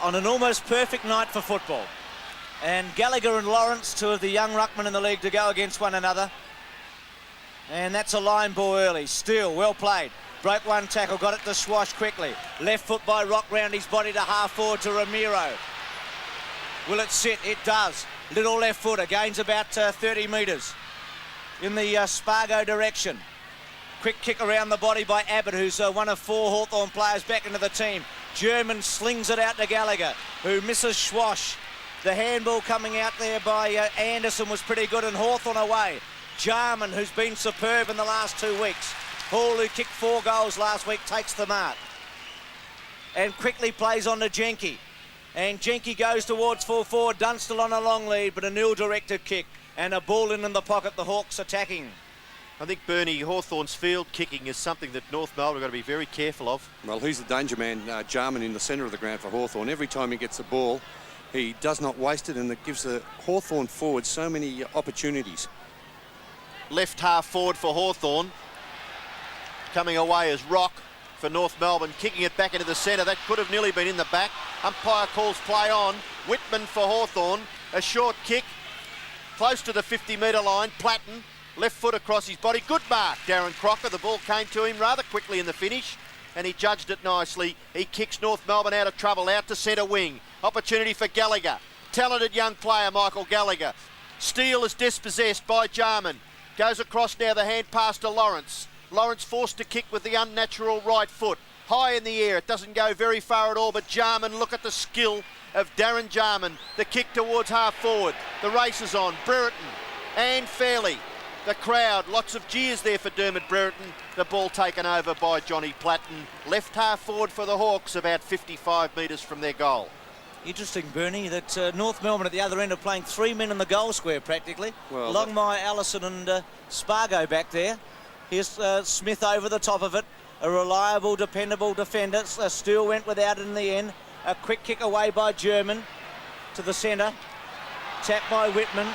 on an almost perfect night for football. And Gallagher and Lawrence, two of the young ruckmen in the league, to go against one another. And that's a line ball early. Steele, well played. Broke one tackle, got it to Swash quickly. Left foot by Rock round his body to half forward to Ramiro. Will it sit? It does. Little left footer, gains about 30 metres in the Spargo direction. Quick kick around the body by Abbott, who's one of 4 Hawthorn players back into the team. German slings it out to Gallagher, who misses Swash. The handball coming out there by Anderson was pretty good, and Hawthorn away. Jarman, who's been superb in the last 2 weeks. Hall, who kicked 4 goals last week, takes the mark. And quickly plays on to Jenke. And Jenke goes towards full forward. Dunstall on a long lead, but an ill-directed kick. And a ball in the pocket, the Hawks attacking. I think, Bernie, Hawthorn's field kicking is something that North Melbourne are going to be very careful of. Well, he's the danger man, Jarman, in the centre of the ground for Hawthorn. Every time he gets the ball, he does not waste it, and it gives the Hawthorn forward so many opportunities. Left half forward for Hawthorn. Coming away is Rock for North Melbourne, kicking it back into the centre. That could have nearly been in the back. Umpire calls play on. Whitman for Hawthorn. A short kick, close to the 50-metre line. Platten, left foot across his body. Good mark, Darren Crocker. The ball came to him rather quickly in the finish, and he judged it nicely. He kicks North Melbourne out of trouble, out to centre wing. Opportunity for Gallagher. Talented young player, Michael Gallagher. Steele is dispossessed by Jarman. Goes across now, the hand pass to Lawrence. Lawrence forced to kick with the unnatural right foot. High in the air, it doesn't go very far at all, but Jarman, look at the skill of Darren Jarman. The kick towards half forward. The race is on. Brereton and Fairley. The crowd, lots of jeers there for Dermot Brereton. The ball taken over by Johnny Platten. Left half forward for the Hawks, about 55 metres from their goal. Interesting, Bernie, that North Melbourne at the other end are playing 3 men in the goal square practically. Well, Longmire, Allison and Spargo back there. Here's Smith over the top of it. A reliable, dependable defender. Steele went without it in the end. A quick kick away by German to the centre. Tap by Whitman.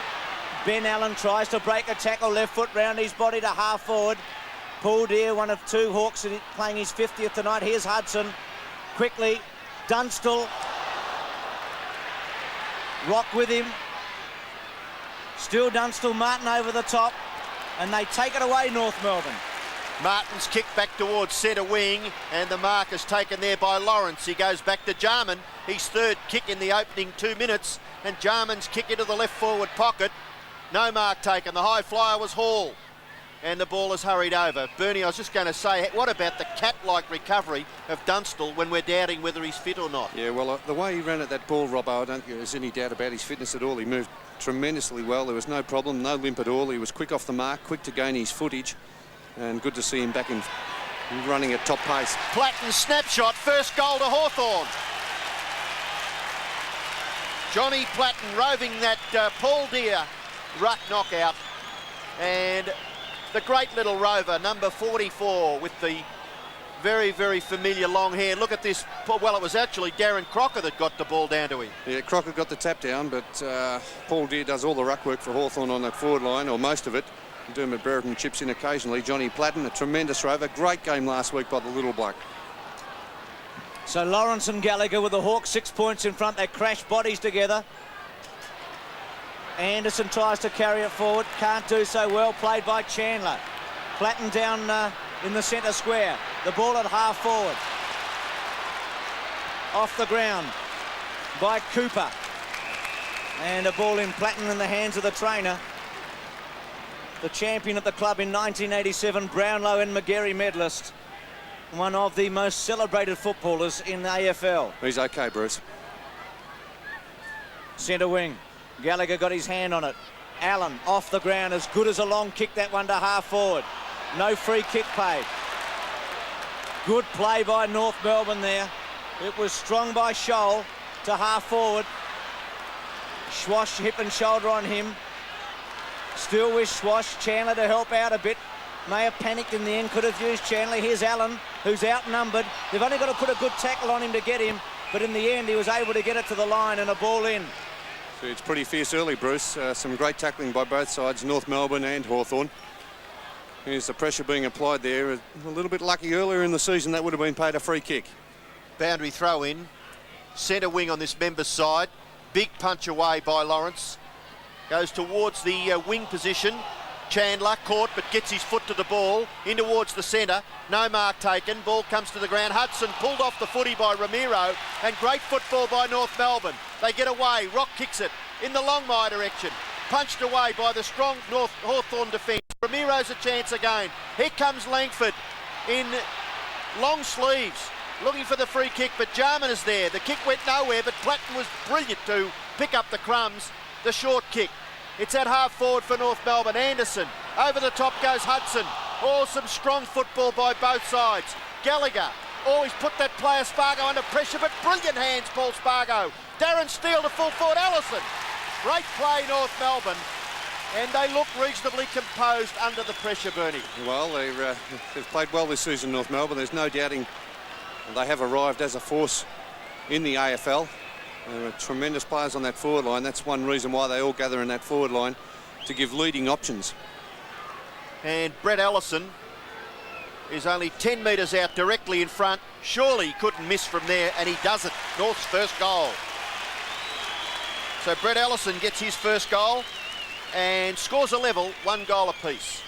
Ben Allen tries to break a tackle, left foot round his body to half forward. Paul Deere, one of 2 Hawks playing his 50th tonight. Here's Hudson. Quickly, Dunstall. Rock with him. Still Dunstall, Martin over the top. And they take it away, North Melbourne. Martin's kick back towards centre wing, and the mark is taken there by Lawrence. He goes back to Jarman. His 3rd kick in the opening 2 minutes, and Jarman's kick into the left forward pocket. No mark taken. The high flyer was Hall, and the ball is hurried over. Bernie, I was just going to say, what about the cat-like recovery of Dunstall when we're doubting whether he's fit or not? Yeah, well, the way he ran at that ball, Robbo, I don't think there's any doubt about his fitness at all. He moved tremendously well. There was no problem, no limp at all. He was quick off the mark, quick to gain his footage, and good to see him back in running at top pace. Platten snapshot, first goal to Hawthorn. Johnny Platten roving that Paul Deere ruck knockout, and the great little rover, number 44, with the very, very familiar long hair. Look at this. Well, it was actually Darren Crocker that got the ball down to him. Yeah, Crocker got the tap down, but Paul Deere does all the ruck work for Hawthorn on that forward line, or most of it. Dermot Brereton chips in occasionally. Johnny Platten, a tremendous rover. Great game last week by the little bloke. So Lawrence and Gallagher with the Hawks 6 points in front. They crash bodies together. Anderson tries to carry it forward. Can't do so well. Played by Chandler. Platten down in the centre square. The ball at half forward. Off the ground by Cooper. And a ball in Platten in the hands of the trainer. The champion at the club in 1987, Brownlow and McGarry medalist. One of the most celebrated footballers in the AFL. He's okay, Bruce. Centre wing. Gallagher got his hand on it. Allen off the ground, as good as a long kick, that one to half forward. No free kick paid. Good play by North Melbourne there. It was strong by Scholl to half forward. Swash hip and shoulder on him. Still with Swash. Chandler to help out a bit. May have panicked in the end, could have used Chandler. Here's Allen, who's outnumbered. They've only got to put a good tackle on him to get him, but in the end he was able to get it to the line and a ball in. So it's pretty fierce early, Bruce. Some great tackling by both sides, North Melbourne and Hawthorn. Here's the pressure being applied there. A little bit lucky earlier in the season, that would have been paid a free kick. Boundary throw in. centre wing on this members' side. Big punch away by Lawrence. Goes towards the wing position. Chandler caught but gets his foot to the ball. In towards the centre. No mark taken. Ball comes to the ground. Hudson pulled off the footy by Ramiro. And great football by North Melbourne. They get away. Rock kicks it in the Longmire direction. Punched away by the strong North Hawthorn defence. Ramiro's a chance again. Here comes Langford in long sleeves. Looking for the free kick, but Jarman is there. The kick went nowhere, but Platten was brilliant to pick up the crumbs. The short kick. It's at half forward for North Melbourne. Anderson. Over the top goes Hudson. Oh, some strong football by both sides. Gallagher. Oh, he's put that player Spargo under pressure, but brilliant hands, Paul Spargo. Darren Steele to full forward. Allison. Great play, North Melbourne. And they look reasonably composed under the pressure, Bernie. Well, they've played well this season, North Melbourne. There's no doubting they have arrived as a force in the AFL. There are tremendous players on that forward line. That's one reason why they all gather in that forward line, to give leading options. And Brett Allison is only 10 metres out directly in front. Surely he couldn't miss from there, and he does it. North's first goal. So Brett Allison gets his first goal and scores a level, 1 goal apiece.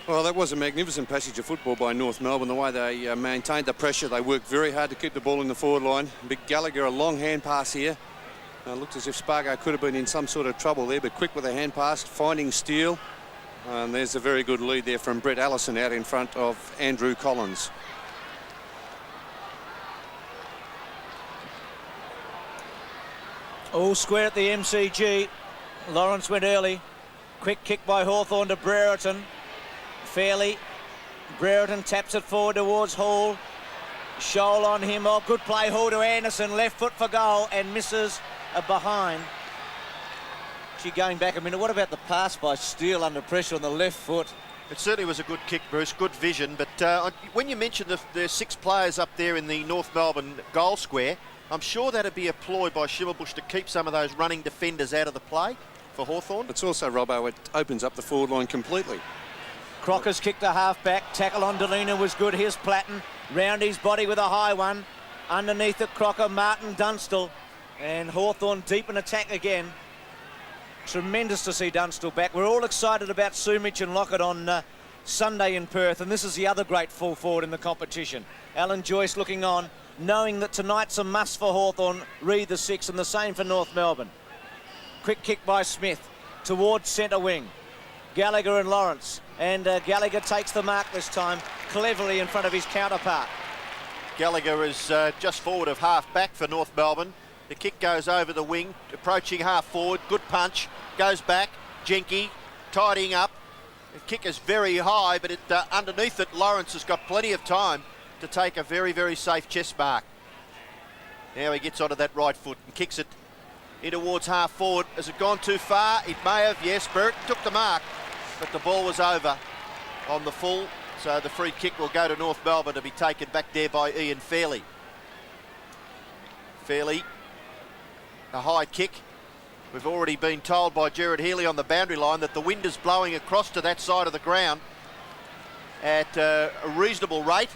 Well, that was a magnificent passage of football by North Melbourne. The way they maintained the pressure, they worked very hard to keep the ball in the forward line. Big Gallagher, a long hand pass here. Looked as if Spargo could have been in some sort of trouble there, but quick with a hand pass, finding Steele. And there's a very good lead there from Brett Allison out in front of Andrew Collins. All square at the MCG. Lawrence went early. Quick kick by Hawthorn to Brereton. Fairly. Brereton taps it forward towards Hall. Shoal on him. Oh, good play. Hall to Anderson. Left foot for goal and misses a behind. She going back a minute. What about the pass by Steele under pressure on the left foot? It certainly was a good kick, Bruce. Good vision. But when you mentioned the 6 players up there in the North Melbourne goal square, I'm sure that'd be a ploy by Schimmelbusch to keep some of those running defenders out of the play for Hawthorn. It's also, Robbo, it opens up the forward line completely. Crocker's kicked a half-back. Tackle on Delina was good. Here's Platten. Round his body with a high one. Underneath it, Crocker, Martin, Dunstall. And Hawthorn deep in attack again. Tremendous to see Dunstall back. We're all excited about Sumich and Lockett on Sunday in Perth. And this is the other great full forward in the competition. Alan Joyce looking on, knowing that tonight's a must for Hawthorn. Read the 6 and the same for North Melbourne. Quick kick by Smith towards centre wing. Gallagher and Lawrence. And Gallagher takes the mark this time, cleverly in front of his counterpart. Gallagher is just forward of half back for North Melbourne. The kick goes over the wing, approaching half forward. Good punch, goes back. Jenke tidying up. The kick is very high, but underneath it, Lawrence has got plenty of time to take a very, very safe chest mark. Now he gets onto that right foot and kicks it in towards half forward. Has it gone too far? It may have, yes. Brereton took the mark, but the ball was over on the full, so the free kick will go to North Melbourne to be taken back there by Ian Fairley. Fairley, a high kick. We've already been told by Gerard Healy on the boundary line that the wind is blowing across to that side of the ground at a reasonable rate.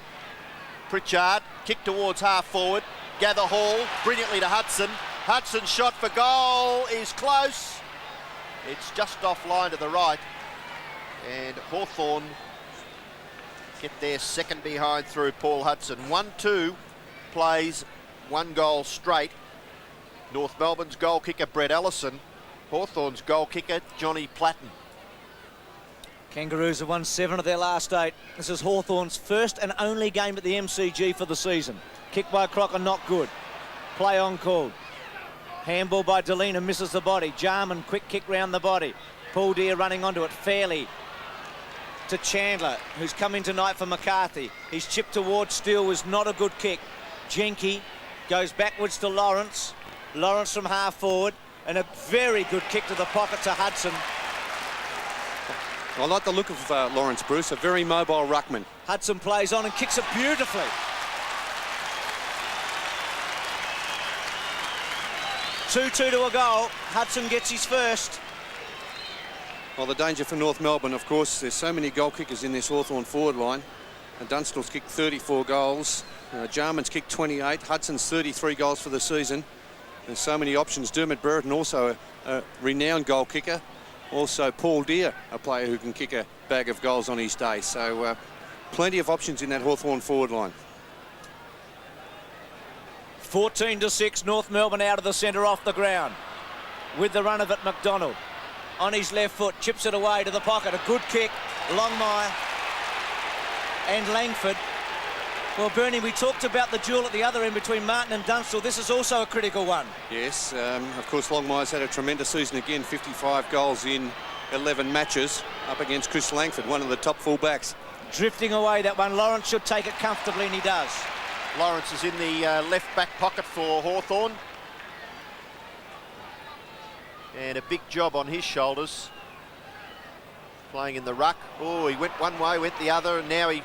Pritchard, kick towards half forward. Gather Hall, brilliantly to Hudson. Hudson's shot for goal is close. It's just offline to the right. And Hawthorn get their second behind through Paul Hudson. 1-2 plays 1 goal straight. North Melbourne's goal kicker, Brett Allison. Hawthorn's goal kicker, Johnny Platten. Kangaroos have won 7 of their last 8. This is Hawthorn's first and only game at the MCG for the season. Kick by Crocker, not good. Play on called. Handball by Delina, misses the body. Jarman, quick kick round the body. Paul Deere running onto it. Fairly to Chandler, who's come in tonight for McCarthy. He's chipped towards Steele, was not a good kick. Jenke goes backwards to Lawrence. Lawrence from half forward, and a very good kick to the pocket to Hudson. I like the look of Lawrence, Bruce, a very mobile ruckman. Hudson plays on and kicks it beautifully. 2-2 to a goal. Hudson gets his first. Well, the danger for North Melbourne, of course, there's so many goal kickers in this Hawthorn forward line. And Dunstall's kicked 34 goals. Jarman's kicked 28. Hudson's 33 goals for the season. There's so many options. Dermot Brereton, also a renowned goal kicker. Also Paul Deere, a player who can kick a bag of goals on his day. So plenty of options in that Hawthorn forward line. 14-6, North Melbourne out of the centre off the ground. With the run of it, McDonald on his left foot, chips it away to the pocket. A good kick, Longmire and Langford. Well, Bernie, we talked about the duel at the other end between Martin and Dunstall. This is also a critical one. Yes, of course, Longmire's had a tremendous season again, 55 goals in 11 matches up against Chris Langford, one of the top full-backs. Drifting away that one. Lawrence should take it comfortably, and he does. Lawrence is in the left back pocket for Hawthorn. And a big job on his shoulders. Playing in the ruck. Oh, he went one way, went the other, and now he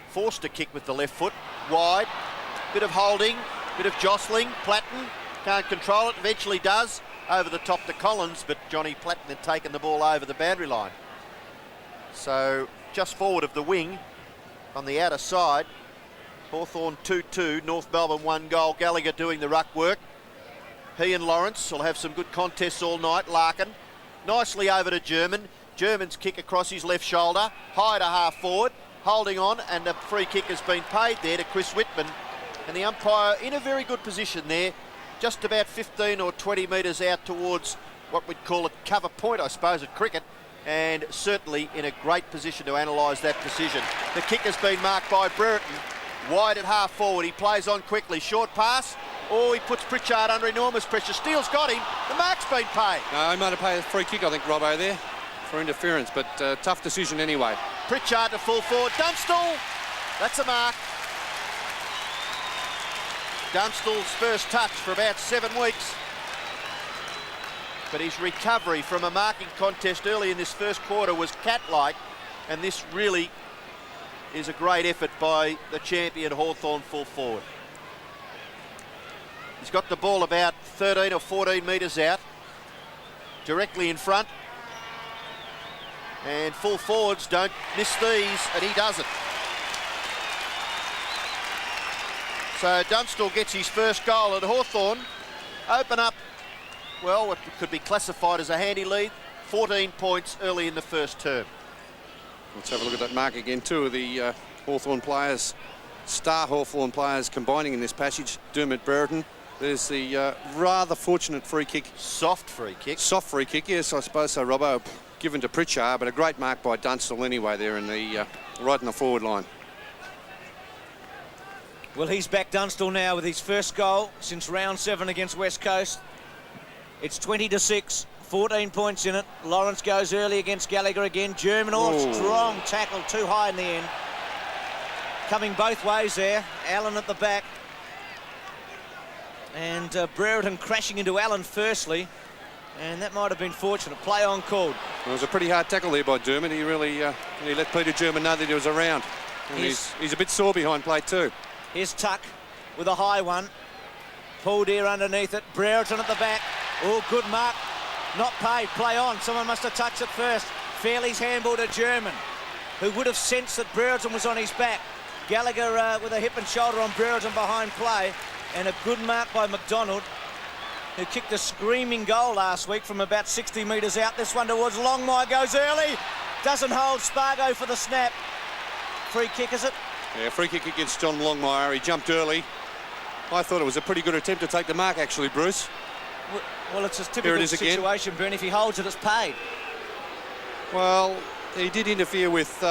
forced a kick with the left foot. Wide. Bit of holding, bit of jostling. Platten can't control it, eventually does. Over the top to Collins, but Johnny Platten had taken the ball over the boundary line. So just forward of the wing on the outer side. Hawthorn 2-2, North Melbourne 1 goal. Gallagher doing the ruck work. He and Lawrence will have some good contests all night. Larkin nicely over to German. German's kick across his left shoulder, high to half forward, holding on, and a free kick has been paid there to Chris Whitman. And the umpire in a very good position there, just about 15 or 20 metres out towards what we'd call a cover point, I suppose, at cricket, and certainly in a great position to analyse that decision. The kick has been marked by Brereton, wide at half forward. He plays on quickly, short pass. Oh, he puts Pritchard under enormous pressure. Steele's got him. The mark's been paid. No, he might have paid a free kick, I think, Robbo, there for interference, but tough decision anyway. Pritchard to full forward. Dunstall, that's a mark. Dunstall's first touch for about 7 weeks. But his recovery from a marking contest early in this first quarter was cat-like, and this really is a great effort by the champion Hawthorn full forward. He's got the ball about 13 or 14 metres out, directly in front. And full forwards don't miss these, and he doesn't. So Dunstall gets his first goal, and Hawthorn open up, well, what could be classified as a handy lead, 14 points early in the first term. Let's have a look at that mark again. Two of the Hawthorn players, star Hawthorn players, combining in this passage. Dermot Brereton. There's the rather fortunate free kick. Soft free kick. Soft free kick, yes, I suppose so, Robbo. Given to Pritchard, but a great mark by Dunstall anyway there in the right in the forward line. Well, he's back, Dunstall, now with his first goal since round 7 against West Coast. It's 20-6, 14 points in it. Lawrence goes early against Gallagher again. German, strong tackle, too high in the end. Coming both ways there. Allen at the back. And Brereton crashing into Allen firstly. And that might have been fortunate. Play on called. It was a pretty hard tackle there by Dermot. He really he let Peter German know that he was around. And he's a bit sore behind play too. Here's Tuck with a high one. Paul Deere underneath it. Brereton at the back. Oh, good mark. Not paid. Play on. Someone must have touched it first. Fairley's handball to German, who would have sensed that Brereton was on his back. Gallagher with a hip and shoulder on Brereton behind play. And a good mark by McDonald, who kicked a screaming goal last week from about 60 metres out. This one towards Longmire, goes early. Doesn't hold. Spargo for the snap. Free kick, is it? Yeah, free kick against John Longmire. He jumped early. I thought it was a pretty good attempt to take the mark, actually, Bruce. Well, it's a typical situation, Bernie. If he holds it, it's paid. Well, he did interfere with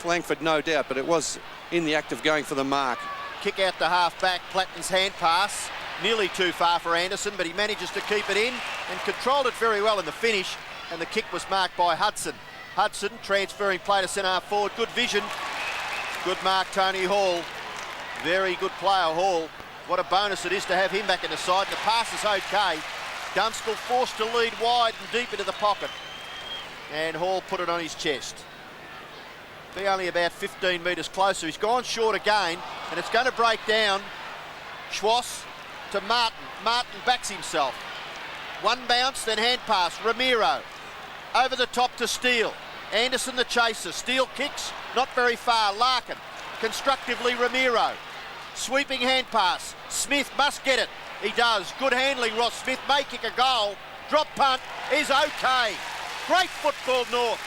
Langford, no doubt, but it was in the act of going for the mark. Kick out to half-back, Platten's hand pass. Nearly too far for Anderson, but he manages to keep it in and controlled it very well in the finish, and the kick was marked by Hudson. Hudson transferring play to centre-half forward. Good vision. Good mark, Tony Hall. Very good player, Hall. What a bonus it is to have him back in the side. The pass is okay. Dunstall forced to lead wide and deep into the pocket. And Hall put it on his chest. Be only about 15 metres closer. He's gone short again, and it's going to break down. Schwass to Martin. Martin backs himself. One bounce, then hand pass. Ramiro over the top to Steele. Anderson the chaser. Steele kicks, not very far. Larkin Constructively, Ramiro. Sweeping hand pass. Smith must get it. He does. Good handling, Ross Smith may kick a goal. Drop punt is okay. Great football, North.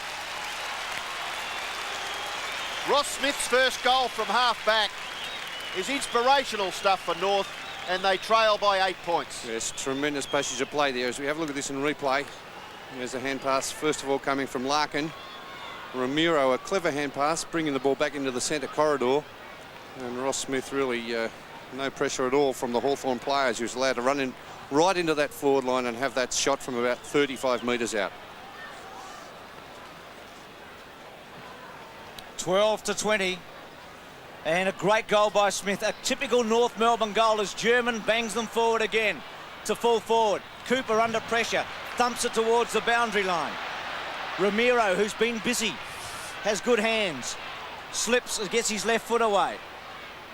Ross Smith's first goal from half-back is inspirational stuff for North, and they trail by 8 points. Yes, tremendous passage of play there. As we have a look at this in replay, there's a hand pass, first of all, coming from Larkin. Ramiro, a clever hand pass, bringing the ball back into the centre corridor. And Ross Smith really no pressure at all from the Hawthorn players, who's allowed to run in right into that forward line and have that shot from about 35 metres out. 12-20, and a great goal by Smith. A typical North Melbourne goal as German bangs them forward again to full forward. Cooper under pressure, thumps it towards the boundary line. Ramiro, who's been busy, has good hands, slips, gets his left foot away.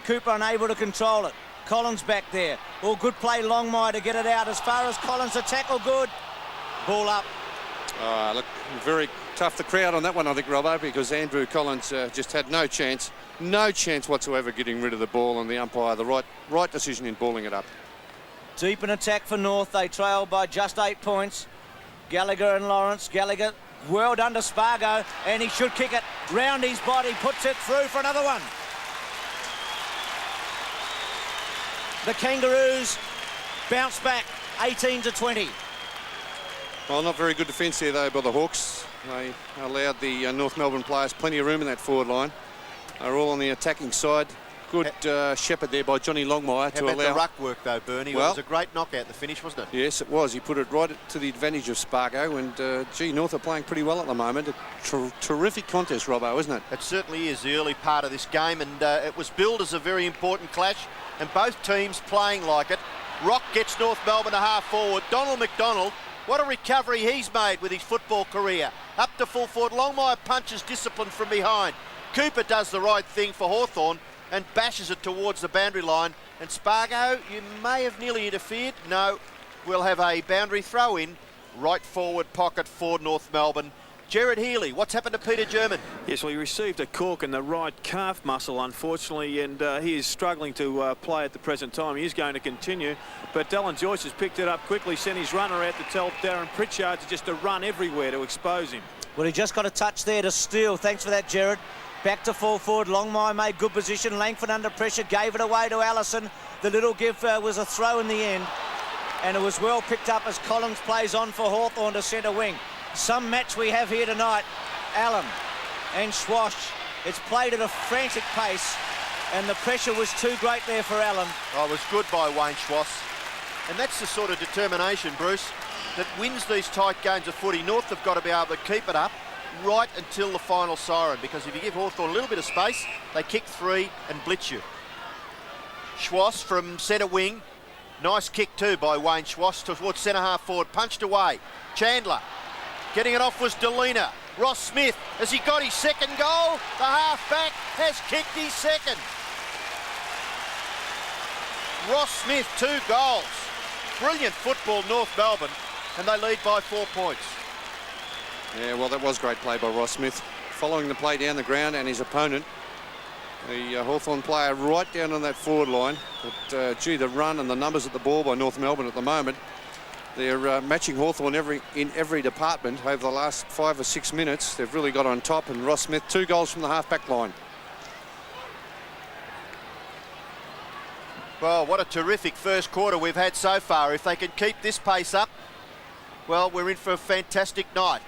Cooper unable to control it. Collins back there. All good play, Longmire to get it out. As far as Collins, the tackle good. Ball up. Look, very tough the crowd on that one, I think, Robbo, because Andrew Collins just had no chance whatsoever getting rid of the ball, and the umpire, the right decision in balling it up. Deep in attack for North. They trail by just 8 points. Gallagher and Lawrence. Gallagher, well done to Spargo, and he should kick it round his body, puts it through for another one. The Kangaroos bounce back 18-20. Well, not very good defence there, though, by the Hawks. They allowed the North Melbourne players plenty of room in that forward line. They're all on the attacking side. Good shepherd there by Johnny Longmire to allow... How about the ruck work, though, Bernie? Well, it was a great knockout, the finish, wasn't it? Yes, it was. He put it right to the advantage of Spargo, and, gee, North are playing pretty well at the moment. A terrific contest, Robbo, isn't it? It certainly is, the early part of this game, and it was billed as a very important clash, and both teams playing like it. Rock gets North Melbourne a half forward. Donald McDonald, what a recovery he's made with his football career. Up to full forward. Longmire punches discipline from behind. Cooper does the right thing for Hawthorn and bashes it towards the boundary line. And Spargo, you may have nearly interfered. No, we'll have a boundary throw in. Right forward pocket for North Melbourne. Jared Healy, what's happened to Peter German? Yes, well, he received a cork in the right calf muscle, unfortunately, and he is struggling to play at the present time. He is going to continue, but Dallin Joyce has picked it up quickly, sent his runner out to tell Darren Pritchard to run everywhere to expose him. Well, he just got a touch there to steal. Thanks for that, Jared. Back to full forward. Longmire made good position. Langford under pressure, gave it away to Allison. The little give was a throw in the end, and it was well picked up as Collins plays on for Hawthorn to centre wing. Some match we have here tonight. Allen and Schwash. It's played at a frantic pace, and the pressure was too great there for Allen. Oh, it was good by Wayne Schwass. And that's the sort of determination, Bruce, that wins these tight games of footy. North have got to be able to keep it up right until the final siren, because if you give Hawthorn a little bit of space, they kick three and blitz you. Schwass from centre wing. Nice kick too by Wayne Schwass towards centre half forward. Punched away. Chandler. Getting it off was Delina. Ross Smith, has he got his second goal? The half-back has kicked his second. Ross Smith, 2 goals. Brilliant football, North Melbourne, and they lead by 4 points. Yeah, well, that was great play by Ross Smith. Following the play down the ground and his opponent, the Hawthorn player right down on that forward line. But, gee, the run and the numbers at the ball by North Melbourne at the moment, they're matching Hawthorn in every department over the last 5 or 6 minutes. They've really got on top, and Ross Smith, 2 goals from the half-back line. Well, what a terrific first quarter we've had so far. If they can keep this pace up, well, we're in for a fantastic night.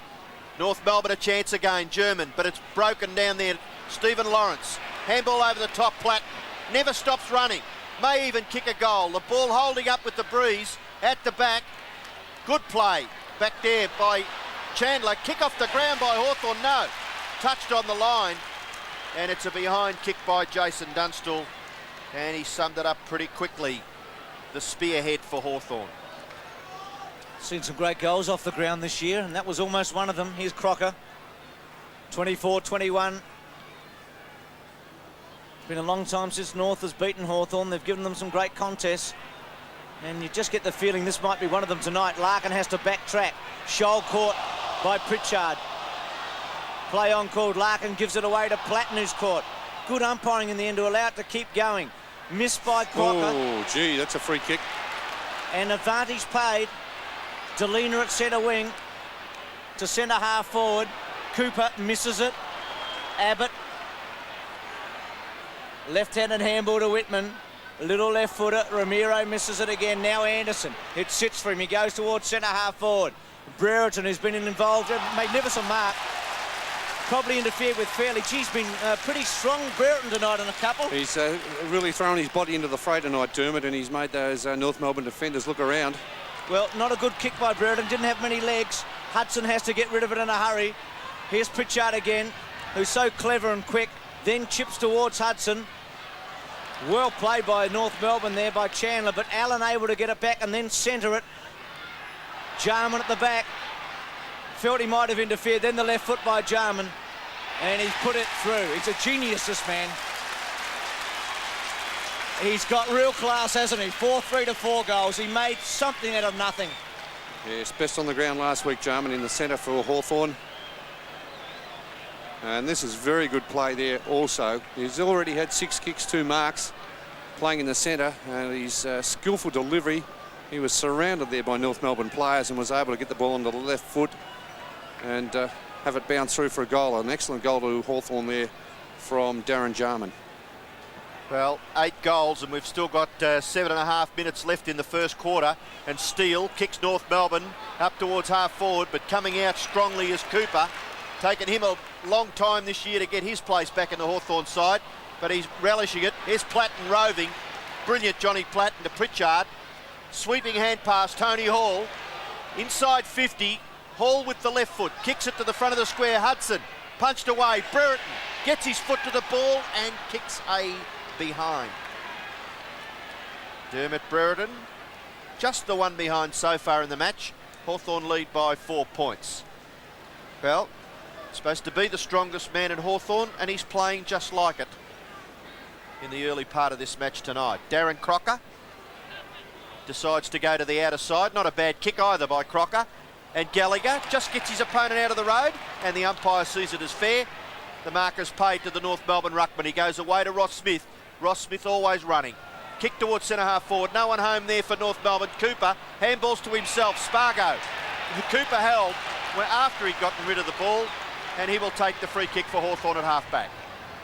North Melbourne a chance again, German, but it's broken down there. Stephen Lawrence, handball over the top, Platt, never stops running, may even kick a goal. The ball holding up with the breeze at the back. Good play back there by Chandler. Kick off the ground by Hawthorn, no. Touched on the line, and it's a behind kick by Jason Dunstall, and he summed it up pretty quickly. The spearhead for Hawthorn. Seen some great goals off the ground this year, and that was almost one of them. Here's Crocker. 24-21. It's been a long time since North has beaten Hawthorn. They've given them some great contests, and you just get the feeling this might be one of them tonight. Larkin has to backtrack. Scholl caught by Pritchard. Play on called. Larkin gives it away to Platten, who's caught. Good umpiring in the end to allow it to keep going. Missed by Crocker. Oh, gee, that's a free kick. And advantage paid. Delina at centre wing to centre half forward. Cooper misses it. Abbott. Left-handed handball to Whitman. Little left footer. Ramiro misses it again. Now Anderson. It sits for him. He goes towards centre half forward. Brereton, who's been involved. A magnificent mark. Probably interfered with fairly. He's been pretty strong, Brereton, tonight on a couple. He's really thrown his body into the fray tonight, Dermot, and he's made those North Melbourne defenders look around. Well, not a good kick by Brereton. Didn't have many legs. Hudson has to get rid of it in a hurry. Here's Pritchard again, who's so clever and quick. Then chips towards Hudson. Well played by North Melbourne there by Chandler, but Allen able to get it back and then centre it. Jarman at the back. Felt he might have interfered. Then the left foot by Jarman. And he's put it through. He's a genius, this man. He's got real class, hasn't he? 4-3 to 4 goals. He made something out of nothing. Yes, best on the ground last week, Jarman, in the centre for Hawthorn. And this is very good play there also. He's already had 6 kicks, 2 marks, playing in the centre, and his skillful delivery. He was surrounded there by North Melbourne players and was able to get the ball onto the left foot and have it bounce through for a goal. An excellent goal to Hawthorn there from Darren Jarman. Well, 8 goals, and we've still got 7.5 minutes left in the first quarter. And Steele kicks North Melbourne up towards half forward, but coming out strongly is Cooper. Taken him a long time this year to get his place back in the Hawthorn side, but he's relishing it. Here's Platten roving. Brilliant Johnny Platten to Pritchard. Sweeping hand pass, Tony Hall. Inside 50, Hall with the left foot. Kicks it to the front of the square, Hudson. Punched away, Brereton gets his foot to the ball and kicks a behind. Dermot Brereton, just the one behind so far in the match. Hawthorn lead by 4 points. Well, supposed to be the strongest man in Hawthorn, and he's playing just like it in the early part of this match tonight. Darren Crocker decides to go to the outer side. Not a bad kick either by Crocker. And Gallagher just gets his opponent out of the road, and the umpire sees it as fair. The marker's paid to the North Melbourne ruckman. He goes away to Ross Smith. Ross Smith always running. Kick towards centre half forward. No one home there for North Melbourne. Cooper handballs to himself. Spargo. Cooper held after he'd gotten rid of the ball, and he will take the free kick for Hawthorn at half-back.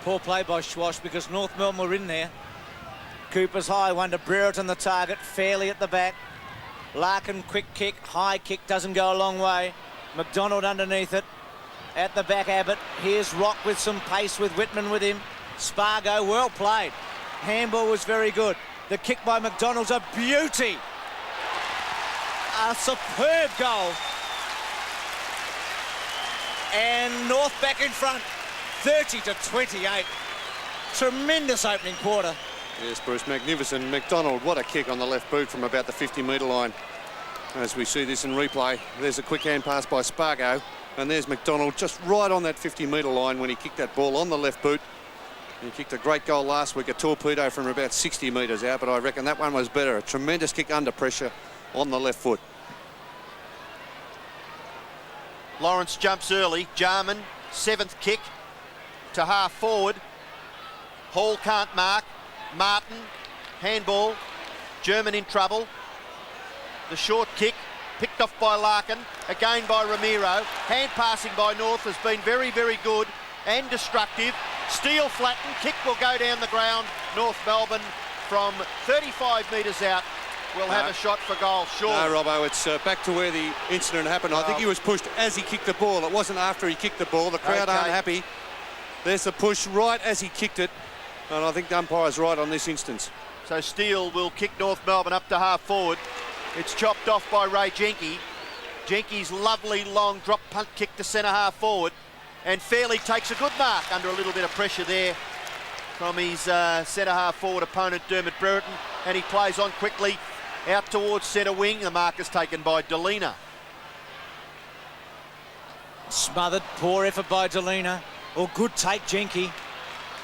Poor play by Schwash because North Melbourne were in there. Cooper's high one to Brereton, the target, fairly at the back. Larkin, quick kick, high kick, doesn't go a long way. McDonald underneath it. At the back, Abbott. Here's Rock with some pace with Whitman with him. Spargo, well played. Handball was very good. The kick by McDonald's a beauty. A superb goal. And North back in front, 30-28. Tremendous opening quarter. Yes, Bruce, magnificent. McDonald, what a kick on the left boot from about the 50-metre line. As we see this in replay, there's a quick hand pass by Spargo, and there's McDonald just right on that 50-metre line when he kicked that ball on the left boot. He kicked a great goal last week, a torpedo from about 60 metres out, but I reckon that one was better. A tremendous kick under pressure on the left foot. Lawrence jumps early. Jarman, 7th kick to half forward. Hall can't mark. Martin, handball. German in trouble. The short kick picked off by Larkin, again by Ramiro. Hand passing by North has been very, very good and destructive. Steele flattened, kick will go down the ground. North Melbourne from 35 metres out will have a shot for goal, sure. No, Robbo, it's back to where the incident happened. I think he was pushed as he kicked the ball. It wasn't after he kicked the ball. The crowd aren't happy. There's the push right as he kicked it, and I think the umpire's right on this instance. So Steele will kick North Melbourne up to half forward. It's chopped off by Ray Jenke. Jenke's lovely long drop punt kick to centre half forward, and Fairley takes a good mark under a little bit of pressure there from his centre half forward opponent Dermot Brereton, and he plays on quickly out towards centre wing. The mark is taken by Delina. Smothered, poor effort by Delina. Or good take, Jenke.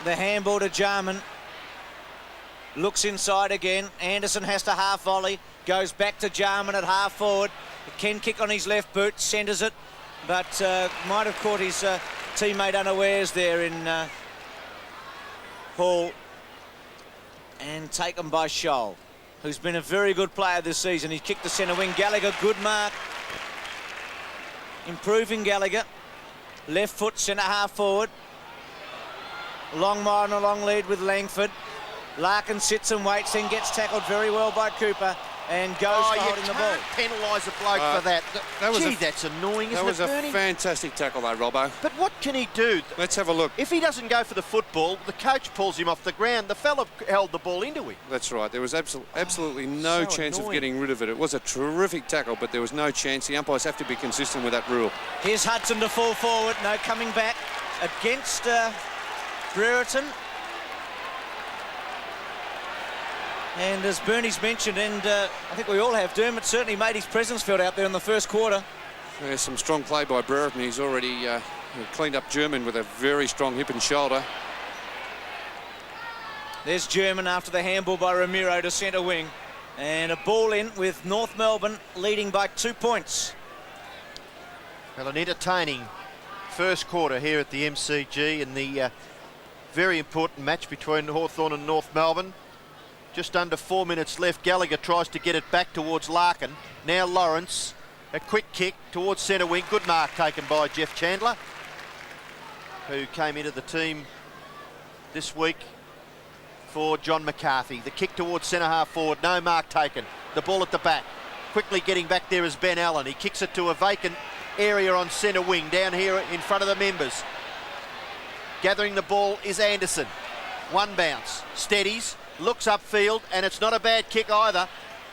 The handball to Jarman. Looks inside again. Anderson has to half volley. Goes back to Jarman at half forward. Ken kick on his left boot, centres it, but might have caught his teammate unawares there in Hall, and taken by Scholl, who's been a very good player this season. He's kicked the centre wing. Gallagher, good mark. Improving Gallagher. Left foot, centre half forward. Longmire on a long lead with Langford. Larkin sits and waits, then gets tackled very well by Cooper and goes for holding the ball. Penalise a bloke for that. Gee, that's annoying, isn't it, That was a Bernie? fantastic tackle though, Robbo. But what can he do? Let's have a look. If he doesn't go for the football, the coach pulls him off the ground. The fella held the ball into him. That's right. There was absolutely no so chance annoying. of getting rid of it. It was a terrific tackle, but there was no chance. The umpires have to be consistent with that rule. Here's Hudson to fall forward. No, coming back against Brereton. And as Bernie's mentioned, and I think we all have, Dermot certainly made his presence felt out there in the first quarter. There's some strong play by Brereton. He's already cleaned up German with a very strong hip and shoulder. There's German after the handball by Ramiro to centre wing. And a ball in with North Melbourne leading by 2 points. Well, an entertaining first quarter here at the MCG in the very important match between Hawthorn and North Melbourne. Just under 4 minutes left. Gallagher tries to get it back towards Larkin. Now Lawrence, a quick kick towards centre wing. Good mark taken by Jeff Chandler, who came into the team this week for John McCarthy. The kick towards centre half forward. No mark taken. The ball at the back. Quickly getting back there is Ben Allen. He kicks it to a vacant area on centre wing down here in front of the members. Gathering the ball is Anderson. One bounce. Steadies. Looks upfield, and it's not a bad kick either.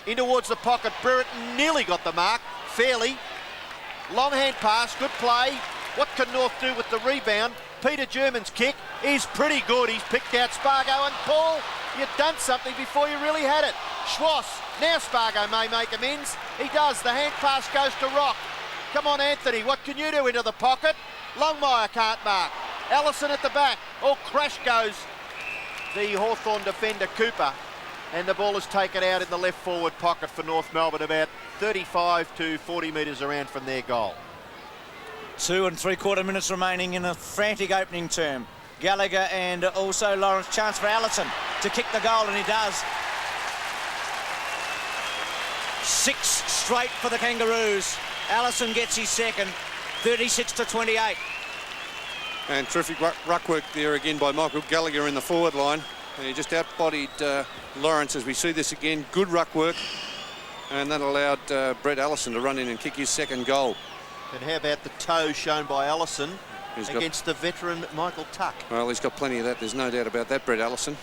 In towards the pocket. Brereton nearly got the mark. Fairly. Long hand pass. Good play. What can North do with the rebound? Peter German's kick is pretty good. He's picked out Spargo, and Paul, you've done something before you really had it. Schwass. Now Spargo may make amends. He does. The hand pass goes to Rock. Come on, Anthony. What can you do into the pocket? Longmire can't mark. Allison at the back. Oh, crash goes the Hawthorn defender Cooper, and the ball is taken out in the left forward pocket for North Melbourne, about 35 to 40 metres around from their goal. 2 3/4 minutes remaining in a frantic opening term. Gallagher and also Lawrence. Chance for Allison to kick the goal, and he does. 6 straight for the Kangaroos. Allison gets his second, 36 to 28. And terrific ruck work there again by Michael Gallagher in the forward line. And he just out-bodied Lawrence as we see this again. Good ruck work. And that allowed Brett Allison to run in and kick his second goal. And how about the toe shown by Allison against the veteran Michael Tuck? Well, he's got plenty of that. There's no doubt about that, Brett Allison.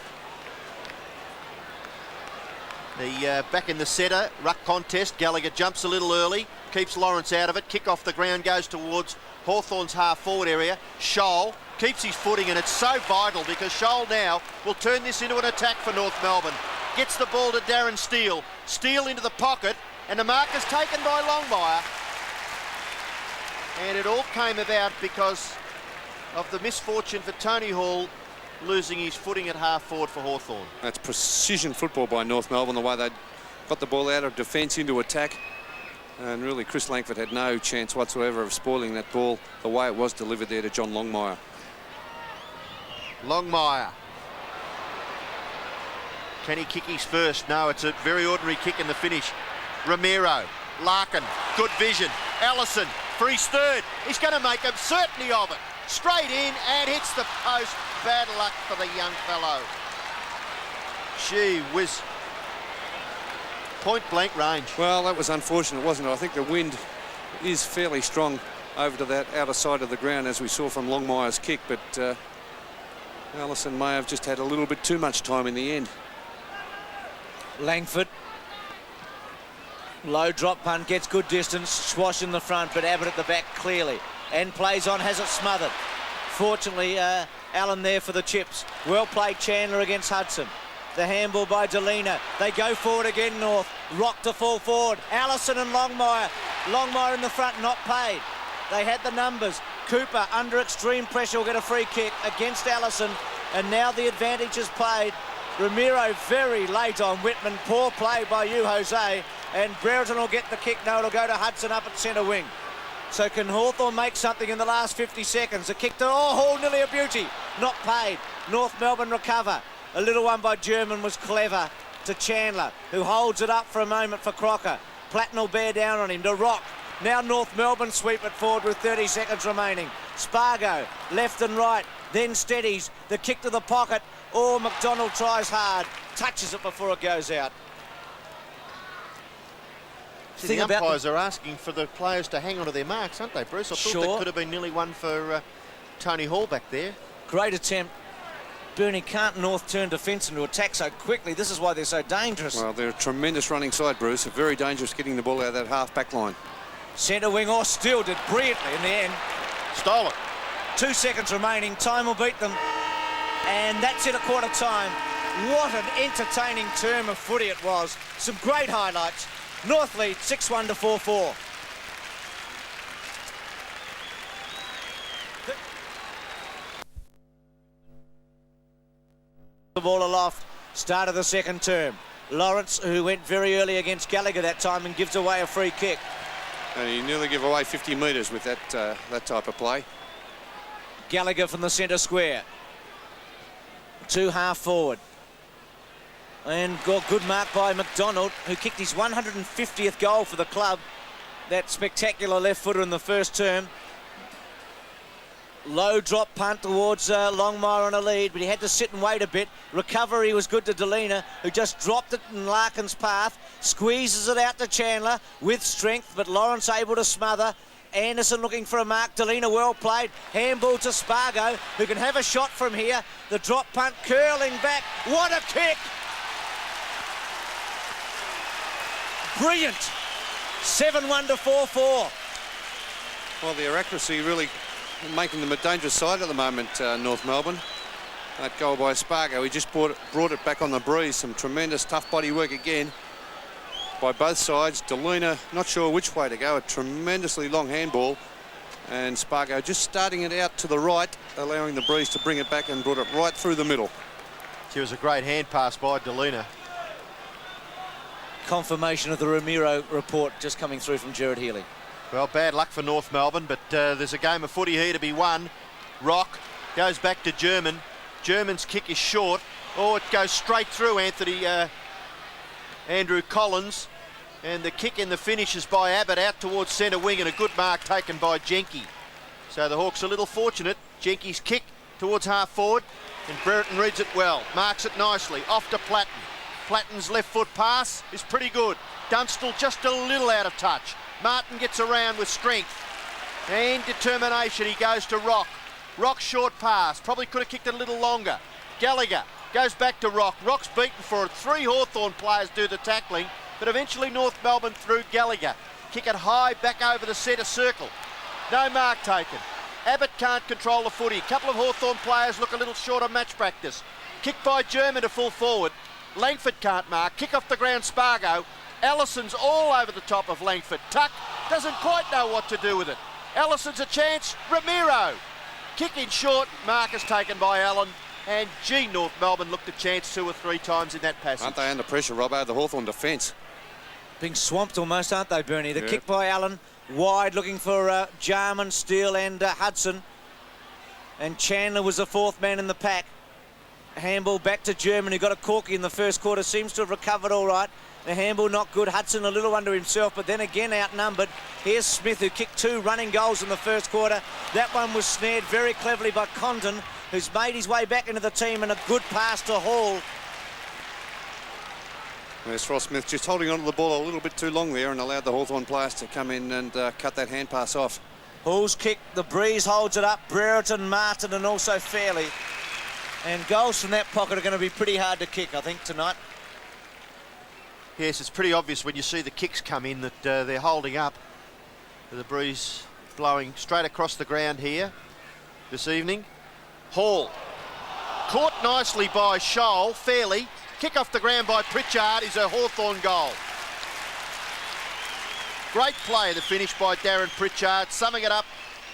The back in the centre, ruck contest. Gallagher jumps a little early, keeps Lawrence out of it. Kick off the ground goes towards Hawthorn's half-forward area. Scholl keeps his footing, and it's so vital because Scholl now will turn this into an attack for North Melbourne. Gets the ball to Darren Steele. Steele into the pocket, and the mark is taken by Longmire. And it all came about because of the misfortune for Tony Hall losing his footing at half-forward for Hawthorn. That's precision football by North Melbourne, the way they got the ball out of defence into attack. And really, Chris Langford had no chance whatsoever of spoiling that ball the way it was delivered there to John Longmire. Longmire. Can he kick his first? No, it's a very ordinary kick in the finish. Ramiro. Larkin. Good vision. Allison for his third. He's going to make a certainty of it. Straight in and hits the post. Bad luck for the young fellow. Gee whiz. Point blank range. Well, that was unfortunate, wasn't it? I think the wind is fairly strong over to that outer side of the ground, as we saw from Longmire's kick, but Allison may have just had a little bit too much time in the end. Langford. Low drop punt, gets good distance. Swash in the front, but Abbott at the back clearly. And plays on, has it smothered. Fortunately, Allen there for the chips. Well played Chandler against Hudson. The handball by Delina. They go forward again, North. Rock to fall forward. Allison and Longmire. Longmire in the front, not paid. They had the numbers. Cooper, under extreme pressure, will get a free kick against Allison. And now the advantage is played. Ramiro very late on Whitman. Poor play by you, Jose. And Brereton will get the kick. No, it'll go to Hudson up at centre wing. So can Hawthorn make something in the last 50 seconds? A kick to Hall, nearly a beauty. Not paid. North Melbourne recover. A little one by German was clever to Chandler, who holds it up for a moment for Crocker. Platten will bear down on him to Rock. Now North Melbourne sweep it forward with 30 seconds remaining. Spargo, left and right, then steadies. The kick to the pocket. McDonald tries hard. Touches it before it goes out. The umpires are asking for the players to hang on to their marks, aren't they, Bruce? I thought that could have been nearly one for Tony Hall back there. Great attempt. Bernie, can't North turn defence into attack so quickly? This is why they're so dangerous. Well, they're a tremendous running side, Bruce. Very dangerous getting the ball out of that half-back line. Centre wing Still did brilliantly in the end. Stole it. 2 seconds remaining. Time will beat them. And that's it at quarter time. What an entertaining term of footy it was. Some great highlights. North lead 6-1 to 4-4. The ball aloft. Start of the second term. Lawrence, who went very early against Gallagher that time and gives away a free kick. And he nearly gave away 50 metres with that type of play. Gallagher from the centre square. 2 half forward. And got good mark by McDonald, who kicked his 150th goal for the club. That spectacular left footer in the first term. Low drop punt towards Longmire on a lead, but he had to sit and wait a bit. Recovery was good to Delina, who just dropped it in Larkin's path. Squeezes it out to Chandler with strength, but Lawrence able to smother. Anderson looking for a mark. Delina well played. Handball to Spargo, who can have a shot from here. The drop punt curling back. What a kick! Brilliant. 7-1 to 4-4. Well, their accuracy really making them a dangerous side at the moment, North Melbourne. That goal by Spargo, he just brought it back on the breeze. Some tremendous tough body work again by both sides. Delina, not sure which way to go. A tremendously long handball. And Spargo just starting it out to the right, allowing the breeze to bring it back and brought it right through the middle. It was a great hand pass by Delina. Confirmation of the Ramiro report just coming through from Gerard Healy. Well, bad luck for North Melbourne, but there's a game of footy here to be won. Rock goes back to German. German's kick is short. It goes straight through Andrew Collins. And the kick in the finish is by Abbott out towards centre wing, and a good mark taken by Jenke. So the Hawks a little fortunate. Jenke's kick towards half forward, and Brereton reads it well. Marks it nicely. Off to Platten. Platten's left foot pass is pretty good. Dunstall just a little out of touch. Martin gets around with strength and determination. He goes to Rock. Rock short pass. Probably could have kicked it a little longer. Gallagher goes back to Rock. Rock's beaten for it. 3 Hawthorn players do the tackling, but eventually North Melbourne through Gallagher. Kick it high back over the centre circle. No mark taken. Abbott can't control the footy. A couple of Hawthorn players look a little short of match practice. Kick by German to full forward. Langford can't mark. Kick off the ground, Spargo. Allison's all over the top of Langford. Tuck doesn't quite know what to do with it. Allison's a chance. Ramiro. Kick in short. Mark is taken by Allen. And gee, North Melbourne looked a chance 2 or 3 times in that passage. Aren't they under pressure, Robbo? The Hawthorn defence. Being swamped almost, aren't they, Bernie? The kick by Allen. Wide looking for Jarman, Steele and Hudson. And Chandler was the 4th man in the pack. Handball back to German, who got a corky in the first quarter. Seems to have recovered all right. The handball not good. Hudson a little under himself, but then again outnumbered. Here's Smith, who kicked 2 running goals in the first quarter. That one was snared very cleverly by Condon, who's made his way back into the team, and a good pass to Hall. There's Ross Smith just holding on to the ball a little bit too long there and allowed the Hawthorn players to come in and cut that hand pass off. Hall's kick, the breeze holds it up. Brereton, Martin and also Fairley. And goals from that pocket are going to be pretty hard to kick, I think, tonight. Yes, it's pretty obvious when you see the kicks come in that they're holding up. The breeze blowing straight across the ground here this evening. Hall. Caught nicely by Scholl. Fairley. Kick off the ground by Pritchard is a Hawthorn goal. Great play, the finish by Darren Pritchard. Summing it up,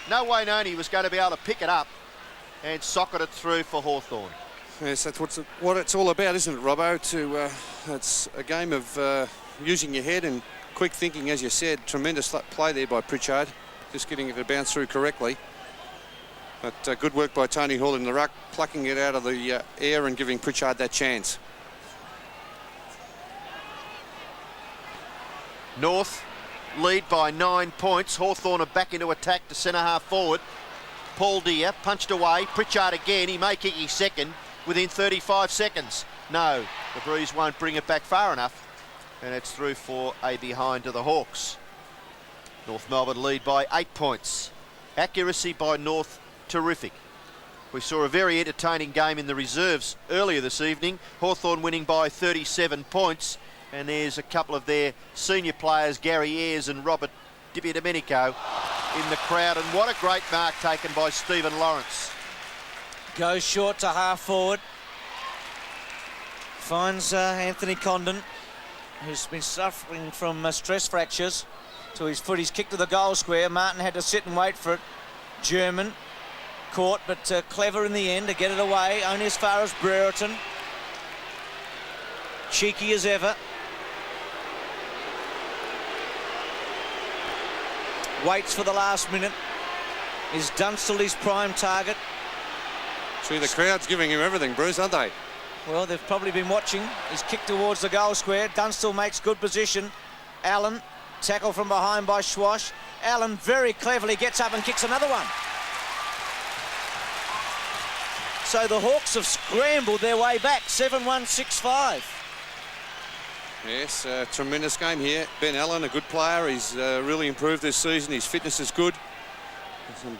no way known he was going to be able to pick it up and socket it through for Hawthorn. Yes, that's what it's all about, isn't it, Robbo? It's a game of using your head and quick thinking, as you said. Tremendous play there by Pritchard. just getting it to bounce through correctly. But good work by Tony Hall in the ruck, plucking it out of the air and giving Pritchard that chance. North lead by 9 points. Hawthorn are back into attack to centre half forward. Paul Deere punched away. Pritchard again. He may kick his second within 35 seconds. No, the breeze won't bring it back far enough. And it's through for a behind to the Hawks. North Melbourne lead by 8 points. Accuracy by North, terrific. We saw a very entertaining game in the reserves earlier this evening. Hawthorn winning by 37 points. And there's a couple of their senior players, Gary Ayres and Robert DiPidomenico, in the crowd. And what a great mark taken by Stephen Lawrence. Goes short to half forward. Finds Anthony Condon, who's been suffering from stress fractures to his foot. He's kicked to the goal square. Martin had to sit and wait for it. German caught, but clever in the end to get it away, only as far as Brereton. Cheeky as ever. Waits for the last minute. Is Dunstall his prime target? See, the crowd's giving him everything, Bruce, aren't they? Well, they've probably been watching. He's kicked towards the goal square. Dunstall makes good position. Allen, tackle from behind by Schwash. Allen very cleverly gets up and kicks another one. So the Hawks have scrambled their way back. 7-1-6-5. Yes, tremendous game here. Ben Allen, a good player. He's really improved this season. His fitness is good. Some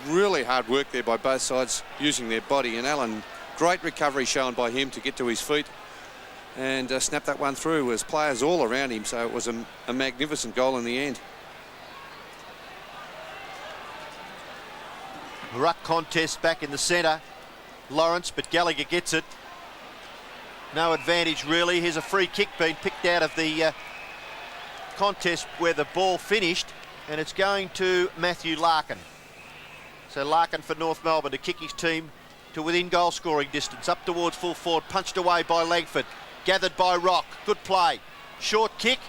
really hard work there by both sides using their body. And Allen, great recovery shown by him to get to his feet and snap that one through. As players all around him, so it was a magnificent goal in the end. Ruck contest back in the centre. Lawrence, but Gallagher gets it. No advantage really. Here's a free kick being picked out of the contest where the ball finished, and it's going to Matthew Larkin. So Larkin for North Melbourne to kick his team to within goal scoring distance, up towards full forward, punched away by Langford, gathered by Rock. Good play. Short kick,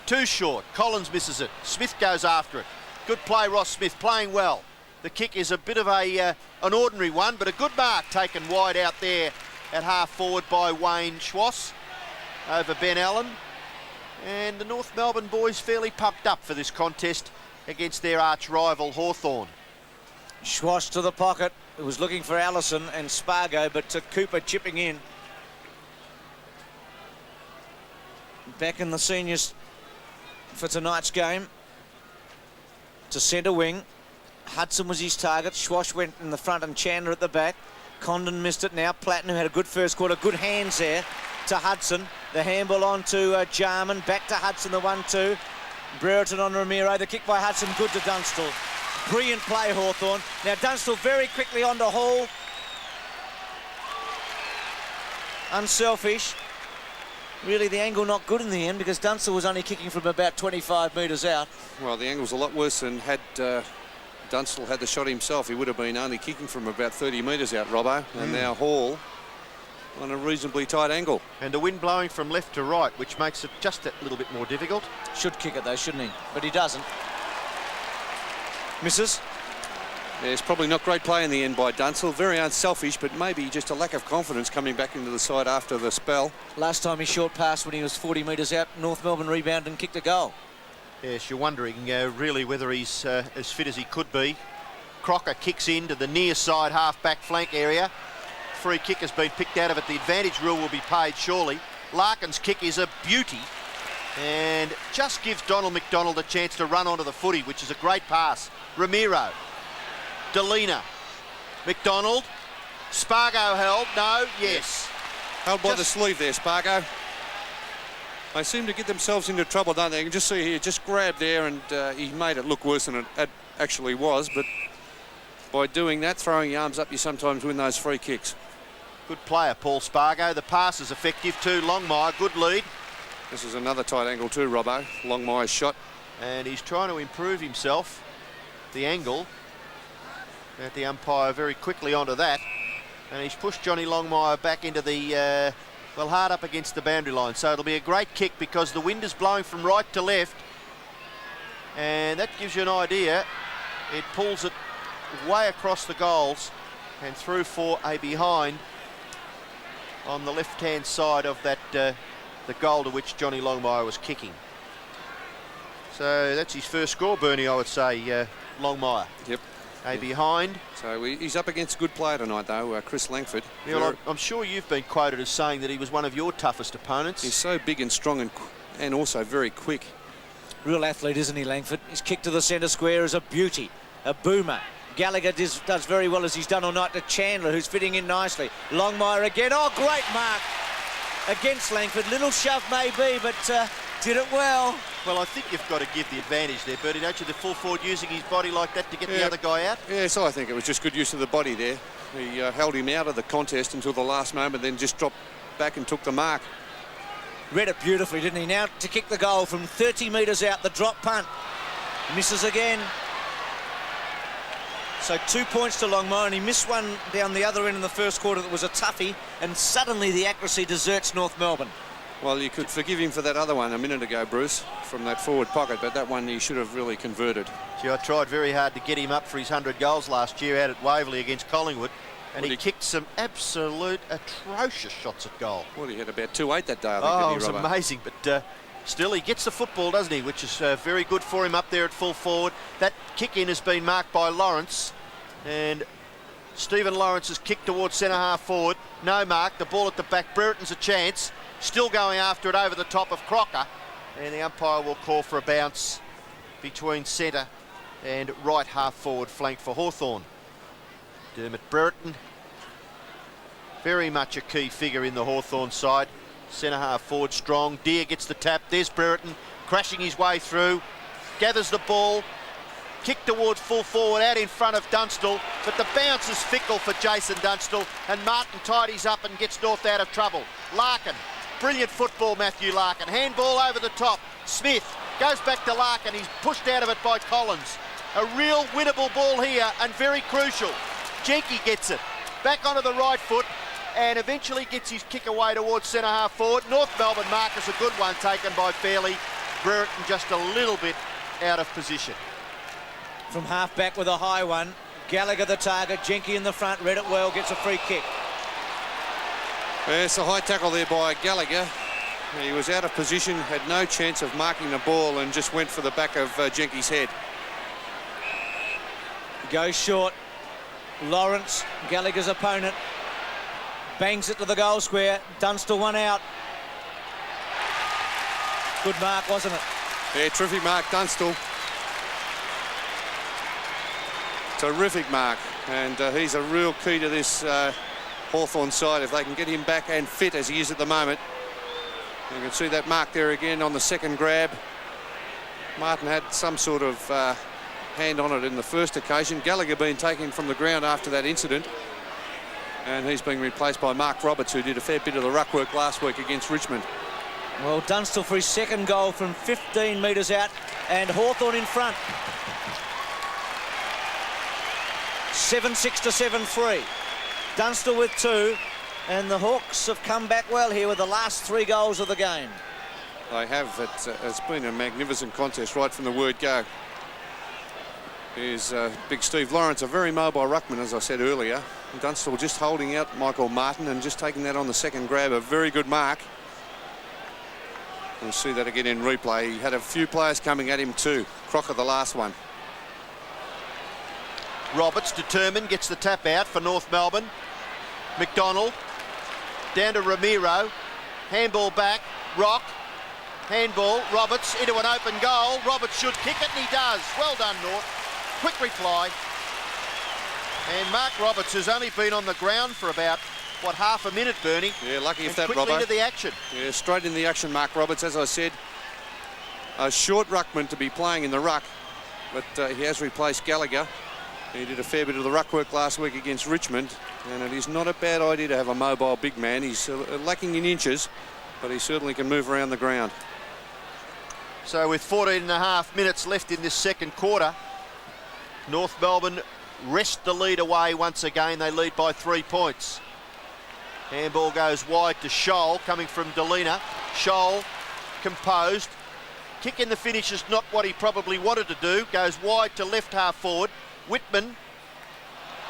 too short. Collins misses it. Smith goes after it. Good play, Ross Smith, playing well. The kick is a bit of an ordinary one, but a good mark taken wide out there at half forward by Wayne Schwass over Ben Allen. And the North Melbourne boys fairly pumped up for this contest against their arch rival Hawthorn. Schwash to the pocket. It was looking for Allison and Spargo, but to Cooper chipping in. Back in the seniors for tonight's game. To centre wing. Hudson was his target. Schwash went in the front and Chandler at the back. Condon missed it now. Platten, who had a good first quarter. Good hands there to Hudson. The handball on to Jarman. Back to Hudson, the 1-2. Brereton on Ramiro. The kick by Hudson, good to Dunstall. Brilliant play, Hawthorn. Now Dunstall very quickly on to Hall. Unselfish. Really, the angle not good in the end because Dunstall was only kicking from about 25 metres out. Well, the angle's a lot worse than had Dunstall had the shot himself. He would have been only kicking from about 30 metres out, Robbo. And now Hall on a reasonably tight angle. And the wind blowing from left to right, which makes it just a little bit more difficult. Should kick it though, shouldn't he? But he doesn't. Misses. Yeah, it's probably not great play in the end by Dunstall. Very unselfish, but maybe just a lack of confidence coming back into the side after the spell. Last time he short passed when he was 40 metres out, North Melbourne rebounded and kicked a goal. Yes, you're wondering really whether he's as fit as he could be. Crocker kicks into the near side half-back flank area. Free kick has been picked out of it. The advantage rule will be paid surely. Larkin's kick is a beauty and just gives Donald McDonald a chance to run onto the footy, which is a great pass. Ramiro, Delina, McDonald, Spargo held, no, yes. Held by the sleeve there, Spargo. They seem to get themselves into trouble, don't they? You can just see here, just grabbed there and he made it look worse than it actually was, but by doing that, throwing your arms up, you sometimes win those free kicks. Good player, Paul Spargo. The pass is effective too. Longmire, good lead. This is another tight angle too, Robbo. Longmire's shot. And he's trying to improve himself. The angle. At the umpire very quickly onto that. And he's pushed Johnny Longmire back into the, well, hard up against the boundary line. So it'll be a great kick because the wind is blowing from right to left. And that gives you an idea It pulls it way across the goals and through for a behind on the left-hand side of that the goal to which Johnny Longmire was kicking. So that's his first score, Bernie, I would say, Longmire. Yep. Behind. So he's up against a good player tonight, though, Chris Langford. Yeah, well, I'm sure you've been quoted as saying that he was one of your toughest opponents. He's so big and strong and also very quick. Real athlete, isn't he, Langford? His kick to the centre square is a beauty, a boomer. Gallagher does very well, as he's done all night, to Chandler, who's fitting in nicely. Longmire again. Oh, great mark against Langford. Little shove maybe, but did it well. Well, I think you've got to give the advantage there, Bertie, don't you? The full forward using his body like that to get the other guy out. Yes, I think it was just good use of the body there. He held him out of the contest until the last moment, then just dropped back and took the mark. Read it beautifully, didn't he? Now to kick the goal from 30 metres out, the drop punt. Misses again. So 2 points to Longmire, and he missed one down the other end in the first quarter that was a toughie, and suddenly the accuracy deserts North Melbourne. Well, you could forgive him for that other one a minute ago, Bruce, from that forward pocket, but that one he should have really converted. Gee, I tried very hard to get him up for his 100 goals last year out at Waverley against Collingwood, and he kicked some absolute atrocious shots at goal. Well, he had about 2-8 that day, I think, Oh, didn't he, it was Robert? amazing, but still he gets the football, doesn't he, which is very good for him up there at full forward. That kick-in has been marked by Lawrence, and Stephen Lawrence has kicked towards centre-half forward. No mark, the ball at the back. Brereton's a chance. Still going after it over the top of Crocker, and the umpire will call for a bounce between centre and right half forward flank for Hawthorn. Dermot Brereton, very much a key figure in the Hawthorn side. Centre half forward strong. Deere gets the tap. There's Brereton crashing his way through, gathers the ball, kick towards full forward out in front of Dunstall, but the bounce is fickle for Jason Dunstall, and Martin tidies up and gets North out of trouble. Larkin. Brilliant football, Matthew Larkin. Handball over the top. Smith goes back to Larkin. He's pushed out of it by Collins. A real winnable ball here and very crucial. Jenke gets it. Back onto the right foot and eventually gets his kick away towards centre-half forward. North Melbourne mark is a good one taken by Fairley. Brereton just a little bit out of position. From half-back with a high one. Gallagher the target. Jenke in the front. Read it well. Gets a free kick. It's a high tackle there by Gallagher. He was out of position, had no chance of marking the ball, and just went for the back of Jenke's head. Goes short. Lawrence, Gallagher's opponent, bangs it to the goal square. Dunstall one out. Good mark, wasn't it? Yeah, terrific mark, Dunstall. Terrific mark, and he's a real key to this Hawthorn side. If they can get him back and fit as he is at the moment. You can see that mark there again on the second grab. Martin had some sort of hand on it in the first occasion. Gallagher being taken from the ground after that incident, and he's being replaced by Mark Roberts, who did a fair bit of the ruck work last week against Richmond. Well, Dunstall for his second goal from 15 metres out, and Hawthorn in front. 7-6 to 7-3. Dunstall with 2, and the Hawks have come back well here with the last 3 goals of the game. They have. It's been a magnificent contest right from the word go. Here's Big Steve Lawrence, a very mobile ruckman, as I said earlier. Dunstall just holding out Michael Martin and just taking that on the second grab. A very good mark. We'll see that again in replay. He had a few players coming at him too. Crocker the last one. Roberts determined, gets the tap out for North Melbourne. McDonald down to Ramiro. Handball back. Rock. Handball. Roberts into an open goal. Roberts should kick it, and he does. Well done, North. Quick reply. And Mark Roberts has only been on the ground for about, what, half a minute, Bernie? Yeah, lucky if that, quickly Robbo. into the action. Yeah, straight in the action, Mark Roberts. As I said, a short ruckman to be playing in the ruck, but he has replaced Gallagher. He did a fair bit of the ruck work last week against Richmond, and it is not a bad idea to have a mobile big man. He's lacking in inches, but he certainly can move around the ground. So with 14.5 minutes left in this second quarter, North Melbourne wrest the lead away once again. They lead by 3 points. Handball goes wide to Scholl, coming from Delina. Scholl composed, Kick in the finish is not what he probably wanted to do. Goes wide to left half forward. Whitman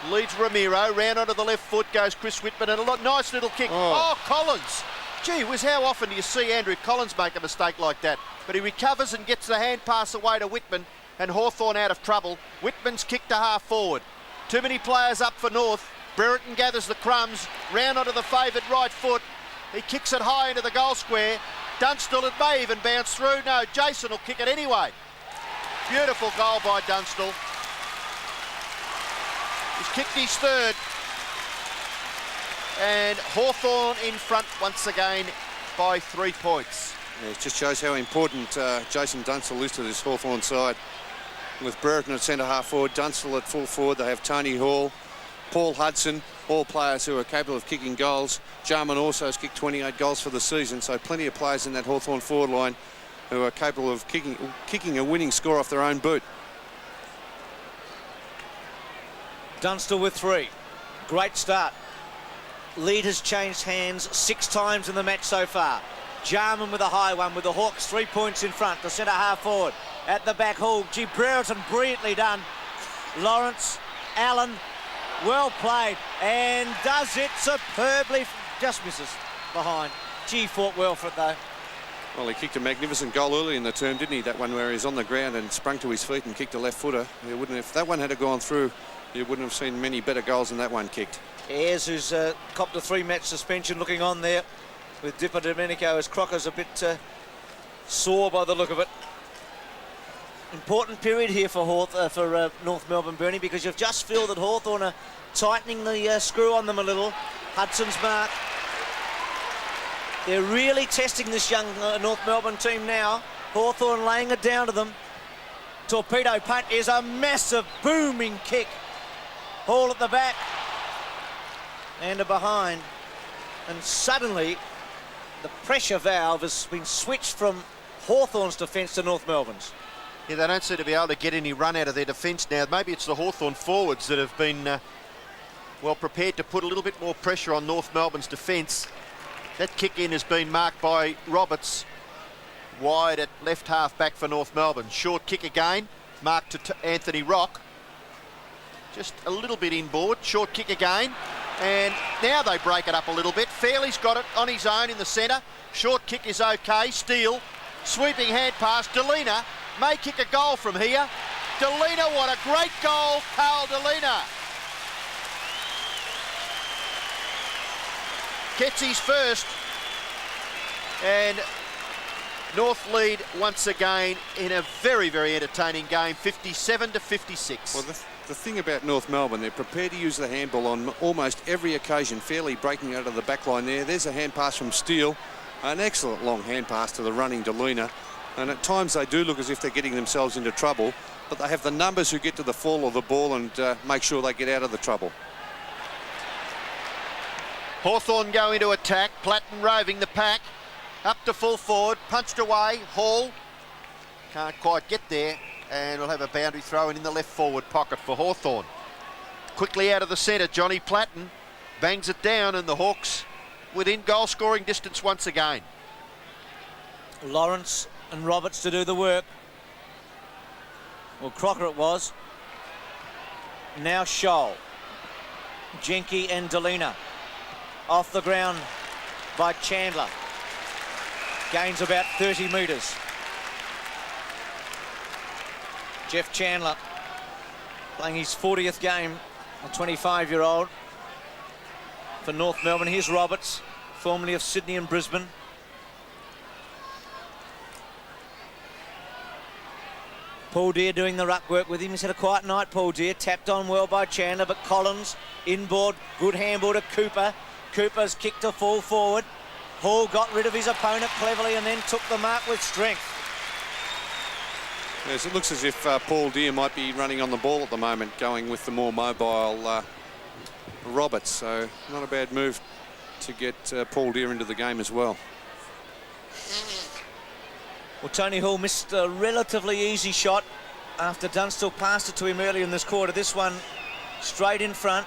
leads Ramiro. Round onto the left foot goes Chris Whitman. And a nice little kick. Oh, Collins. Gee whiz, how often do you see Andrew Collins make a mistake like that? But he recovers and gets the hand pass away to Whitman, and Hawthorn out of trouble. Whitman's kick to half forward. Too many players up for North. Brereton gathers the crumbs. Round onto the favoured right foot. He kicks it high into the goal square. Dunstall, it may even bounce through. No, Jason will kick it anyway. Beautiful goal by Dunstall. He's kicked his third. And Hawthorn in front once again by 3 points. Yeah, it just shows how important Jason Dunstall is to this Hawthorn side. With Brereton at centre half forward, Dunstall at full forward, they have Tony Hall, Paul Hudson, all players who are capable of kicking goals. Jarman also has kicked 28 goals for the season, so plenty of players in that Hawthorn forward line who are capable of kicking a winning score off their own boot. Dunstall with 3. Great start. Lead has changed hands 6 times in the match so far. Jarman with a high one with the Hawks 3 points in front. The centre half forward at the back. Hall. Gee, Brereton brilliantly done. Lawrence, Allen, well played, and does it superbly. Just misses behind. Gee, fought well for it though. Well, he kicked a magnificent goal early in the term, didn't he? That one where he's on the ground and sprung to his feet and kicked a left footer. If that one had gone through, you wouldn't have seen many better goals than that one kicked. Ayres, who's copped a 3-match suspension, looking on there with Dipper Domenico, as Crocker's a bit sore by the look of it. Important period here for North Melbourne, Bernie, because you've just feel that Hawthorn are tightening the screw on them a little. Hudson's mark. They're really testing this young North Melbourne team now. Hawthorn laying it down to them. Torpedo punt is a massive booming kick. Hall at the back and a behind, and suddenly the pressure valve has been switched from Hawthorn's defence to North Melbourne's. Yeah, they don't seem to be able to get any run out of their defence now. Maybe it's the Hawthorn forwards that have been well prepared to put a little bit more pressure on North Melbourne's defence. That kick in has been marked by Roberts, wide at left half back for North Melbourne. Short kick again, marked to Anthony Rock. Just a little bit inboard. Short kick again. And now they break it up a little bit. Fairley's got it on his own in the centre. Short kick is okay. Steele. Sweeping hand pass. Delina may kick a goal from here. Delina, what a great goal. Carl Delina gets his first. And North lead once again in a very, very entertaining game, 57-56. Well, the thing about North Melbourne, they're prepared to use the handball on almost every occasion, fairly breaking out of the back line there. There's a hand pass from Steele, an excellent long hand pass to the running Delina, and at times they do look as if they're getting themselves into trouble, but they have the numbers who get to the fall of the ball and make sure they get out of the trouble. Hawthorn go into attack. Platten roving the pack. Up to full forward, punched away. Hall can't quite get there, and we'll have a boundary throw in the left forward pocket for Hawthorn. Quickly out of the centre, Johnny Platten bangs it down, and the Hawks within goal scoring distance once again. Lawrence and Roberts to do the work. Well, Crocker it was. Now Scholl. Jenke and Delina. Off the ground by Chandler. Gains about 30 metres. Jeff Chandler playing his 40th game, a 25-year-old for North Melbourne. Here's Roberts, formerly of Sydney and Brisbane. Paul Deere doing the ruck work with him. He's had a quiet night, Paul Deere. Tapped on well by Chandler, but Collins inboard. Good handball to Cooper. Cooper's kicked to full forward. Hall got rid of his opponent cleverly and then took the mark with strength. Yes, it looks as if Paul Deere might be running on the ball at the moment, going with the more mobile Roberts. So not a bad move to get Paul Deere into the game as well. Well, Tony Hall missed a relatively easy shot after Dunstall passed it to him early in this quarter. This one straight in front.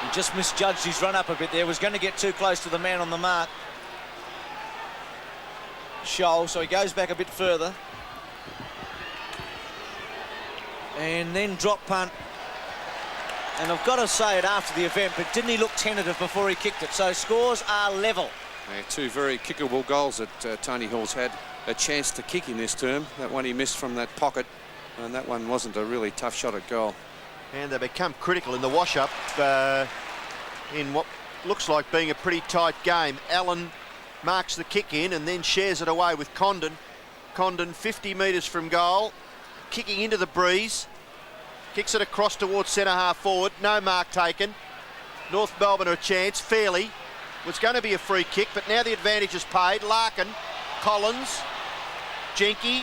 He just misjudged his run up a bit there. Was going to get too close to the man on the mark. Scholl, so he goes back a bit further. And then drop punt. And I've got to say it after the event, but didn't he look tentative before he kicked it? So scores are level. Yeah, two very kickable goals that Tony Hall's had a chance to kick in this term. That one he missed from that pocket, and that one wasn't a really tough shot at goal. And they become critical in the wash-up in what looks like being a pretty tight game. Allen marks the kick in and then shares it away with Condon. Condon 50 metres from goal, kicking into the breeze. Kicks it across towards centre-half forward. No mark taken. North Melbourne a chance. Fairly was going to be a free kick, but now the advantage is paid. Larkin, Collins, Jenke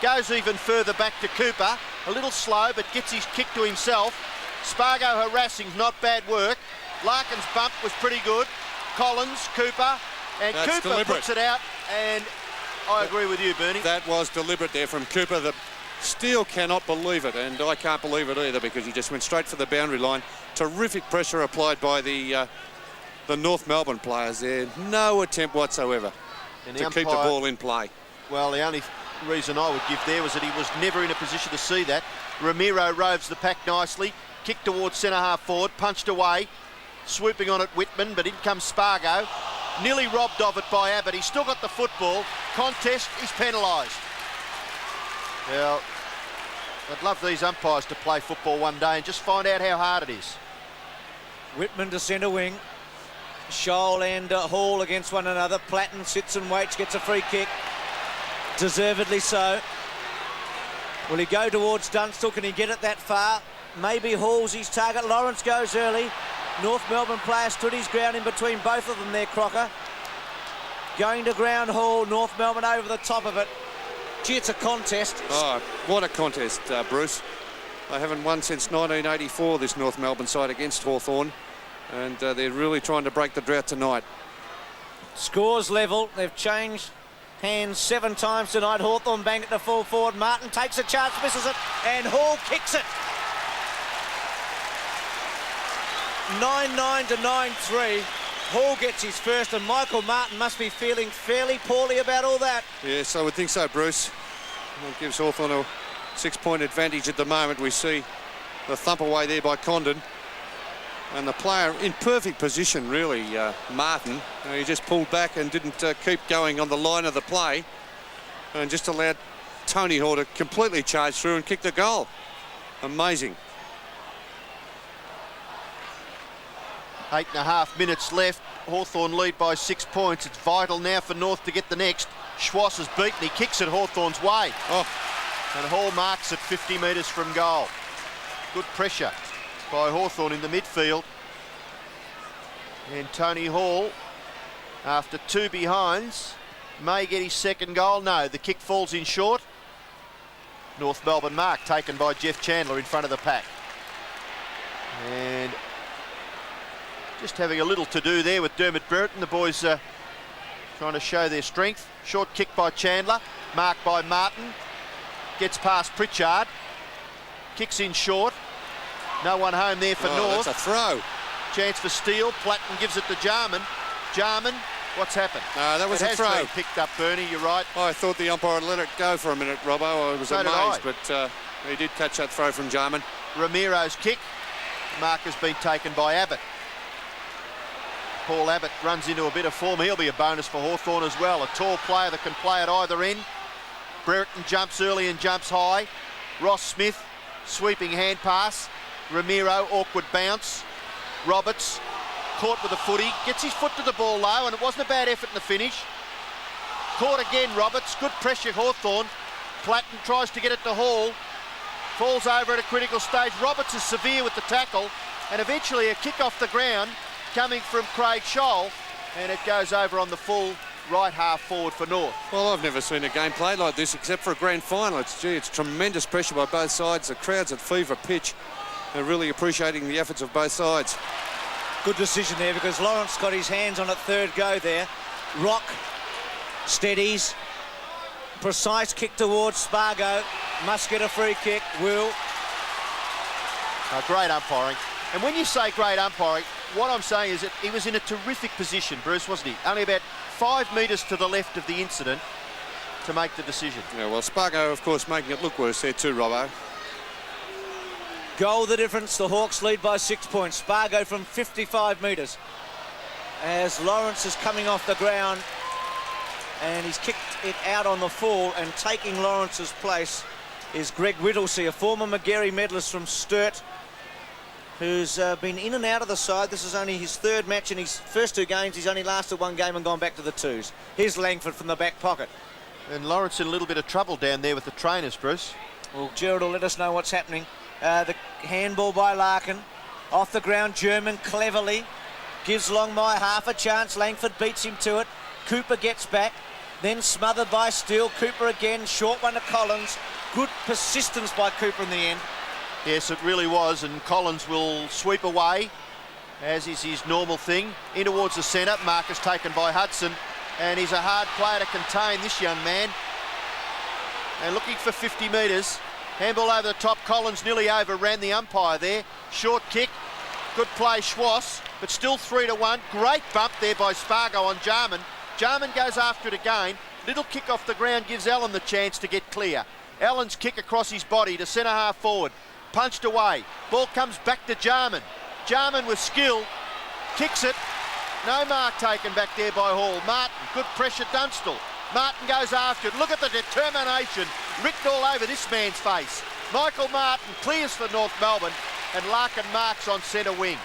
goes even further back to Cooper. A little slow, but gets his kick to himself. Spargo harassing, not bad work. Larkin's bump was pretty good. Collins, Cooper, and That's Cooper deliberate. puts it out. And I agree with you, Bernie. That was deliberate there from Cooper. The Steele cannot believe it, and I can't believe it either, because he just went straight for the boundary line. Terrific pressure applied by the North Melbourne players there. No attempt whatsoever And to the keep the umpire, ball in play. well, the only reason I would give there was that he was never in a position to see that. Ramiro roves the pack nicely, kicked towards centre-half forward, punched away, swooping on it Whitman, but in comes Spargo. Nearly robbed of it by Abbott. He's still got the football. Contest is penalised. Now, I'd love these umpires to play football one day and just find out how hard it is. Whitman to centre wing. Scholl and Hall against one another. Platten sits and waits, gets a free kick. Deservedly so. Will he go towards Dunstall? Can he get it that far? Maybe Hall's his target. Lawrence goes early. North Melbourne player stood his ground in between both of them there, Crocker. Going to ground Hall. North Melbourne over the top of it. Gee, it's a contest. Oh, what a contest, Bruce. They haven't won since 1984, this North Melbourne side against Hawthorn, and they're really trying to break the drought tonight. Scores level. They've changed hands 7 times tonight. Hawthorn banged it to full forward. Martin takes a chance, misses it, and Hall kicks it. 9-9 to 9-3. Hall gets his first, and Michael Martin must be feeling fairly poorly about all that. Yes, I would think so, Bruce. It gives Hawthorn a 6-point advantage at the moment. We see the thump away there by Condon. And the player in perfect position, really, Martin. He just pulled back and didn't keep going on the line of the play, and just allowed Tony Hall to completely charge through and kick the goal. Amazing. 8.5 minutes left. Hawthorn lead by 6 points. It's vital now for North to get the next. Schwass is beaten. He kicks it Hawthorn's way. Oh. And Hall marks it 50 metres from goal. Good pressure by Hawthorn in the midfield. And Tony Hall, after 2 behinds, may get his second goal. No, the kick falls in short. North Melbourne mark taken by Jeff Chandler in front of the pack. And just having a little to do there with Dermot Brereton. The boys trying to show their strength. Short kick by Chandler, marked by Martin. Gets past Pritchard. Kicks in short. No one home there for North. That's a throw. Chance for Steele. Platten gives it to Jarman. Jarman, what's happened? No, that was a throw. It has been picked up, Bernie, you're right. I thought the umpire had let it go for a minute, Robbo. I was So did amazed, I. but he did catch that throw from Jarman. Ramiro's kick. Mark has been taken by Abbott. Paul Abbott runs into a bit of form. He'll be a bonus for Hawthorn as well. A tall player that can play at either end. Brereton jumps early and jumps high. Ross Smith, sweeping hand pass. Ramiro, awkward bounce. Roberts, caught with a footy. Gets his foot to the ball low, and it wasn't a bad effort in the finish. Caught again, Roberts. Good pressure, Hawthorn. Platten tries to get it to Hall. Falls over at a critical stage. Roberts is severe with the tackle, and eventually a kick off the ground coming from Craig Scholl, and it goes over on the full right half forward for North. Well, I've never seen a game played like this except for a grand final. It's tremendous pressure by both sides. The crowd's at fever pitch. They're really appreciating the efforts of both sides. Good decision there, because Lawrence got his hands on it third go there. Rock steadies. Precise kick towards Spargo. Must get a free kick. Will. Great umpiring. And when you say great umpiring, what I'm saying is that he was in a terrific position, Bruce, wasn't he? Only about 5 metres to the left of the incident. to make the decision. Yeah, well, Spargo, of course, making it look worse there too, Robbo. Goal the difference. The Hawks lead by 6 points. Spargo from 55 metres. As Lawrence is coming off the ground, and he's kicked it out on the full, and taking Lawrence's place is Greg Whittlesey, a former Magarey medalist from Sturt, who's been in and out of the side. This is only his third match in his first 2 games. He's only lasted 1 game and gone back to the 2s. Here's Langford from the back pocket. And Lawrence in a little bit of trouble down there with the trainers, Bruce. Well, Gerard will let us know what's happening. The handball by Larkin. Off the ground, German cleverly gives Longmire half a chance. Langford beats him to it. Cooper gets back, then smothered by Steele. Cooper again, short one to Collins. Good persistence by Cooper in the end. Yes, it really was, and Collins will sweep away, as is his normal thing. In towards the centre, mark is taken by Hudson, and he's a hard player to contain, this young man. And looking for 50 metres. Handball over the top, Collins nearly overran the umpire there. Short kick, good play, Schwass, but still 3-1. Great bump there by Spargo on Jarman. Jarman goes after it again. Little kick off the ground gives Allen the chance to get clear. Allen's kick across his body to centre half forward. Punched away. Ball comes back to Jarman. Jarman with skill. Kicks it. No mark taken back there by Hall. Martin, good pressure, Dunstall. Martin goes after it. Look at the determination written all over this man's face. Michael Martin clears for North Melbourne, and Larkin marks on centre wing.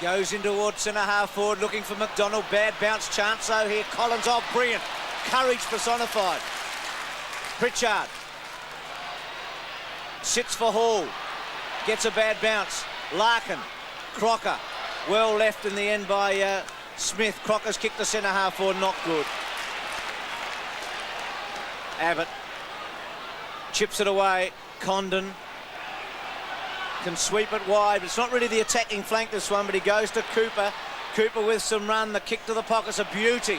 Goes in towards centre half forward, looking for McDonald. Bad bounce chance though here. Collins, oh brilliant. Courage personified. Pritchard sits for Hall. Gets a bad bounce. Larkin. Crocker. Well left in the end by Smith. Crocker's kicked the centre half forward, not good. Abbott chips it away. Condon can sweep it wide. It's not really the attacking flank, this one, but he goes to Cooper. Cooper with some run. The kick to the pocket's a beauty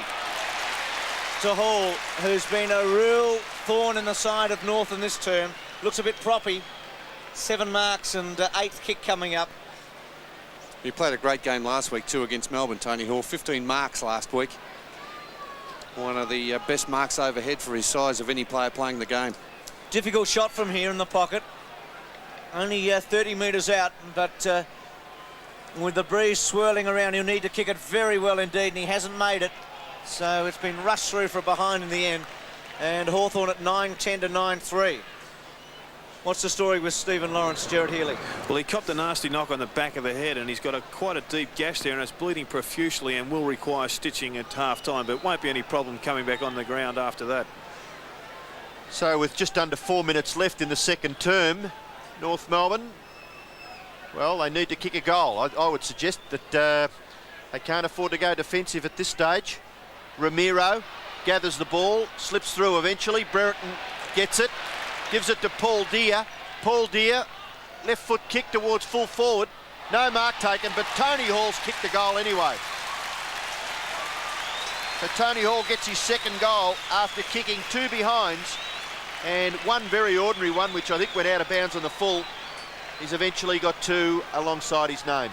to Hall, who's been a real thorn in the side of North in this term. Looks a bit proppy. 7 marks and 8th kick coming up. He played a great game last week too against Melbourne, Tony Hall. 15 marks last week. One of the best marks overhead for his size of any player playing the game. Difficult shot from here in the pocket. Only 30 metres out, but with the breeze swirling around, he'll need to kick it very well indeed, and he hasn't made it. So it's been rushed through for a behind in the end. And Hawthorn at 9-10 to 9-3. What's the story with Stephen Lawrence, Gerard Healy? Well, he copped a nasty knock on the back of the head, and he's got quite a deep gash there, and it's bleeding profusely and will require stitching at half-time, but won't be any problem coming back on the ground after that. So with just under 4 minutes left in the second term, North Melbourne, well, they need to kick a goal. I would suggest that they can't afford to go defensive at this stage. Ramiro gathers the ball, slips through eventually. Brereton gets it, gives it to Paul Deere. Paul Deere, left foot kick towards full forward. No mark taken, but Tony Hall's kicked the goal anyway. So Tony Hall gets his second goal after kicking 2 behinds, and one very ordinary one, which I think went out of bounds on the full. He's eventually got 2 alongside his name.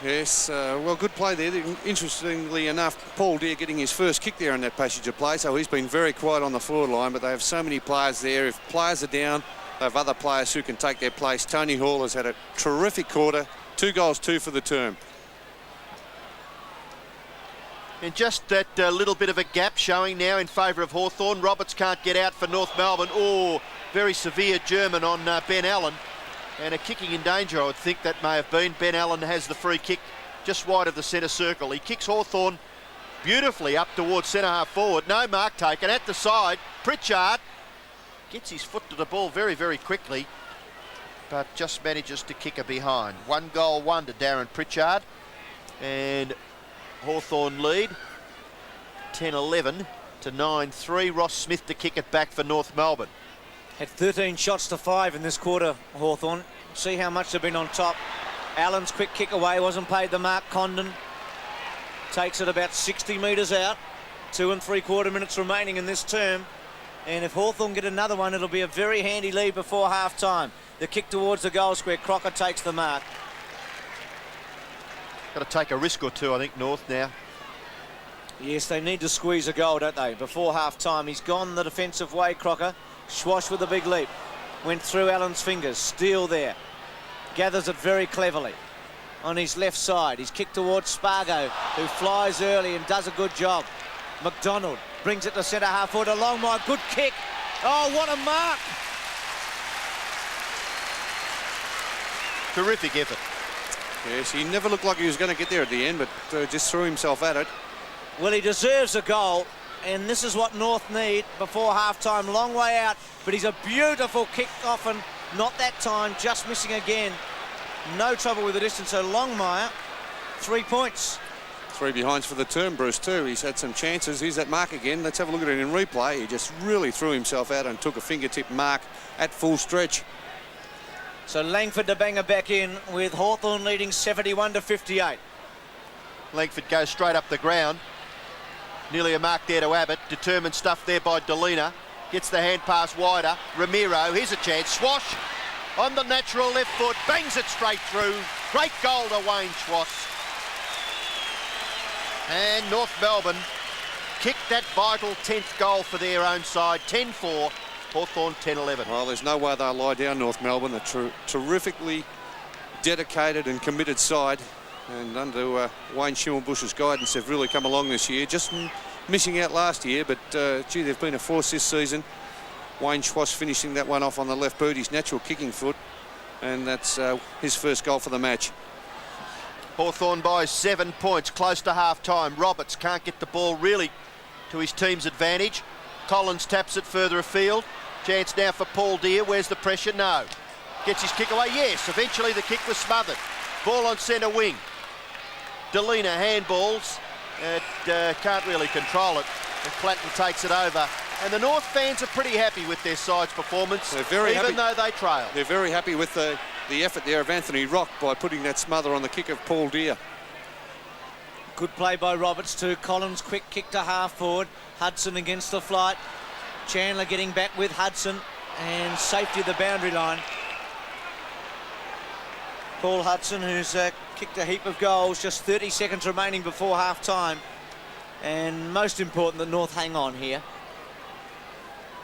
Yes, well, good play there. Interestingly enough, Paul Deere getting his first kick there in that passage of play, so he's been very quiet on the forward line, but they have so many players there. If players are down, they have other players who can take their place. Tony Hall has had a terrific quarter. 2 goals, 2 for the term. And just that little bit of a gap showing now in favour of Hawthorn. Roberts can't get out for North Melbourne. Oh, very severe German on Ben Allen. And a kicking in danger, I would think that may have been. Ben Allen has the free kick just wide of the centre circle. He kicks Hawthorn beautifully up towards centre half forward. No mark taken at the side. Pritchard gets his foot to the ball very, very quickly, but just manages to kick a behind. 1 goal, 1 to Darren Pritchard. And Hawthorn lead 10-11 to 9-3. Ross Smith to kick it back for North Melbourne. Had 13 shots to 5 in this quarter, Hawthorn. See how much they've been on top. Allen's quick kick away wasn't paid the mark. Condon takes it about 60 metres out. 2 3/4 minutes remaining in this term. And if Hawthorn get another one, it'll be a very handy lead before half-time. The kick towards the goal square. Crocker takes the mark. Got to take a risk or two, I think, North now. Yes, they need to squeeze a goal, don't they? Before half-time, he's gone the defensive way, Crocker. Schwash with a big leap. Went through Allen's fingers. Steele there. Gathers it very cleverly. On his left side, he's kicked towards Spargo, who flies early and does a good job. McDonald brings it to centre half forward. A long mile, good kick. Oh, what a mark! Terrific effort. Yes, he never looked like he was going to get there at the end, but just threw himself at it. Well, he deserves a goal, and this is what North need before half-time. Long way out, but he's a beautiful kick off, and not that time, just missing again. No trouble with the distance, so Longmire, 3 points. 3 behinds for the term, Bruce, too. He's had some chances. Here's that mark again. Let's have a look at it in replay. He just really threw himself out and took a fingertip mark at full stretch. So Langford to bang her back in with Hawthorn leading 71-58. Langford goes straight up the ground. Nearly a mark there to Abbott. Determined stuff there by Delina. Gets the hand pass wider. Ramiro, here's a chance. Swash on the natural left foot. Bangs it straight through. Great goal to Wayne Schwass. And North Melbourne kicked that vital 10th goal for their own side. 10-4. Hawthorn 10-11. Well, there's no way they'll lie down, North Melbourne. A terrifically dedicated and committed side. And under Wayne Schimmelbusch's guidance, they've really come along this year. Just missing out last year, but gee, they've been a force this season. Wayne Schwass finishing that one off on the left boot, his natural kicking foot. And that's his first goal for the match. Hawthorn by 7 points, close to half-time. Roberts can't get the ball really to his team's advantage. Collins taps it further afield. Chance now for Paul Deere. Where's the pressure? No. Gets his kick away. Yes, eventually the kick was smothered. Ball on centre wing. Delina handballs. Can't really control it. And Platten takes it over. And the North fans are pretty happy with their side's performance, they're very even though they trail. They're very happy with the effort there of Anthony Rock by putting that smother on the kick of Paul Deere. Good play by Roberts too. Collins quick kick to half forward. Hudson against the flight. Chandler getting back with Hudson and safety of the boundary line. Paul Hudson, who's kicked a heap of goals, just 30 seconds remaining before half-time. And most important that North hang on here.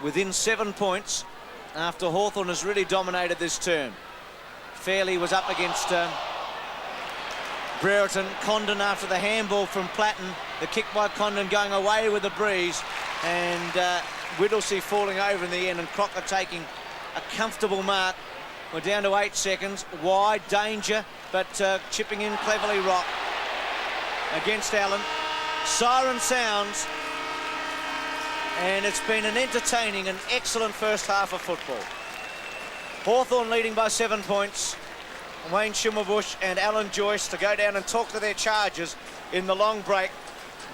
Within 7 points after Hawthorn has really dominated this term. Fairley was up against Brereton. Condon after the handball from Platten. The kick by Condon going away with the breeze. And Whittlesey falling over in the end, and Crocker taking a comfortable mark. We're down to 8 seconds. Wide danger, but chipping in cleverly Rock against Allen. Siren sounds, and it's been an entertaining and excellent first half of football. Hawthorn leading by 7 points. Wayne Schimmelbusch and Alan Joyce to go down and talk to their charges in the long break.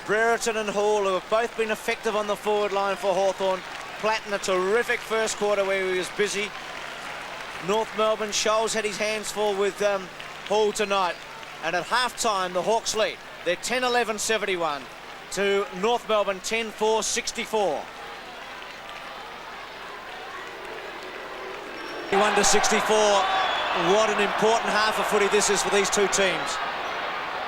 Brereton and Hall, who have both been effective on the forward line for Hawthorn. Platten, a terrific first quarter where he was busy. North Melbourne, Scholes had his hands full with Hall tonight. And at half-time, the Hawks lead. They're 10-11-71 to North Melbourne 10-4-64. 61-64. What an important half of footy this is for these two teams.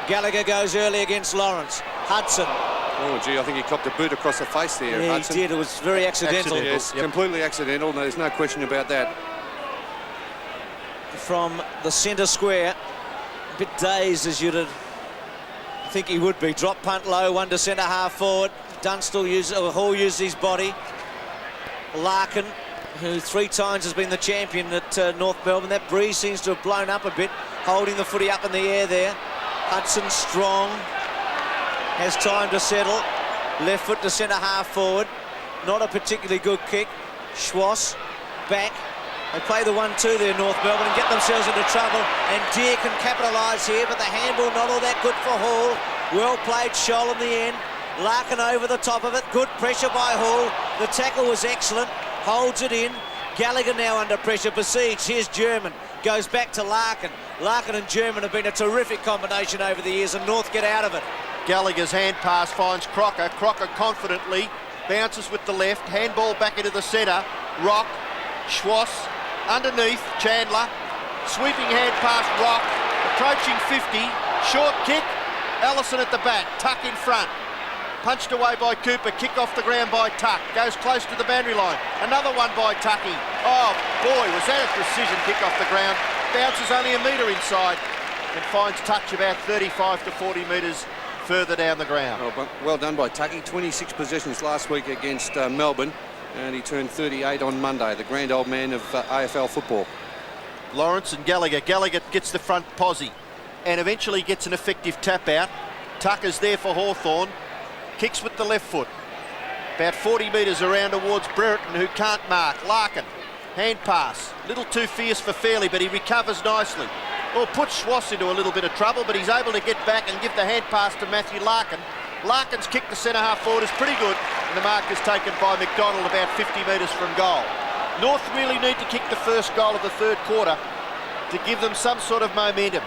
Gallagher goes early against Lawrence. Hudson. Oh, gee, I think he copped a boot across the face there, Yeah, Hudson. he did. It was very accidental. Yes, Yep. completely accidental. No, there's no question about that. From the centre square. A bit dazed, as you'd think he would be. Drop punt low, one to centre half forward. Hall used his body. Larkin, who 3 times has been the champion at North Melbourne. That breeze seems to have blown up a bit, holding the footy up in the air there. Hudson strong, has time to settle. Left foot to centre half forward. Not a particularly good kick. Schwass back. They play the 1-2 there, North Melbourne, and get themselves into trouble. And Deere can capitalise here, but the handball not all that good for Hall. Well played, Scholl in the end. Larkin over the top of it. Good pressure by Hall. The tackle was excellent. Holds it in. Gallagher now under pressure, besieged. Here's German. Goes back to Larkin. Larkin and German have been a terrific combination over the years, and North get out of it. Gallagher's hand pass finds Crocker. Crocker confidently bounces with the left. Handball back into the centre. Rock. Schwass. Underneath. Chandler. Sweeping hand pass. Rock. Approaching 50. Short kick. Allison at the back. Tuck in front. Punched away by Cooper, kick off the ground by Tuck. Goes close to the boundary line. Another one by Tucky. Oh boy, was that a precision kick off the ground. Bounces only a metre inside and finds touch about 35 to 40 metres further down the ground. Well done by Tucky. 26 possessions last week against Melbourne, and he turned 38 on Monday, the grand old man of AFL football. Lawrence and Gallagher. Gallagher gets the front posse and eventually gets an effective tap out. Tucker's there for Hawthorn. Kicks with the left foot. About 40 metres around towards Brereton, who can't mark. Larkin, hand pass. Little too fierce for Fairley, but he recovers nicely. Well, puts Schwass into a little bit of trouble, but he's able to get back and give the hand pass to Matthew Larkin. Larkin's kick to centre half forward is pretty good, and the mark is taken by McDonald about 50 metres from goal. North really need to kick the first goal of the third quarter to give them some sort of momentum.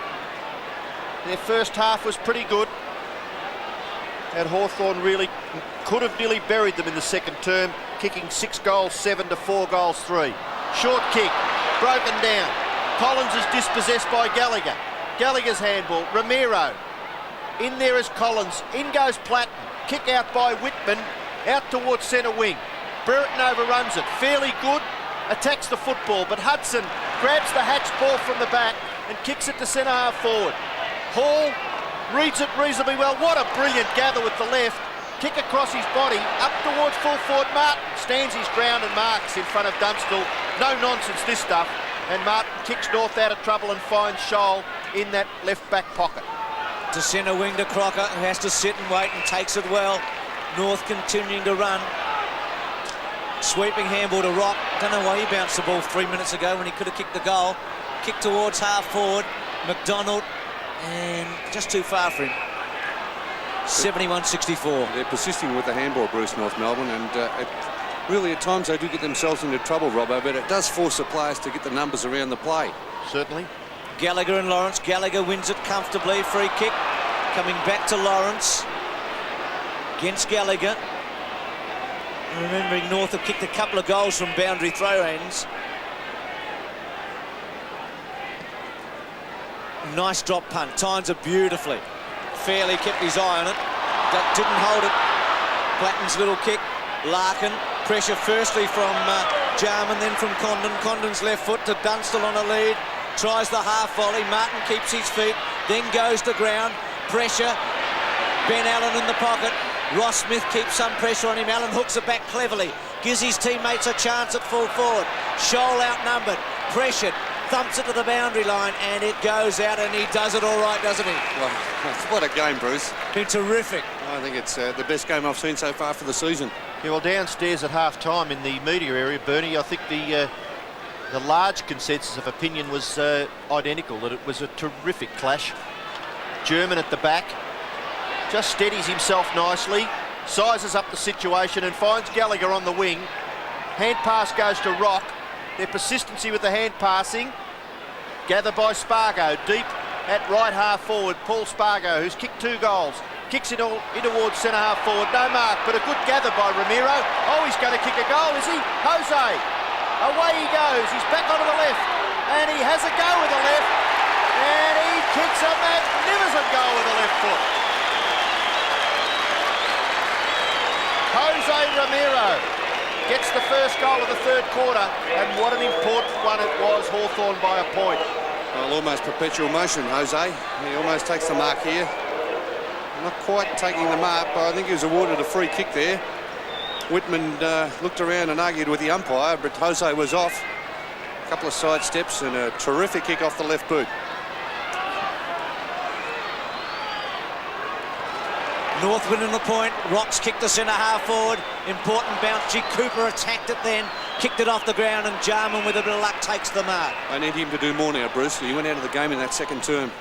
Their first half was pretty good, and Hawthorn really could have nearly buried them in the second term, kicking 6 goals 7 to 4 goals 3. Short kick, broken down. Collins is dispossessed by Gallagher. Gallagher's handball. Ramiro. In there is Collins. In goes Platten. Kick out by Whitman. Out towards centre wing. Brereton overruns it. Fairly good. Attacks the football, but Hudson grabs the Hatch ball from the back and kicks it to centre half forward. Hall reads it reasonably well. What a brilliant gather with the left. Kick across his body, up towards full forward. Martin stands his ground and marks in front of Dunstall. No nonsense, this stuff. And Martin kicks North out of trouble and finds Scholl in that left back pocket. To centre wing to Crocker, who has to sit and wait and takes it well. North continuing to run. Sweeping handball to Rock. Don't know why he bounced the ball 3 minutes ago when he could have kicked the goal. Kick towards half forward. McDonald. And just too far for him. 71-64. They're persisting with the handball, Bruce, North Melbourne, and really at times they do get themselves into trouble, Robbo, but it does force the players to get the numbers around the play. Certainly. Gallagher and Lawrence. Gallagher wins it comfortably. Free kick. Coming back to Lawrence. Against Gallagher. Remembering North have kicked a couple of goals from boundary throw-ins. Nice drop punt. Times it beautifully. Fairley kept his eye on it. Didn't hold it. Platten's little kick. Larkin. Pressure firstly from Jarman, then from Condon. Condon's left foot to Dunstall on a lead. Tries the half volley. Martin keeps his feet. Then goes to ground. Pressure. Ben Allen in the pocket. Ross Smith keeps some pressure on him. Allen hooks it back cleverly. Gives his teammates a chance at full forward. Scholl outnumbered. Pressured. Thumps it to the boundary line, and it goes out, and he does it all right, doesn't he? Well, what a game, Bruce. Been terrific. I think it's the best game I've seen so far for the season. Yeah, well, downstairs at half-time in the media area, Bernie, I think the large consensus of opinion was identical, that it was a terrific clash. German at the back, just steadies himself nicely, sizes up the situation and finds Gallagher on the wing. Hand pass goes to Rock. Their persistency with the hand passing, gathered by Spargo, deep at right half forward. Paul Spargo, who's kicked 2 goals, kicks it all in towards centre half forward. No mark, but a good gather by Ramiro. Oh, he's going to kick a goal, is he? Jose, away he goes. He's back onto the left, and he has a go with the left, and he kicks a magnificent goal with the left foot. Jose Ramiro gets the first goal of the third quarter, and what an important one it was. Hawthorn by a point. Well, almost perpetual motion, Jose. He almost takes the mark here. Not quite taking the mark, but I think he was awarded a free kick there. Whitman looked around and argued with the umpire, but Jose was off. A couple of side steps and a terrific kick off the left boot. North winning the point. Rocks kicked the centre half forward. Important bounce. G. Cooper attacked it then. Kicked it off the ground, and Jarman with a bit of luck takes the mark. I need him to do more now, Bruce. He went out of the game in that second term.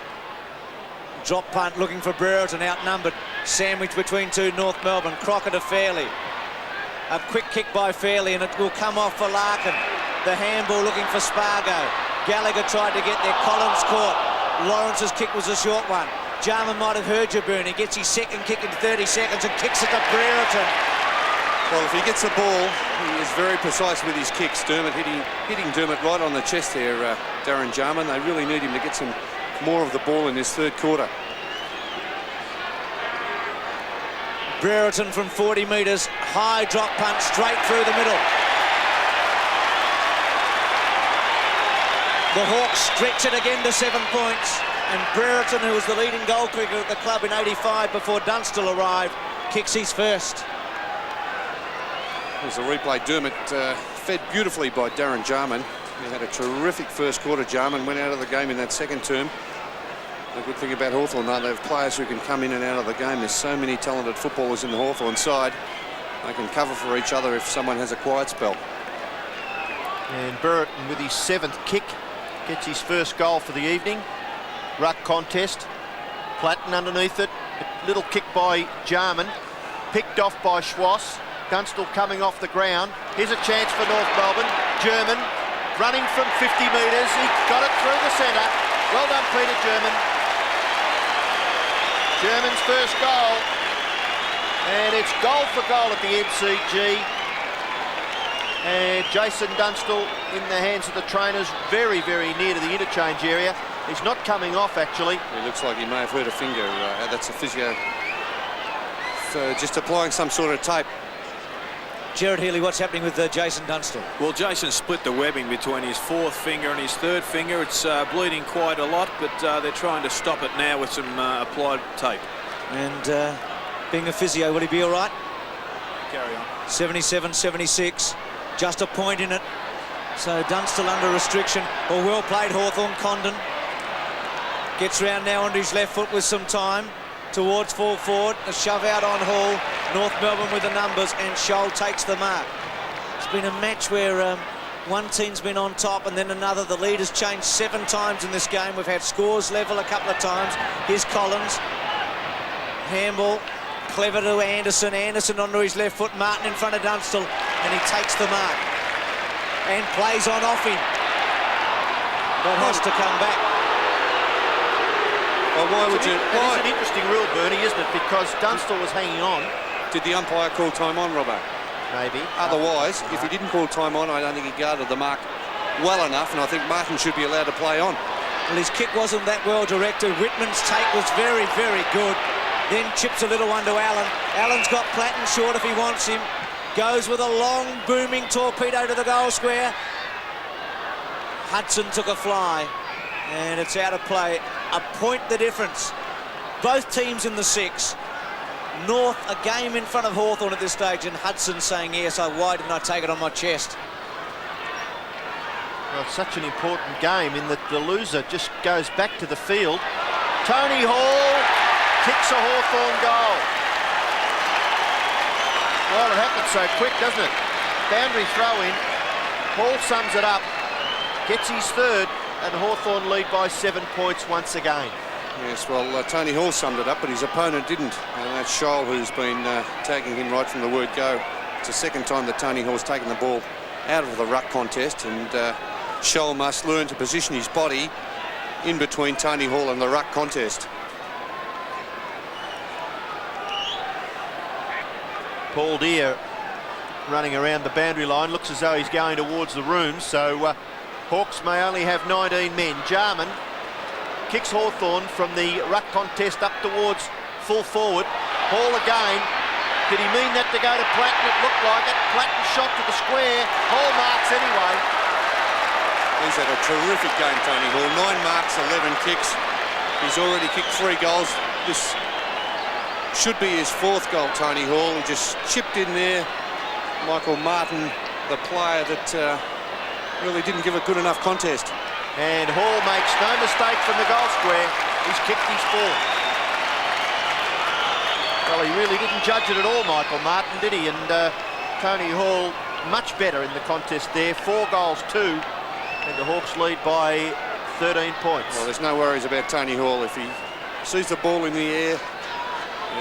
Drop punt looking for Brereton, outnumbered. Sandwich between 2 North Melbourne. Crocker to Fairley. A quick kick by Fairley, and it will come off for Larkin. The handball looking for Spargo. Gallagher tried to get there. Collins caught. Lawrence's kick was a short one. Jarman might have heard you, Bernie. Gets his second kick in 30 seconds and kicks it to Brereton. Well, if he gets the ball, he is very precise with his kicks. Dermott hitting Dermott right on the chest here, Darren Jarman. They really need him to get some more of the ball in this third quarter. Brereton from 40 metres, high drop punt straight through the middle. The Hawks stretch it again to 7 points, and Brereton, who was the leading goal kicker at the club in '85 before Dunstall arrived, kicks his first. There's a replay. Dermott fed beautifully by Darren Jarman. He had a terrific first quarter. Jarman went out of the game in that second term. The good thing about Hawthorn, though, they have players who can come in and out of the game. There's so many talented footballers in the Hawthorn side. They can cover for each other if someone has a quiet spell. And Brereton with his 7th kick gets his first goal for the evening. Ruck contest. Platten underneath it. A little kick by Jarman. Picked off by Schwass. Dunstall coming off the ground. Here's a chance for North Melbourne. German running from 50 metres. He got it through the centre. Well done, Peter German. German's first goal. And it's goal for goal at the MCG. And Jason Dunstall in the hands of the trainers, very, very near to the interchange area. He's not coming off, actually. It looks like he may have hurt a finger. That's a physio. So just applying some sort of tape. Gerard Healy, what's happening with Jason Dunstall? Well, Jason split the webbing between his 4th finger and his 3rd finger. It's bleeding quite a lot, but they're trying to stop it now with some applied tape. And being a physio, will he be all right? Carry on. 77-76, just a point in it. So Dunstall under restriction. Well, well played, Hawthorn. Condon gets round now onto his left foot with some time. Towards full forward, a shove out on Hall. North Melbourne with the numbers, and Scholl takes the mark. It's been a match where one team's been on top and then another. The lead has changed 7 times in this game. We've had scores level a couple of times. Here's Collins. Handball, clever to Anderson. Anderson onto his left foot. Martin in front of Dunstall, and he takes the mark. And plays on off him. But has to come back. Well, why would you? It's an interesting rule, Bernie, isn't it? Because Dunstall was hanging on. Did the umpire call time on, Robbo? Maybe. Otherwise, if he didn't call time on, I don't think he guarded the mark well enough, and I think Martin should be allowed to play on. Well, his kick wasn't that well directed. Whitman's take was very, very good. Then chips a little one to Allen. Allen's got Platten short if he wants him. Goes with a long, booming torpedo to the goal square. Hudson took a fly, and it's out of play. A point the difference. Both teams in the 6. North a game in front of Hawthorn at this stage, and Hudson saying, yes, why didn't I take it on my chest? Well, it's such an important game in that the loser just goes back to the field. Tony Hall kicks a Hawthorn goal. Well, it happened so quick, doesn't it? Boundary throw in. Hall sums it up, gets his 3rd, and Hawthorn lead by 7 points once again. Yes, well, Tony Hall summed it up, but his opponent didn't. And that's Scholl, who's been tagging him right from the word go. It's the 2nd time that Tony Hall's taken the ball out of the ruck contest, and Scholl must learn to position his body in between Tony Hall and the ruck contest. Paul Deere running around the boundary line. Looks as though he's going towards the room, so Hawks may only have 19 men. Jarman kicks Hawthorn from the ruck contest up towards full forward. Hall again. Did he mean that to go to Platten? It looked like it. Platten shot to the square. Hall marks anyway. He's had a terrific game, Tony Hall. 9 marks, 11 kicks. He's already kicked 3 goals. This should be his 4th goal, Tony Hall. He just chipped in there. Michael Martin, the player that really didn't give a good enough contest. And Hall makes no mistake from the goal square. He's kicked his 4th. Well, he really didn't judge it at all, Michael Martin, did he? And Tony Hall much better in the contest there. 4 goals, 2. And the Hawks lead by 13 points. Well, there's no worries about Tony Hall. If he sees the ball in the air,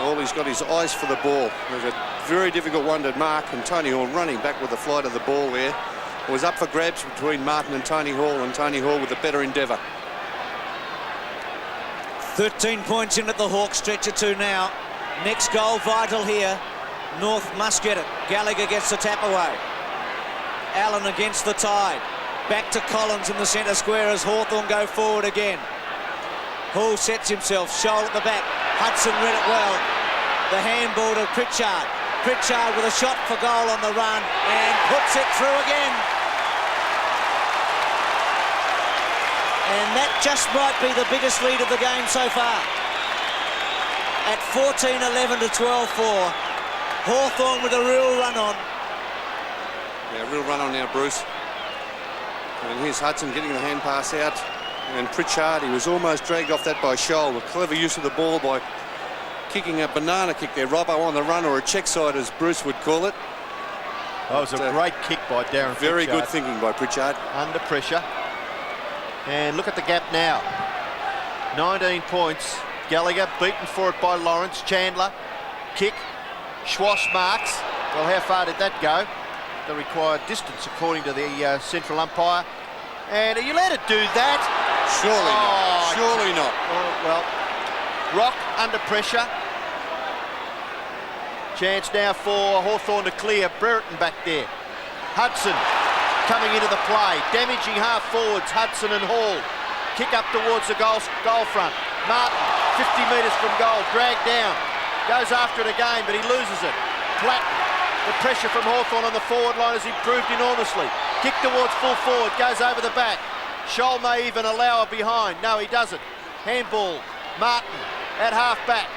all he's got is eyes for the ball. There's a very difficult one to mark, and Tony Hall running back with the flight of the ball there. It was up for grabs between Martin and Tony Hall with a better endeavour. 13 points in at the Hawks, stretcher 2 now. Next goal vital here. North must get it. Gallagher gets the tap away. Allen against the tide. Back to Collins in the centre square as Hawthorn go forward again. Hall sets himself. Scholl at the back. Hudson read it well. the handball to Pritchard. Pritchard with a shot for goal on the run and puts it through again. And that just might be the biggest lead of the game so far. At 14-11 to 12-4. Hawthorn with a real run on. Yeah, real run on now, Bruce. And here's Hudson getting the hand pass out. And Pritchard, he was almost dragged off that by Scholl. A clever use of the ball by kicking a banana kick there, Robbo on the run, or a check side as Bruce would call it. That was a great kick by Darren Very Pritchard. good thinking by Pritchard. Under pressure. And look at the gap now. 19 points. Gallagher beaten for it by Lawrence. Chandler, kick. Schwass marks. Well, how far did that go? The required distance, according to the central umpire. And are you allowed to do that? Surely not. Surely not. Oh, well, Rock under pressure. Chance now for Hawthorn to clear. Brereton back there. Hudson coming into the play. Damaging half forwards, Hudson and Hall. Kick up towards the goal front. Martin, 50 metres from goal, dragged down. Goes after it again, but he loses it. Platten. The pressure from Hawthorn on the forward line has improved enormously. Kick towards full forward, goes over the back. Scholl may even allow a behind. No, he doesn't. Handball. Martin at half back.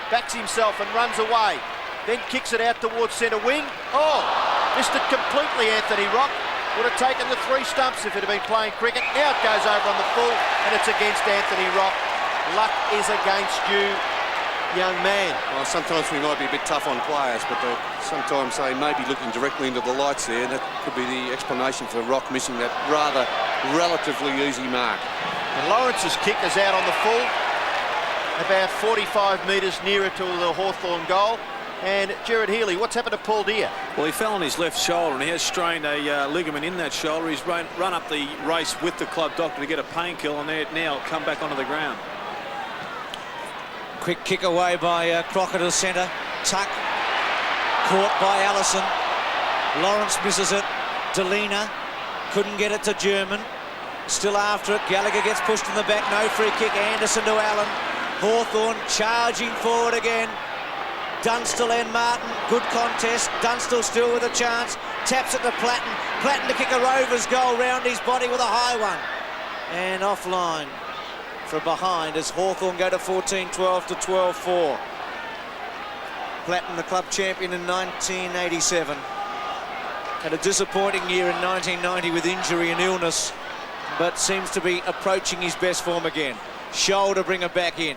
Backs himself and runs away. Then kicks it out towards centre wing. Oh, missed it completely, Anthony Rock. Would have taken the 3 stumps if it had been playing cricket. Now it goes over on the full, and it's against Anthony Rock. Luck is against you, young man. Well, sometimes we might be a bit tough on players, but sometimes they may be looking directly into the lights there. That could be the explanation for Rock missing that rather relatively easy mark. And Lawrence's kick is out on the full, about 45 metres nearer to the Hawthorn goal. And Gerard Healy, what's happened to Paul Deere? Well, he fell on his left shoulder and he has strained a ligament in that shoulder. He's run up the race with the club doctor to get a painkiller, and they're now come back onto the ground. Quick kick away by Crocker to centre. Tuck. Caught by Allison. Lawrence misses it. Delina couldn't get it to German. Still after it. Gallagher gets pushed in the back. No free kick. Anderson to Allen. Hawthorn charging forward again. Dunstall and Martin, good contest. Dunstall still with a chance. Taps it to Platten. Platten to kick a Rovers goal round his body with a high one. And offline for behind as Hawthorn go to 14-12 to 12-4. Platten, the club champion in 1987. Had a disappointing year in 1990 with injury and illness, but seems to be approaching his best form again. Scholl to bring it back in.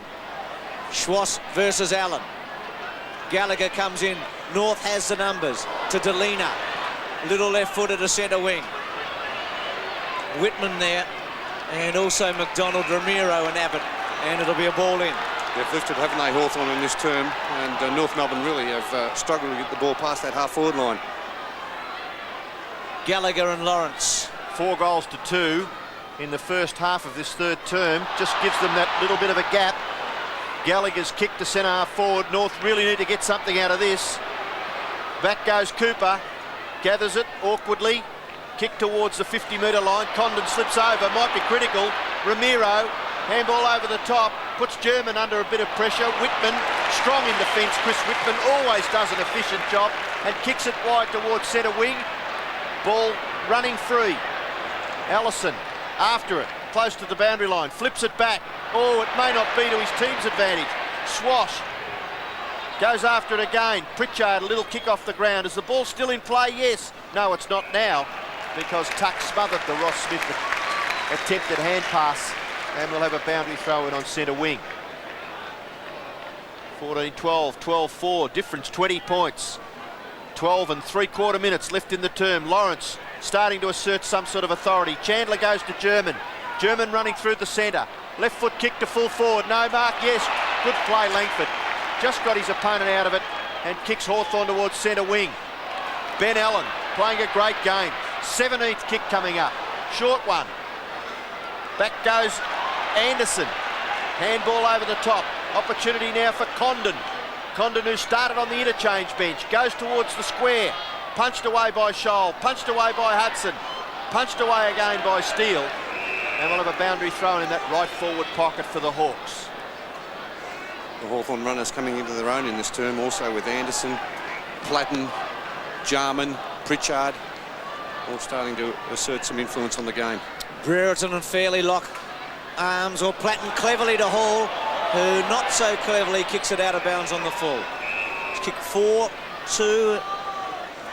Schwass versus Allen. Gallagher comes in. North has the numbers to Delina. Little left-footer to centre wing. Whitman there. And also McDonald, Ramiro and Abbott. And it'll be a ball in. They've lifted, haven't they, Hawthorn in this term? And North Melbourne really have struggled to get the ball past that half-forward line. Gallagher and Lawrence. 4 goals to 2 in the first half of this third term. Just gives them that little bit of a gap. Gallagher's kick to centre half forward. North really need to get something out of this. Back goes Cooper. Gathers it awkwardly. Kick towards the 50-metre line. Condon slips over. Might be critical. Ramiro. Handball over the top. Puts German under a bit of pressure. Whitman strong in defence. Chris Whitman always does an efficient job and kicks it wide towards centre wing. Ball running free. Allison after it. Close to the boundary line. Flips it back. Oh, it may not be to his team's advantage. Swash goes after it again. Pritchard, a little kick off the ground. Is the ball still in play? Yes. No, it's not now, because Tuck smothered the Ross Smith attempted hand pass, and we'll have a boundary throw in on centre wing. 14-12, 12-4, difference 20 points. 12 and 3/4 minutes left in the term. Lawrence starting to assert some sort of authority. Chandler goes to German. German running through the centre. Left foot kick to full forward. No mark, yes. Good play, Langford. Just got his opponent out of it and kicks Hawthorn towards centre wing. Ben Allen playing a great game. 17th kick coming up. Short one. Back goes Anderson. Handball over the top. Opportunity now for Condon. Condon, who started on the interchange bench, goes towards the square. Punched away by Scholl. Punched away by Hudson. Punched away again by Steele. And we'll have a boundary thrown in that right forward pocket for the Hawks. The Hawthorn runners coming into their own in this term, also with Anderson, Platten, Jarman, Pritchard, all starting to assert some influence on the game. Brereton and Fairley lock arms, or Platten cleverly to Hall, who not so cleverly kicks it out of bounds on the full. He's kicked 4-2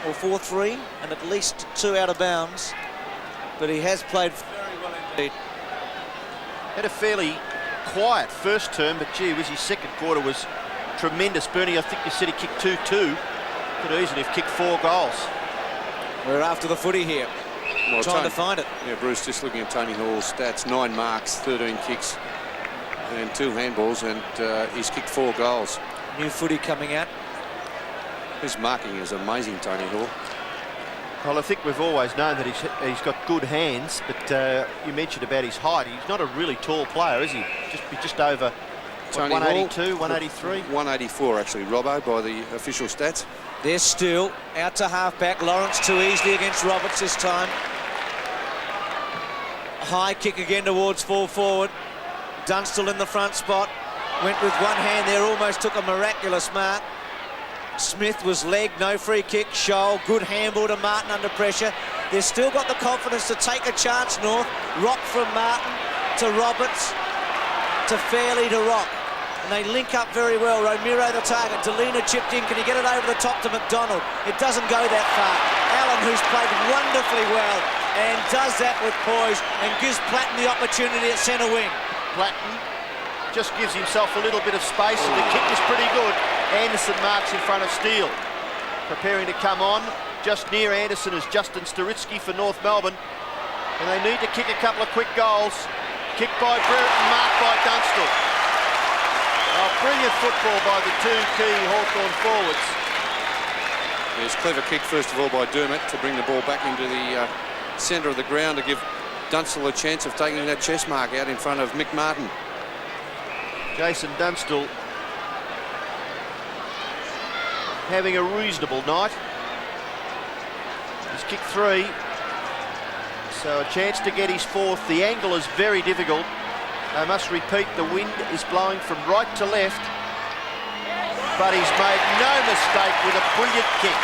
or 4-3, and at least 2 out of bounds, but he has played very well indeed. Had a fairly quiet first term, but gee whiz, his second quarter was tremendous. Bernie, I think you said he kicked 2-2. Could easily have kicked 4 goals. We're after the footy here. Well, Trying to find it. Yeah, Bruce, just looking at Tony Hall's stats, 9 marks, 13 kicks and 2 handballs, and he's kicked 4 goals. New footy coming out. His marking is amazing, Tony Hall. Well, I think we've always known that he's got good hands, but you mentioned about his height. He's not a really tall player, is he? Just over what, 182, 183? 184, actually, Robbo, by the official stats. They're still out to half-back. Lawrence too easily against Roberts this time. High kick again towards full forward. Dunstall in the front spot. Went with one hand there, almost took a miraculous mark. Smith was legged, no free kick. Scholl, good handball to Martin under pressure. They've still got the confidence to take a chance, North. Rock from Martin to Roberts to Fairley to Rock. And they link up very well. Romero the target. Delina chipped in. Can he get it over the top to McDonald? It doesn't go that far. Allen, who's played wonderfully well and does that with poise and gives Platten the opportunity at centre wing. Platten just gives himself a little bit of space, and the kick is pretty good. Anderson marks in front of Steele. Preparing to come on. Just near Anderson is Justin Staritsky for North Melbourne. And they need to kick a couple of quick goals. Kicked by Brereton, marked by Dunstall. Oh, brilliant football by the 2 key Hawthorn forwards. There's clever kick, first of all, by Dermott to bring the ball back into the centre of the ground to give Dunstall a chance of taking that chest mark out in front of Mick Martin. Jason Dunstall having a reasonable night. He's kicked 3, so a chance to get his 4th. The angle is very difficult. I must repeat, the wind is blowing from right to left, but he's made no mistake with a brilliant kick.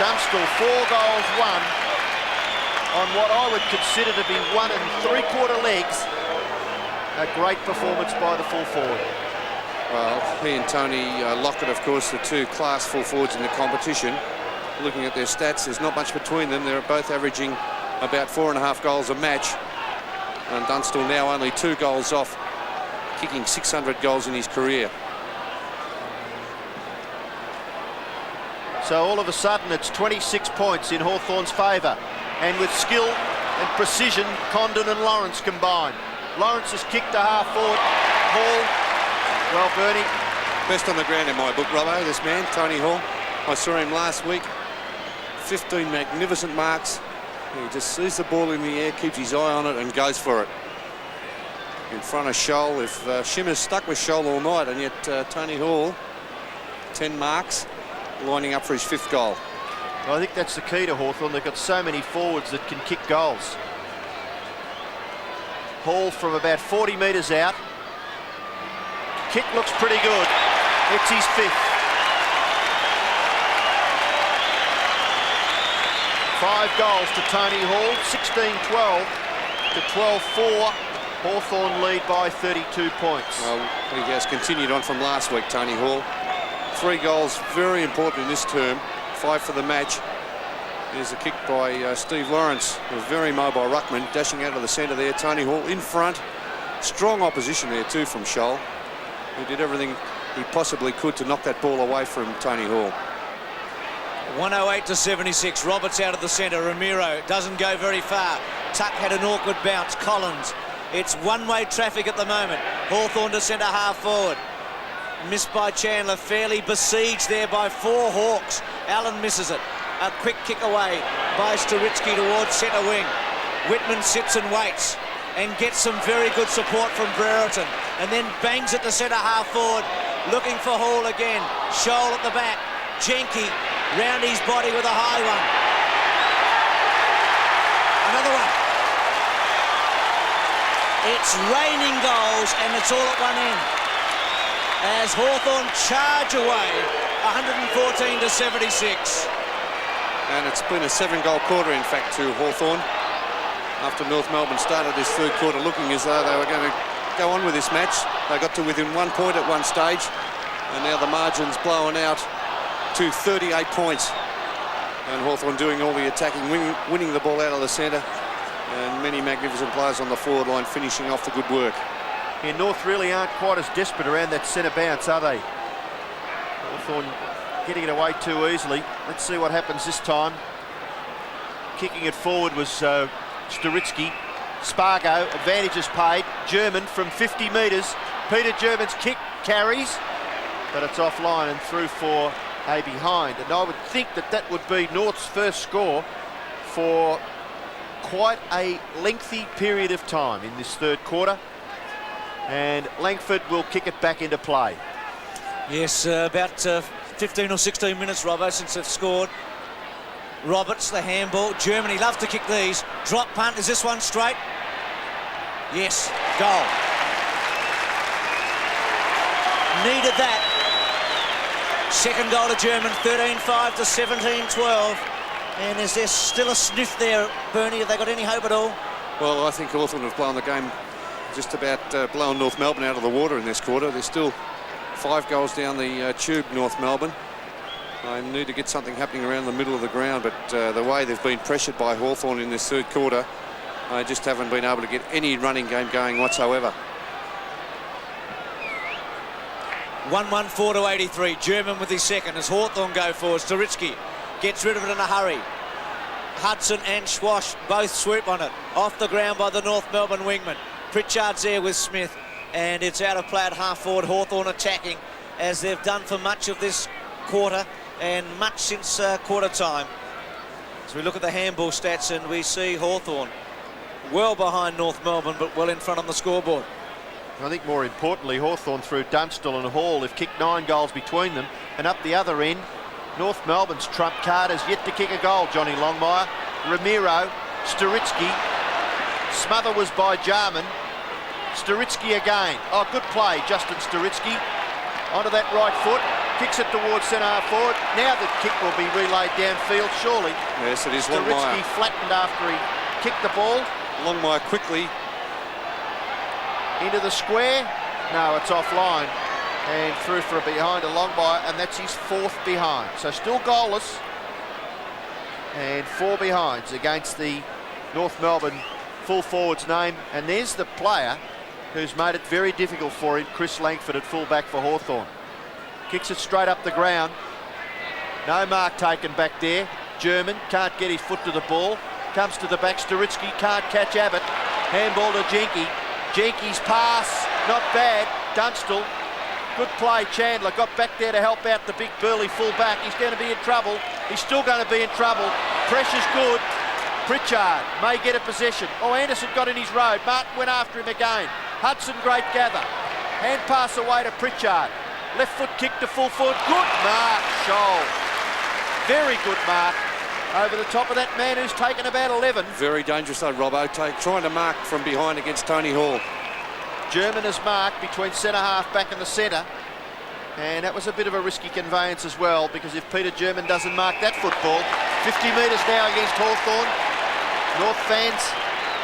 Dunstall 4 goals, 1 on what I would consider to be 1 3/4 legs. A great performance by the full forward. Well, he and Tony Lockett, of course, the 2 class full forwards in the competition. Looking at their stats, there's not much between them. They're both averaging about 4.5 goals a match. And Dunstall now only 2 goals off, kicking 600 goals in his career. So all of a sudden it's 26 points in Hawthorn's favour. And with skill and precision, Condon and Lawrence combined. Lawrence has kicked a half forward. Hall, well, Bernie. Best on the ground in my book, Robbo, this man, Tony Hall. I saw him last week. 15 magnificent marks. He just sees the ball in the air, keeps his eye on it and goes for it. In front of Scholl. If Shimmer's stuck with Scholl all night, and yet Tony Hall, 10 marks, lining up for his 5th goal. Well, I think that's the key to Hawthorn. They've got so many forwards that can kick goals. Hall from about 40 metres out. Kick looks pretty good. It's his 5th. 5 goals to Tony Hall, 16-12 to 12-4. Hawthorn lead by 32 points. Well, he has continued on from last week, Tony Hall. 3 goals, very important in this term. 5 for the match. There's a kick by Steve Lawrence, a very mobile ruckman, dashing out of the centre there. Tony Hall in front. Strong opposition there too from Scholl, who did everything he possibly could to knock that ball away from Tony Hall. 108 to 76. Roberts out of the centre. Romero doesn't go very far. Tuck had an awkward bounce. Collins. It's one-way traffic at the moment. Hawthorn to centre half forward. Missed by Chandler. Fairly besieged there by 4 Hawks. Allen misses it. A quick kick away by Staritsky towards centre wing. Whitman sits and waits and gets some very good support from Brereton, and then bangs it to centre half forward, looking for Hall again. Scholl at the back. Jenke round his body with a high one. Another one. It's raining goals, and it's all at one end. As Hawthorn charge away, 114 to 76. And it's been a 7-goal quarter, in fact, to Hawthorn. After North Melbourne started this third quarter looking as though they were going to go on with this match. They got to within 1 point at one stage, and now the margin's blown out to 38 points. And Hawthorn doing all the attacking, winning the ball out of the centre, and many magnificent players on the forward line finishing off the good work. Yeah, North really aren't quite as desperate around that centre bounce, are they? Hawthorn getting it away too easily. Let's see what happens this time. Kicking it forward was Sturitsky. Spargo, advantage is paid. German from 50 metres. Peter German's kick carries, but it's offline and through for a behind. And I would think that that would be North's first score for quite a lengthy period of time in this third quarter. And Langford will kick it back into play. Yes, about 15 or 16 minutes, Robbo, since they've scored. Roberts, the handball. Germany love to kick these. Drop punt. Is this one straight? Yes. Goal. Needed that. Second goal to German. 13-5 to 17-12. And is there still a sniff there, Bernie? Have they got any hope at all? Well, I think Hawthorn have blown the game, just about blown North Melbourne out of the water in this quarter. They're still 5 goals down the tube, North Melbourne. They need to get something happening around the middle of the ground, but the way they've been pressured by Hawthorn in this third quarter, they just haven't been able to get any running game going whatsoever. 114 to 83. German with his second as Hawthorn go forward. Sturitsky gets rid of it in a hurry. Hudson and Schwash both swoop on it. Off the ground by the North Melbourne wingman. Pritchard's there with Smith, and it's out of play at half forward. Hawthorn attacking as they've done for much of this quarter and much since quarter time. So we look at the handball stats and we see Hawthorn well behind North Melbourne, but well in front on the scoreboard. I think more importantly, Hawthorn through Dunstall and Hall have kicked 9 goals between them, and up the other end, North Melbourne's trump card has yet to kick a goal. Johnny Longmire, Ramiro, Sturitsky. Smother was by Jarman. Sturitsky again. Oh, good play, Justin Sturitsky. Onto that right foot. Kicks it towards centre half forward. Now the kick will be relayed downfield, surely. Yes, it is Sturitsky Longmire. flattened after he kicked the ball. Longmire quickly. Into the square. No, it's offline. And through for a behind to Longmire, and that's his 4th behind. So still goalless. And 4 behinds against the North Melbourne full forward's name. And there's the player who's made it very difficult for him, Chris Langford at full-back for Hawthorn. Kicks it straight up the ground. No mark taken back there. German can't get his foot to the ball. Comes to the back. Sturitsky can't catch Abbott. Handball to Jenke. Jenke's pass, not bad. Dunstall. Good play, Chandler. Got back there to help out the big burly full-back. He's going to be in trouble. He's still going to be in trouble. Pressure's good. Pritchard may get a possession. Oh, Anderson got in his road. Martin went after him again. Hudson, great gather. Hand pass away to Pritchard. Left foot kick to full forward. Good mark, Scholl. Very good mark over the top of that man who's taken about 11. Very dangerous though, Robbo, trying to mark from behind against Tony Hall. German has marked between centre half back and the centre, and that was a bit of a risky conveyance as well, because if Peter German doesn't mark that football, 50 metres now against Hawthorn. North fans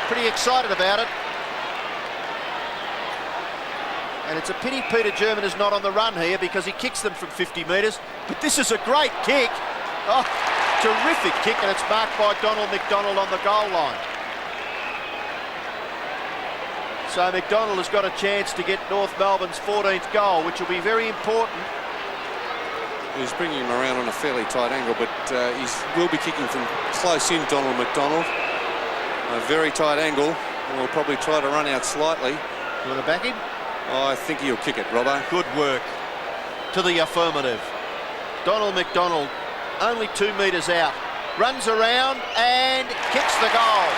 pretty excited about it. And it's a pity Peter German is not on the run here, because he kicks them from 50 metres. But this is a great kick. Oh, terrific kick, and it's marked by Donald McDonald on the goal line. So McDonald has got a chance to get North Melbourne's 14th goal, which will be very important. He's bringing him around on a fairly tight angle, but he will be kicking from close in, Donald McDonald. A very tight angle, and will probably try to run out slightly. You want to back him? Oh, I think he'll kick it, Robbo. Good work. To the affirmative. Donald McDonald, only 2 metres out. Runs around and kicks the goal.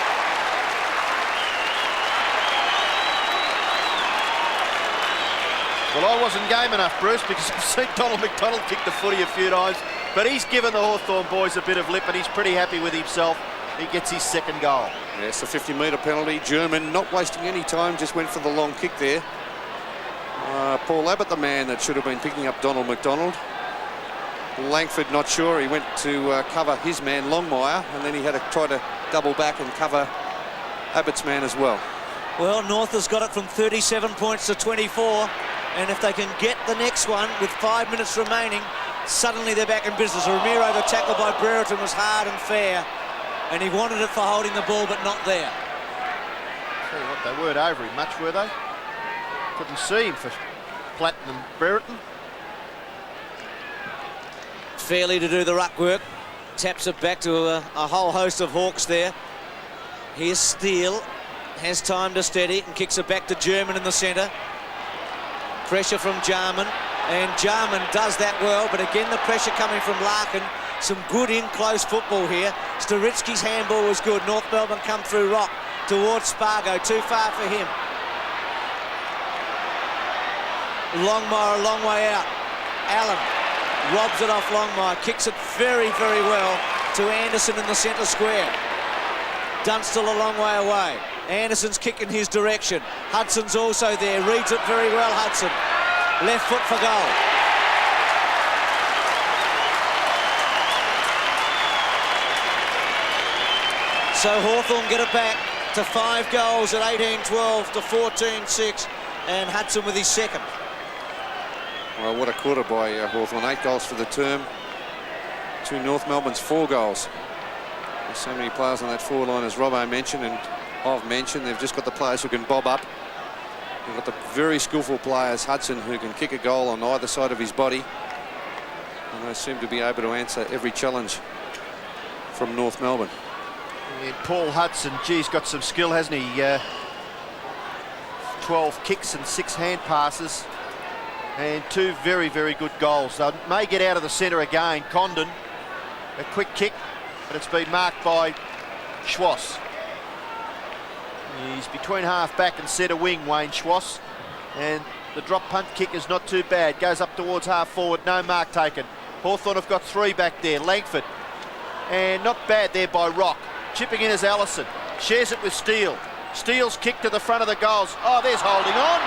Well, I wasn't game enough, Bruce, because I've seen Donald McDonald kick the footy a few times, but he's given the Hawthorn boys a bit of lip, and he's pretty happy with himself. He gets his 2nd goal. Yes, the 50-metre penalty. German not wasting any time, just went for the long kick there. Paul Abbott, the man that should have been picking up Donald McDonald. Langford not sure. He went to cover his man Longmire, and then he had to try to double back and cover Abbott's man as well. Well, North has got it from 37 points to 24, and if they can get the next one with 5 minutes remaining, suddenly they're back in business. Ramiro, the tackle by Brereton was hard and fair, and he wanted it for holding the ball, but not there. Tell you what, they weren't over him much, were they? Couldn't see him for Platten and Brereton. Fairly to do the ruck work. Taps it back to a whole host of Hawks there. Here's Steele. Has time to steady and kicks it back to German in the centre. Pressure from Jarman. And Jarman does that well, but again the pressure coming from Larkin. Some good in-close football here. Storitsky's handball was good. North Melbourne come through Rock towards Spargo. Too far for him. Longmire a long way out. Allen robs it off Longmire. Kicks it very, very well to Anderson in the centre square. Dunstall a long way away. Anderson's kicking his direction. Hudson's also there. Reads it very well, Hudson. Left foot for goal. So Hawthorn get it back to 5 goals at 18-12 to 14-6, and Hudson with his second. Well, what a quarter by Hawthorn. 8 goals for the term. To North Melbourne's 4 goals. There's so many players on that forward line, as Robbo mentioned, and I've mentioned. They've just got the players who can bob up. They've got the very skillful players, Hudson, who can kick a goal on either side of his body. And they seem to be able to answer every challenge from North Melbourne. And Paul Hudson, geez, got some skill, hasn't he? 12 kicks and 6 hand passes. And 2 very, very good goals. They may get out of the centre again. Condon, a quick kick, but it's been marked by Schwass. He's between half-back and centre wing, Wayne Schwass. And the drop punt kick is not too bad. Goes up towards half-forward, no mark taken. Hawthorn have got 3 back there. Langford. And not bad there by Rock. Chipping in is Allison. Shares it with Steele. Steele's kick to the front of the goals. Oh, there's holding on.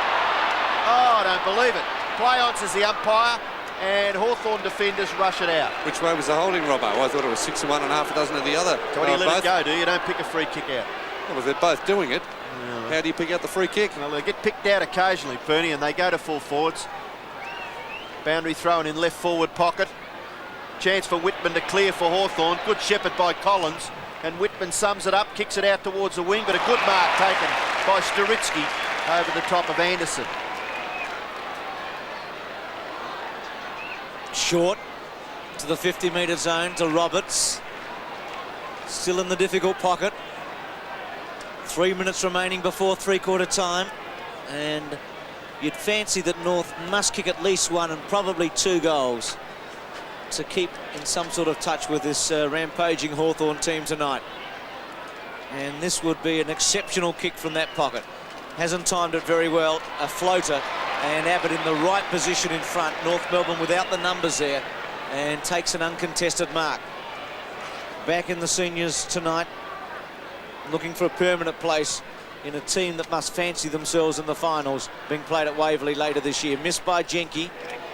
Oh, I don't believe it. Play on, says the umpire, and Hawthorn defenders rush it out. Which way was the holding, Robbo? I thought it was 6 of one and half a dozen of the other. So what do you let it go, do you? You don't pick a free kick out. Well, if they're both doing it, how do you pick out the free kick? Well, they get picked out occasionally, Bernie, and they go to full forwards. Boundary thrown in left forward pocket. Chance for Whitman to clear for Hawthorn. Good shepherd by Collins, and Whitman sums it up, kicks it out towards the wing, but a good mark taken by Storitsky over the top of Anderson. Short to the 50-metre zone to Roberts. Still in the difficult pocket. 3 minutes remaining before three-quarter time. And you'd fancy that North must kick at least 1 and probably 2 goals to keep in some sort of touch with this rampaging Hawthorn team tonight. And this would be an exceptional kick from that pocket. Hasn't timed it very well. A floater. And Abbott in the right position in front. North Melbourne without the numbers there, and takes an uncontested mark. Back in the seniors tonight, looking for a permanent place in a team that must fancy themselves in the finals, being played at Waverley later this year. Missed by Jenke.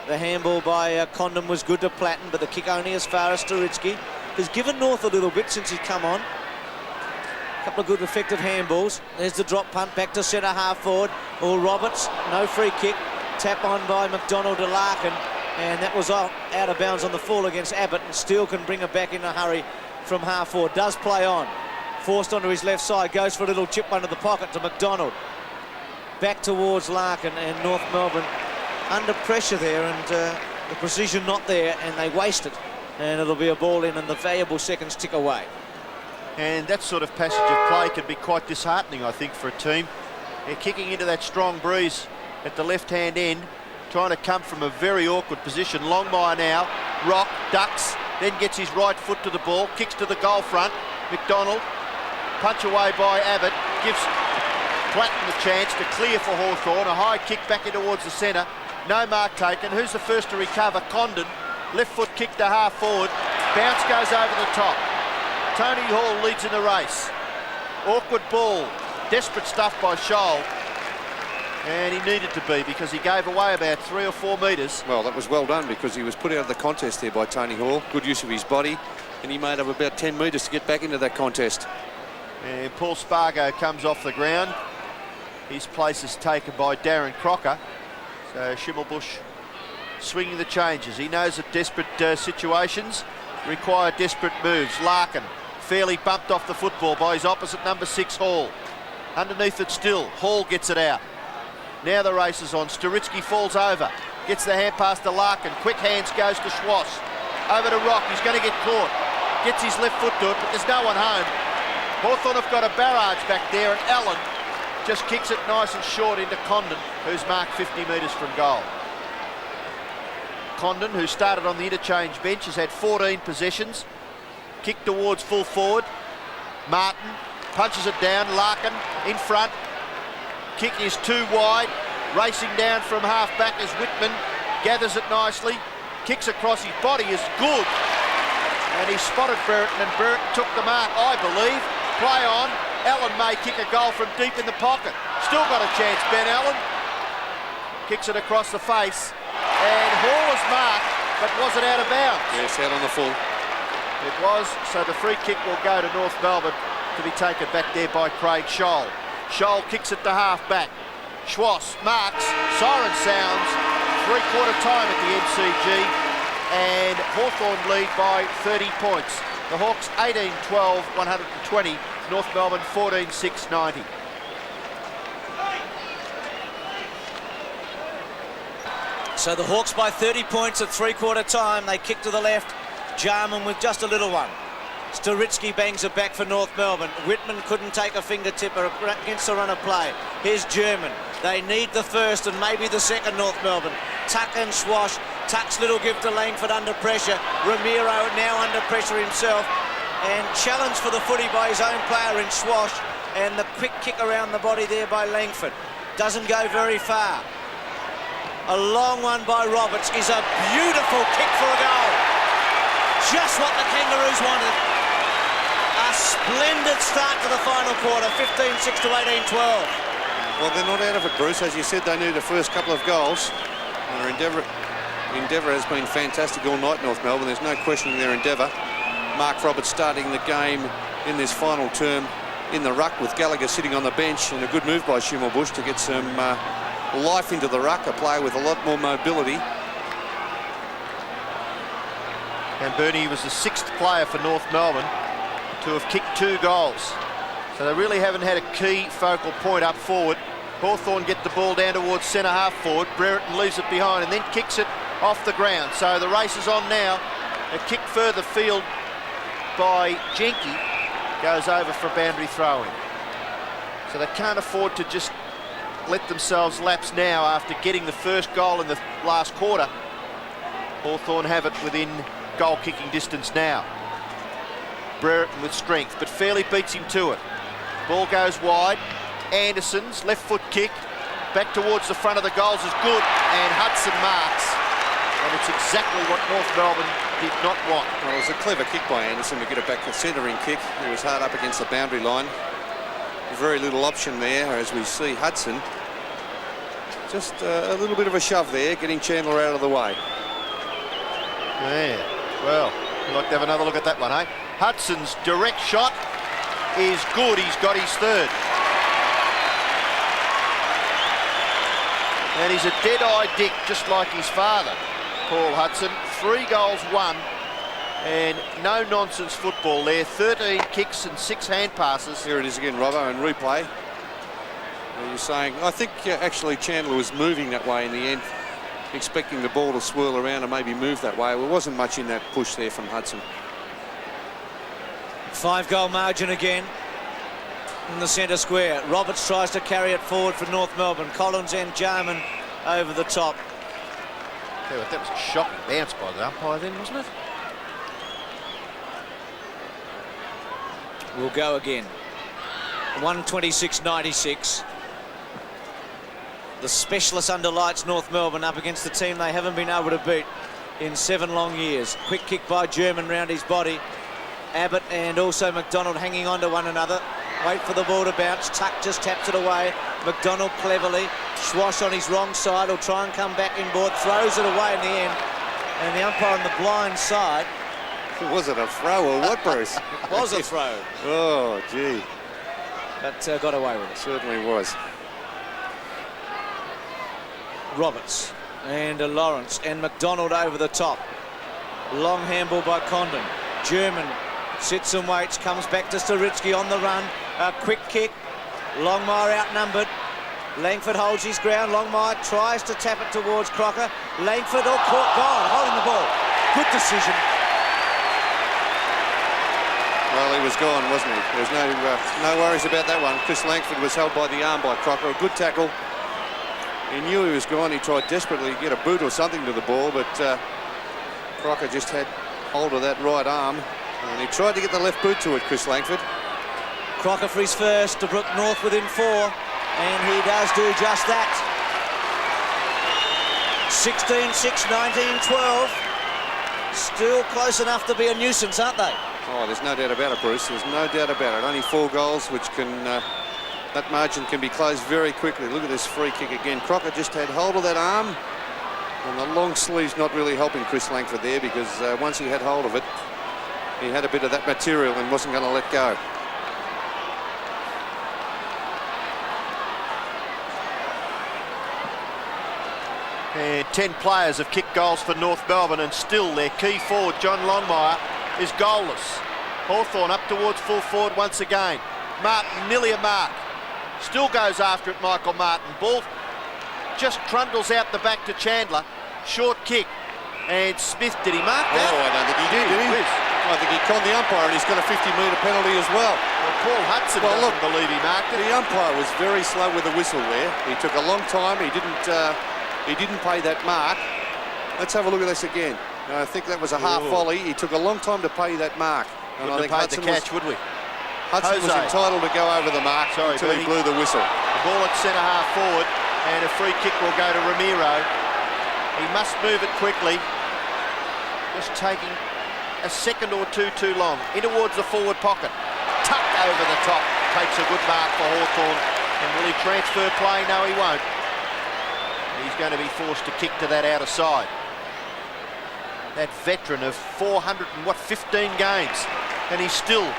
The handball by Condon was good to Platten, but the kick only as far as Storitsky. Has given North a little bit since he's come on. A couple of good effective handballs. There's the drop punt back to centre half forward. Or Roberts, no free kick. Tap on by McDonald to Larkin, and that was out of bounds on the fall against Abbott, and Steele can bring it back in a hurry from half forward. Does play on. Forced onto his left side, goes for a little chip under the pocket to McDonald. Back towards Larkin, and North Melbourne under pressure there, and the precision not there, and they waste it. And it'll be a ball in, and the valuable seconds tick away. And that sort of passage of play can be quite disheartening, I think, for a team. They're kicking into that strong breeze at the left-hand end, trying to come from a very awkward position. Longmire now, Rock, ducks, then gets his right foot to the ball, kicks to the goal front. McDonald, punch away by Abbott, gives Platten the chance to clear for Hawthorn. A high kick back in towards the centre, no mark taken. Who's the first to recover? Condon, left foot kick to half forward, bounce goes over the top. Tony Hall leads in the race. Awkward ball. Desperate stuff by Scholl. And he needed to be because he gave away about 3 or 4 metres. Well, that was well done because he was put out of the contest there by Tony Hall. Good use of his body, and he made up about 10 metres to get back into that contest. And Paul Spargo comes off the ground. His place is taken by Darren Crocker. So Schimmelbusch swinging the changes. He knows that desperate situations require desperate moves. Larkin fairly bumped off the football by his opposite number 6 Hall. Underneath it still, Hall gets it out. Now the race is on. Storitsky falls over. Gets the hand pass to Larkin. Quick hands goes to Schwass. Over to Rock. He's going to get caught. Gets his left foot to it, but there's no one home. Hawthorn have got a barrage back there, and Allen just kicks it nice and short into Condon, who's marked 50 metres from goal. Condon, who started on the interchange bench, has had 14 possessions. Kick towards full forward. Martin punches it down. Larkin in front. Kick is too wide. Racing down from half back as Whitman gathers it nicely. Kicks across. His body is good. And he spotted Brereton, and Brereton took the mark, I believe. Play on. Allen may kick a goal from deep in the pocket. Still got a chance, Ben Allen. Kicks it across the face. And Hall was marked, but was it out of bounds? Yes, out on the full. It was, so the free kick will go to North Melbourne to be taken back there by Craig Scholl. Scholl kicks it to half back. Schwass marks, siren sounds, 3/4 time at the MCG, and Hawthorn lead by 30 points. The Hawks 18-12, 120, North Melbourne 14-6, 90. So the Hawks by 30 points at 3/4 time. They kick to the left. Jarman with just a little one. Storitsky bangs it back for North Melbourne. Whitman couldn't take a fingertip against the run of play. Here's German. They need the first and maybe the second, North Melbourne. Tuck and Swash. Tuck's little gift to Langford under pressure. Ramiro now under pressure himself. And challenge for the footy by his own player in Swash. And the quick kick around the body there by Langford. Doesn't go very far. A long one by Roberts is a beautiful kick for a goal. Just what the Kangaroos wanted. A splendid start to the final quarter, 15-6 to 18-12. Well, they're not out of it, Bruce. As you said, they need the first couple of goals. Their endeavour has been fantastic all night, North Melbourne. There's no questioning their endeavour. Mark Roberts starting the game in this final term in the ruck with Gallagher sitting on the bench, and a good move by Schimmelbusch to get some life into the ruck, a player with a lot more mobility. And Bernie was the 6th player for North Melbourne to have kicked 2 goals. So they really haven't had a key focal point up forward. Hawthorn get the ball down towards centre half forward. Brereton leaves it behind and then kicks it off the ground. So the race is on now. A kick further field by Jenke goes over for a boundary throw-in. So they can't afford to just let themselves lapse now after getting the first goal in the last quarter. Hawthorn have it within goal-kicking distance now. Brereton with strength, but fairly beats him to it. Ball goes wide. Anderson's left foot kick back towards the front of the goals is good, and Hudson marks. And it's exactly what North Melbourne did not want. Well, it was a clever kick by Anderson to get it back to centering kick. He was hard up against the boundary line. Very little option there, as we see Hudson. Just a little bit of a shove there, getting Chandler out of the way. Yeah, well, we'd like to have another look at that one, eh? Hudson's direct shot is good. He's got his 3rd. And he's a dead-eye dick, just like his father, Paul Hudson. 3 goals, 1, and no-nonsense football there. 13 kicks and 6 hand passes. Here it is again, Robbo, and replay. You're saying, I think actually Chandler was moving that way in the end, expecting the ball to swirl around and maybe move that way. There wasn't much in that push there from Hudson. 5-goal margin again in the centre square. Roberts tries to carry it forward for North Melbourne. Collins and Jarman over the top. Tell you what, that was a shocking bounce by the umpire then, wasn't it? We'll go again. 126-96. The specialists under lights, North Melbourne, up against the team they haven't been able to beat in 7 long years. Quick kick by German round his body. Abbott and also McDonald hanging on to one another. Wait for the ball to bounce. Tuck just taps it away. McDonald cleverly. Schwash on his wrong side will try and come back inboard. Throws it away in the end. And the umpire on the blind side. Was it a throw or what, Bruce? It was a throw. Oh, gee. But got away with it. Certainly was. Roberts and Lawrence and McDonald over the top. Long handball by Condon. German sits and waits, comes back to Staritsky on the run. A quick kick. Longmire outnumbered. Langford holds his ground. Longmire tries to tap it towards Crocker. Langford, gone, holding the ball. Good decision. Well, he was gone, wasn't he? There's no worries about that one. Chris Langford was held by the arm by Crocker. A good tackle. He knew he was gone. He tried desperately to get a boot or something to the ball, but Crocker just had hold of that right arm. And he tried to get the left boot to it, Chris Langford. Crocker for his first to Brook North within 4. And he does do just that. 16-6, 19-12. Still close enough to be a nuisance, aren't they? Oh, there's no doubt about it, Bruce. There's no doubt about it. Only 4 goals, which can... that margin can be closed very quickly. Look at this free kick again. Crocker just had hold of that arm. And the long sleeve's not really helping Chris Langford there, because once he had hold of it, he had a bit of that material and wasn't going to let go. And 10 players have kicked goals for North Melbourne, and still their key forward, John Longmire, is goalless. Hawthorn up towards full forward once again. Martin, nearly a mark. Still goes after it, Michael Martin. Ball just trundles out the back to Chandler. Short kick. And Smith, did he mark that? Oh, I don't think he did he? I think he conned the umpire, and he's got a 50-metre penalty as well. Well, Paul Hudson doesn't believe he marked it. The umpire was very slow with the whistle there. He took a long time. He didn't pay that mark. Let's have a look at this again. I think that was a half volley. He took a long time to pay that mark. And I think Hudson the catch, would we? Hudson was entitled to go over the mark until he blew the whistle. The ball at centre half forward, and a free kick will go to Ramiro. He must move it quickly. Just taking a second or two too long. In towards the forward pocket. Tucked over the top. Takes a good mark for Hawthorn. And will he transfer play? No, he won't. He's going to be forced to kick to that outer side. That veteran of 15 games. And he still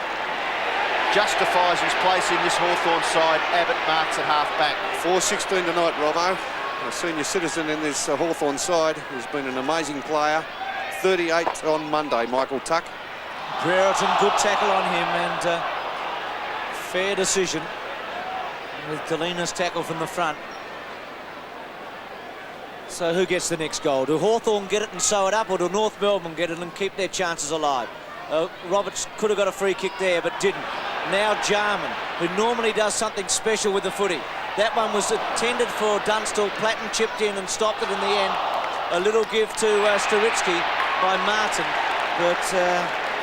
justifies his place in this Hawthorn side. Abbott marks at half-back. 4-16 tonight, Robbo. A senior citizen in this Hawthorn side. He's been an amazing player. 38 on Monday, Michael Tuck. Brereton, good tackle on him, and fair decision with Delina's tackle from the front. So who gets the next goal? Do Hawthorn get it and sew it up, or do North Melbourne get it and keep their chances alive? Roberts could have got a free kick there, but didn't. Now Jarman, who normally does something special with the footy. That one was intended for Dunstall. Platten chipped in and stopped it in the end. A little give to Staritsky by Martin, but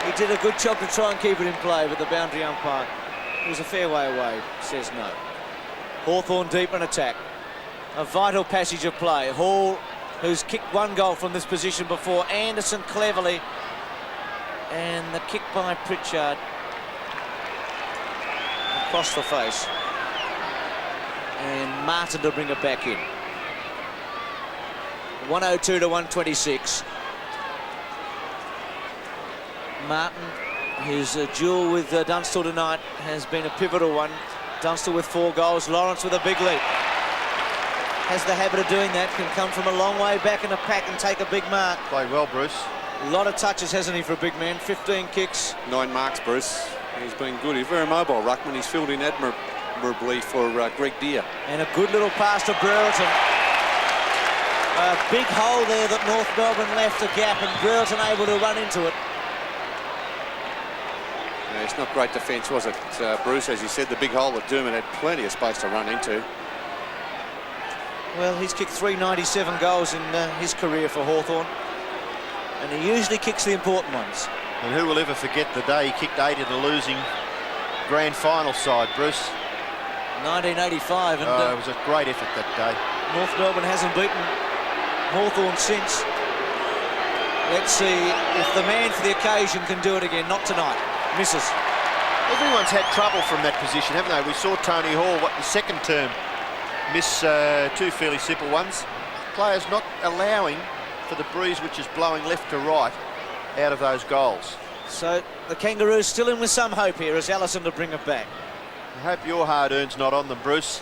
he did a good job to try and keep it in play, but the boundary umpire, it was a fair way away, says no. Hawthorn deep in attack. A vital passage of play. Hall, who's kicked 1 goal from this position before. Anderson cleverly. And the kick by Pritchard across the face. And Martin to bring it back in. 102 to 126. Martin, whose duel with Dunstall tonight has been a pivotal one. Dunstall with 4 goals. Lawrence with a big leap. Has the habit of doing that, can come from a long way back in a pack and take a big mark. Played well, Bruce. A lot of touches, hasn't he, for a big man? 15 kicks. 9 marks, Bruce. He's been good. He's very mobile, Ruckman. He's filled in admirably for Greg Deere. And a good little pass to Brereton. A big hole there that North Melbourne left a gap, and Brereton able to run into it. Yeah, it's not great defence, was it, Bruce? As you said, the big hole that Dermott had plenty of space to run into. Well, he's kicked 397 goals in his career for Hawthorn, and he usually kicks the important ones. And who will ever forget the day he kicked 8 in the losing grand final side, Bruce? 1985, and it was a great effort that day. North Melbourne hasn't beaten Hawthorn since. Let's see if the man for the occasion can do it again. Not tonight. Misses. Everyone's had trouble from that position, haven't they? We saw Tony Hall, the second term, miss two fairly simple ones. Players not allowing for the breeze which is blowing left to right out of those goals. So the Kangaroos still in with some hope here as Allison to bring it back. I hope your hard-earn's not on them, Bruce.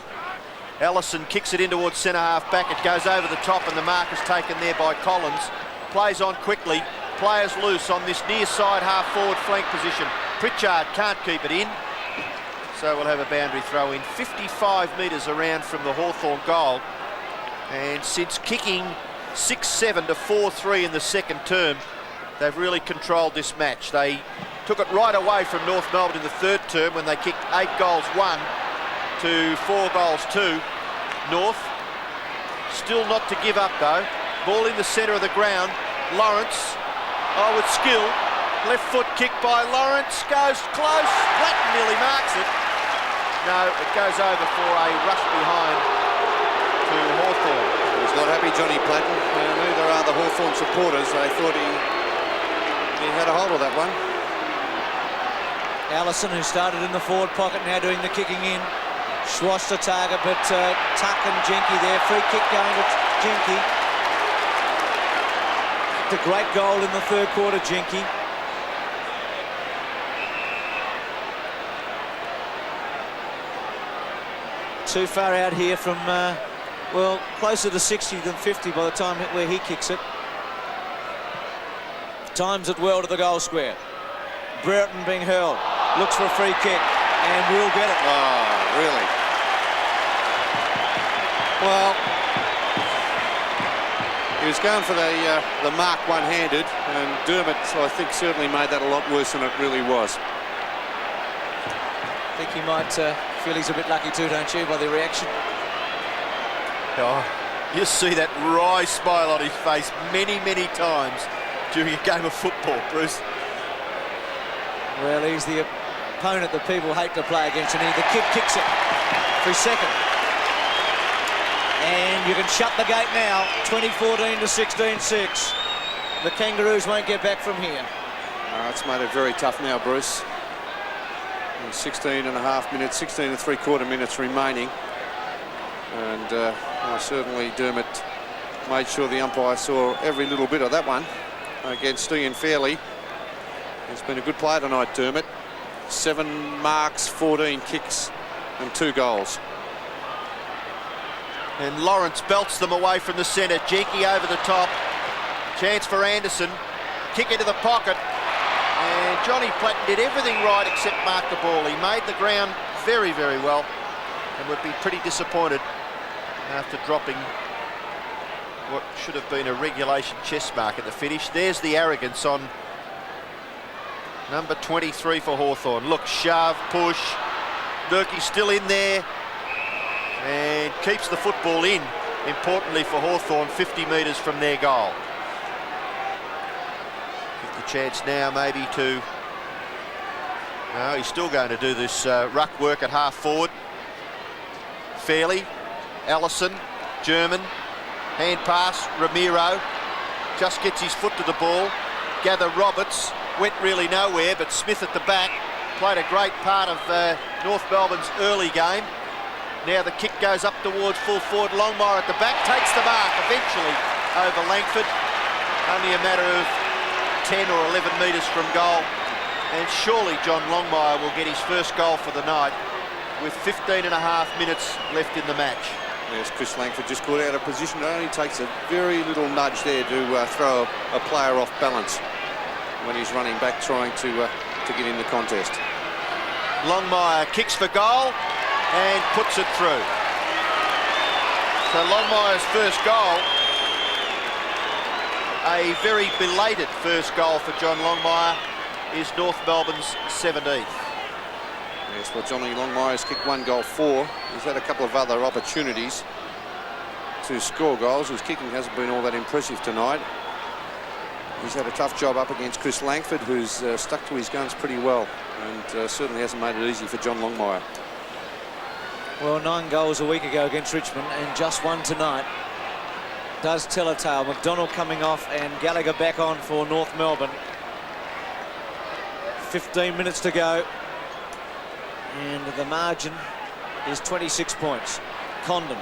Allison kicks it in towards centre-half back. It goes over the top and the mark is taken there by Collins. Plays on quickly. Players loose on this near side half-forward flank position. Pritchard can't keep it in. So we'll have a boundary throw in 55 metres around from the Hawthorn goal. And since kicking 6-7 to 4-3 in the second term, they've really controlled this match. They took it right away from North Melbourne in the third term when they kicked 8 goals 1 to 4 goals 2. North still not to give up though. Ball in the centre of the ground. Lawrence, with skill. Left foot kick by Lawrence, goes close. Platten nearly marks it. No, it goes over for a rush behind to Hawthorn. He's not happy, Johnny Platten. Neither are the Hawthorn supporters. They thought he had a hold of that one. Allison, who started in the forward pocket, now doing the kicking in. Schwartz to target, but Tuck and Jenke there. Free kick going to Jenke. The great goal in the third quarter, Jenke. Too far out here from, well, closer to 60 than 50 by the time where he kicks it. Times it well to the goal square. Brereton being hurled. Looks for a free kick and will get it. Oh, really? Well, he was going for the mark one-handed, and Dermott, I think, certainly made that a lot worse than it really was. I think he might feel he's a bit lucky too, don't you, by the reaction? Oh, you see that wry smile on his face many, many times during a game of football, Bruce. Well, he's the opponent that people hate to play against, and the kid kicks it for his second. And you can shut the gate now, 2014 to 16-6. The Kangaroos won't get back from here. It's made it very tough now, Bruce. 16 and a half minutes, 16 and 3/4 minutes remaining. And certainly Dermott made sure the umpire saw every little bit of that one against Ian Fairley. He's been a good player tonight, Dermott. 7 marks, 14 kicks and 2 goals. And Lawrence belts them away from the centre. Jenke over the top. Chance for Anderson. Kick into the pocket. And Johnny Platten did everything right except mark the ball. He made the ground very, very well and would be pretty disappointed after dropping what should have been a regulation chest mark at the finish. There's the arrogance on number 23 for Hawthorn. Look, shove, push. Durkee still in there and keeps the football in, importantly for Hawthorn, 50 metres from their goal. Give the chance now maybe to... No, he's still going to do this ruck work at half forward. Fairley, Allison, German, hand pass, Ramiro, just gets his foot to the ball. Gather Roberts, went really nowhere, but Smith at the back played a great part of North Melbourne's early game. Now the kick goes up towards full forward. Longmire at the back, takes the mark eventually over Langford. Only a matter of 10 or 11 metres from goal. And surely John Longmire will get his first goal for the night with 15 and a half minutes left in the match. Yes, Chris Langford just caught out of position. It only takes a very little nudge there to throw a player off balance when he's running back trying to get in the contest. Longmire kicks for goal and puts it through. So Longmire's first goal, a very belated first goal for John Longmire, is North Melbourne's 17th. Yes, well, Johnny Longmire's kicked 1 goal 4. He's had a couple of other opportunities to score goals. His kicking hasn't been all that impressive tonight. He's had a tough job up against Chris Langford, who's stuck to his guns pretty well, and certainly hasn't made it easy for John Longmire. Well, 9 goals a week ago against Richmond, and just 1 tonight does tell a tale. McDonald coming off and Gallagher back on for North Melbourne. 15 minutes to go. And the margin is 26 points. Condon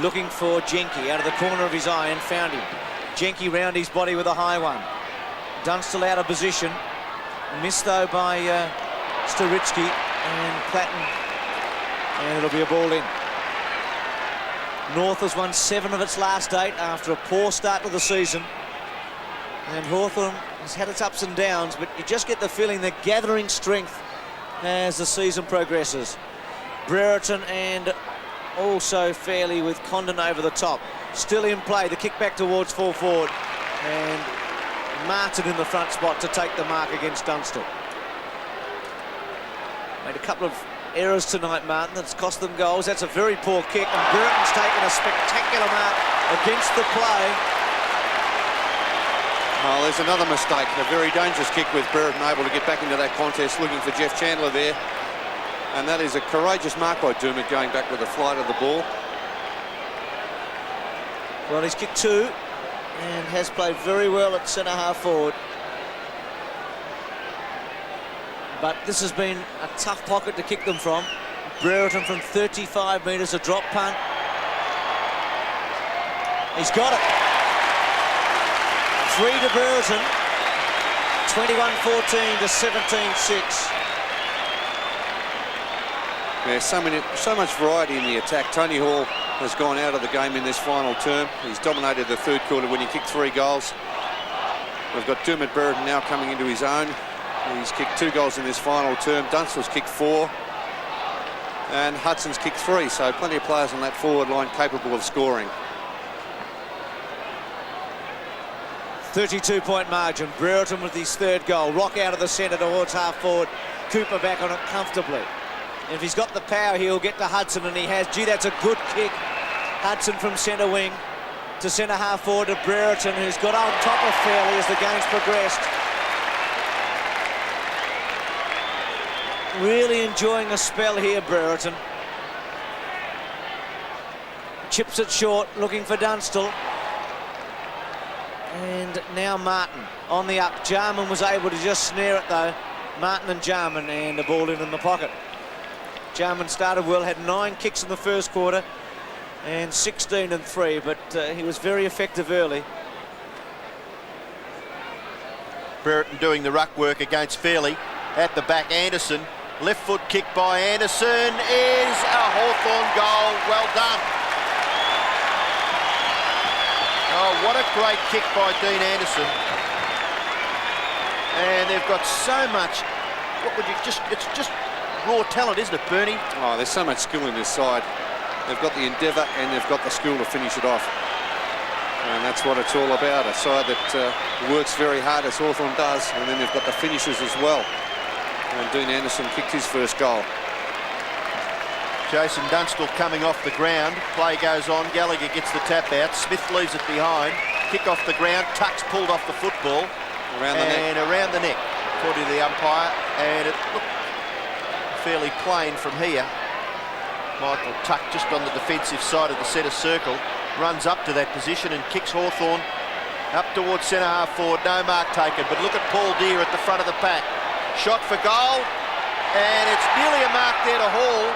looking for Jenke out of the corner of his eye and found him. Jenke round his body with a high one. Dunstall out of position. Missed though by Staritsky and Platten. And it'll be a ball in. North has won 7 of its last 8 after a poor start to the season. And Hawthorn has had its ups and downs, but you just get the feeling they're gathering strength as the season progresses. Brereton and also Fairley with Condon over the top. Still in play, the kick back towards full forward. And Martin in the front spot to take the mark against Dunstall. Made a couple of errors tonight, Martin, that's cost them goals. That's a very poor kick, and Brereton's taken a spectacular mark against the play. Oh, there's another mistake. A very dangerous kick with Brereton able to get back into that contest, looking for Jeff Chandler there. And that is a courageous mark by Dermott, going back with the flight of the ball. Well, he's kicked 2 and has played very well at centre-half forward. But this has been a tough pocket to kick them from. Brereton from 35 metres, a drop punt. He's got it. 3 to Brereton, 21-14 to 17-6. There's so much variety in the attack. Tony Hall has gone out of the game in this final term. He's dominated the third quarter when he kicked 3 goals. We've got Dermott Brereton now coming into his own. He's kicked 2 goals in this final term. Dunstall's kicked 4. And Hudson's kicked 3. So plenty of players on that forward line capable of scoring. 32-point margin. Brereton with his 3rd goal. Rock out of the centre towards half forward. Cooper back on it comfortably. And if he's got the power, he'll get to Hudson, and he has. Gee, that's a good kick. Hudson from centre wing to centre half forward to Brereton, who's got on top of Fairley as the game's progressed. Really enjoying a spell here, Brereton. Chips it short, looking for Dunstall. And now Martin on the up. Jarman was able to just snare it though. Martin and Jarman, and the ball in the pocket. Jarman started well, had 9 kicks in the first quarter and 16 and 3, but he was very effective early. Brereton doing the ruck work against Fairley. At the back, Anderson. Left foot kick by Anderson is a Hawthorn goal. Well done. Oh, what a great kick by Dean Anderson. And they've got so much, it's just raw talent, isn't it, Bernie? Oh, there's so much skill in this side. They've got the endeavour and they've got the skill to finish it off. And that's what it's all about, a side that works very hard, as Hawthorn does, and then they've got the finishers as well. And Dean Anderson kicked his first goal. Jason Dunstall coming off the ground. Play goes on. Gallagher gets the tap out. Smith leaves it behind. Kick off the ground. Tuck's pulled off the football. Around the neck, according to the umpire. And it looked fairly plain from here. Michael Tuck just on the defensive side of the centre circle. Runs up to that position and kicks Hawthorn up towards centre half forward. No mark taken. But look at Paul Deere at the front of the pack. Shot for goal. And it's nearly a mark there to Hall.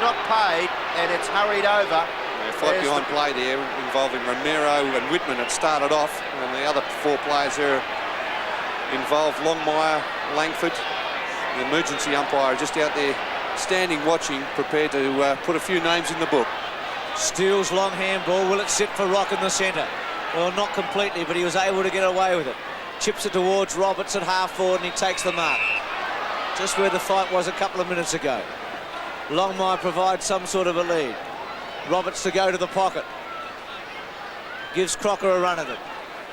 Not paid, and it's hurried over. Yeah, fight behind play there involving Romero and Whitman. It started off, and the other 4 players there involved Longmire, Langford. The emergency umpire just out there standing, watching, prepared to put a few names in the book. Steele's long handball. Will it sit for Rock in the centre? Well, not completely, but he was able to get away with it. Chips it towards Roberts at half forward, and he takes the mark. Just where the fight was a couple of minutes ago. Longmire provides some sort of a lead. Roberts to go to the pocket. Gives Crocker a run at it.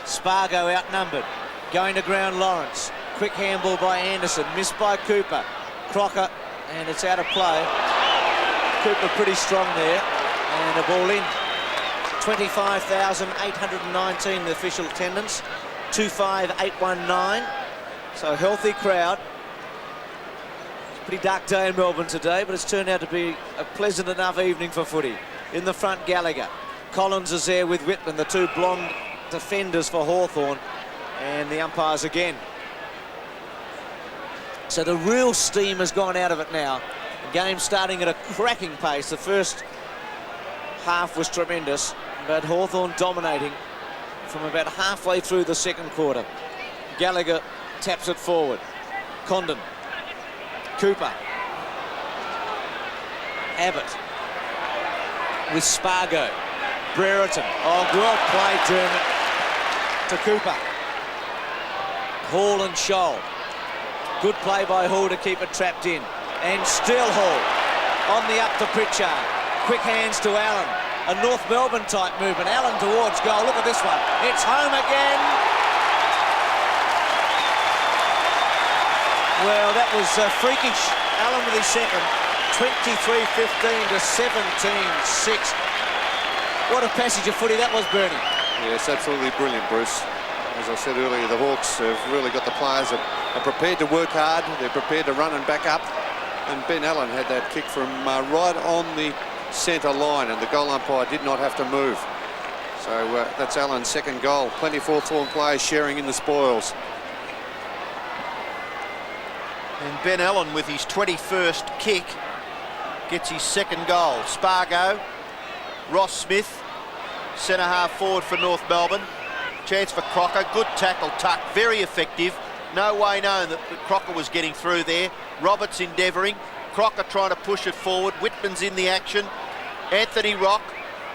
Spargo outnumbered. Going to ground, Lawrence. Quick handball by Anderson. Missed by Cooper. Crocker, and it's out of play. Cooper pretty strong there. And a ball in. 25,819 the official attendance. 25,819. So healthy crowd. Pretty dark day in Melbourne today, but it's turned out to be a pleasant enough evening for footy. In the front, Gallagher. Collins is there with Whitman, the 2 blonde defenders for Hawthorn, and the umpires again. So the real steam has gone out of it now. Game starting at a cracking pace. The first half was tremendous, but Hawthorn dominating from about halfway through the second quarter. Gallagher taps it forward. Condon. Cooper. Abbott. With Spargo. Brereton. Oh, well played, Dermot. To Cooper. Hall and Scholl. Good play by Hall to keep it trapped in. And still Hall. On the up to Pritchard. Quick hands to Allen. A North Melbourne type movement. Allen towards goal. Look at this one. It's home again. Well, that was freakish. Allen with his second. 23-15 to 17-6. What a passage of footy that was, Bernie. Yes, absolutely brilliant, Bruce. As I said earlier, the Hawks have really got the players that are prepared to work hard. They're prepared to run and back up. And Ben Allen had that kick from right on the centre line, and the goal umpire did not have to move. So that's Allen's second goal. Plenty of Hawthorn players sharing in the spoils. And Ben Allen with his 21st kick gets his second goal. Spargo, Ross Smith, centre half forward for North Melbourne. Chance for Crocker, good tackle, Tuck, very effective. No way known that Crocker was getting through there. Roberts endeavouring, Crocker trying to push it forward. Whitman's in the action. Anthony Rock,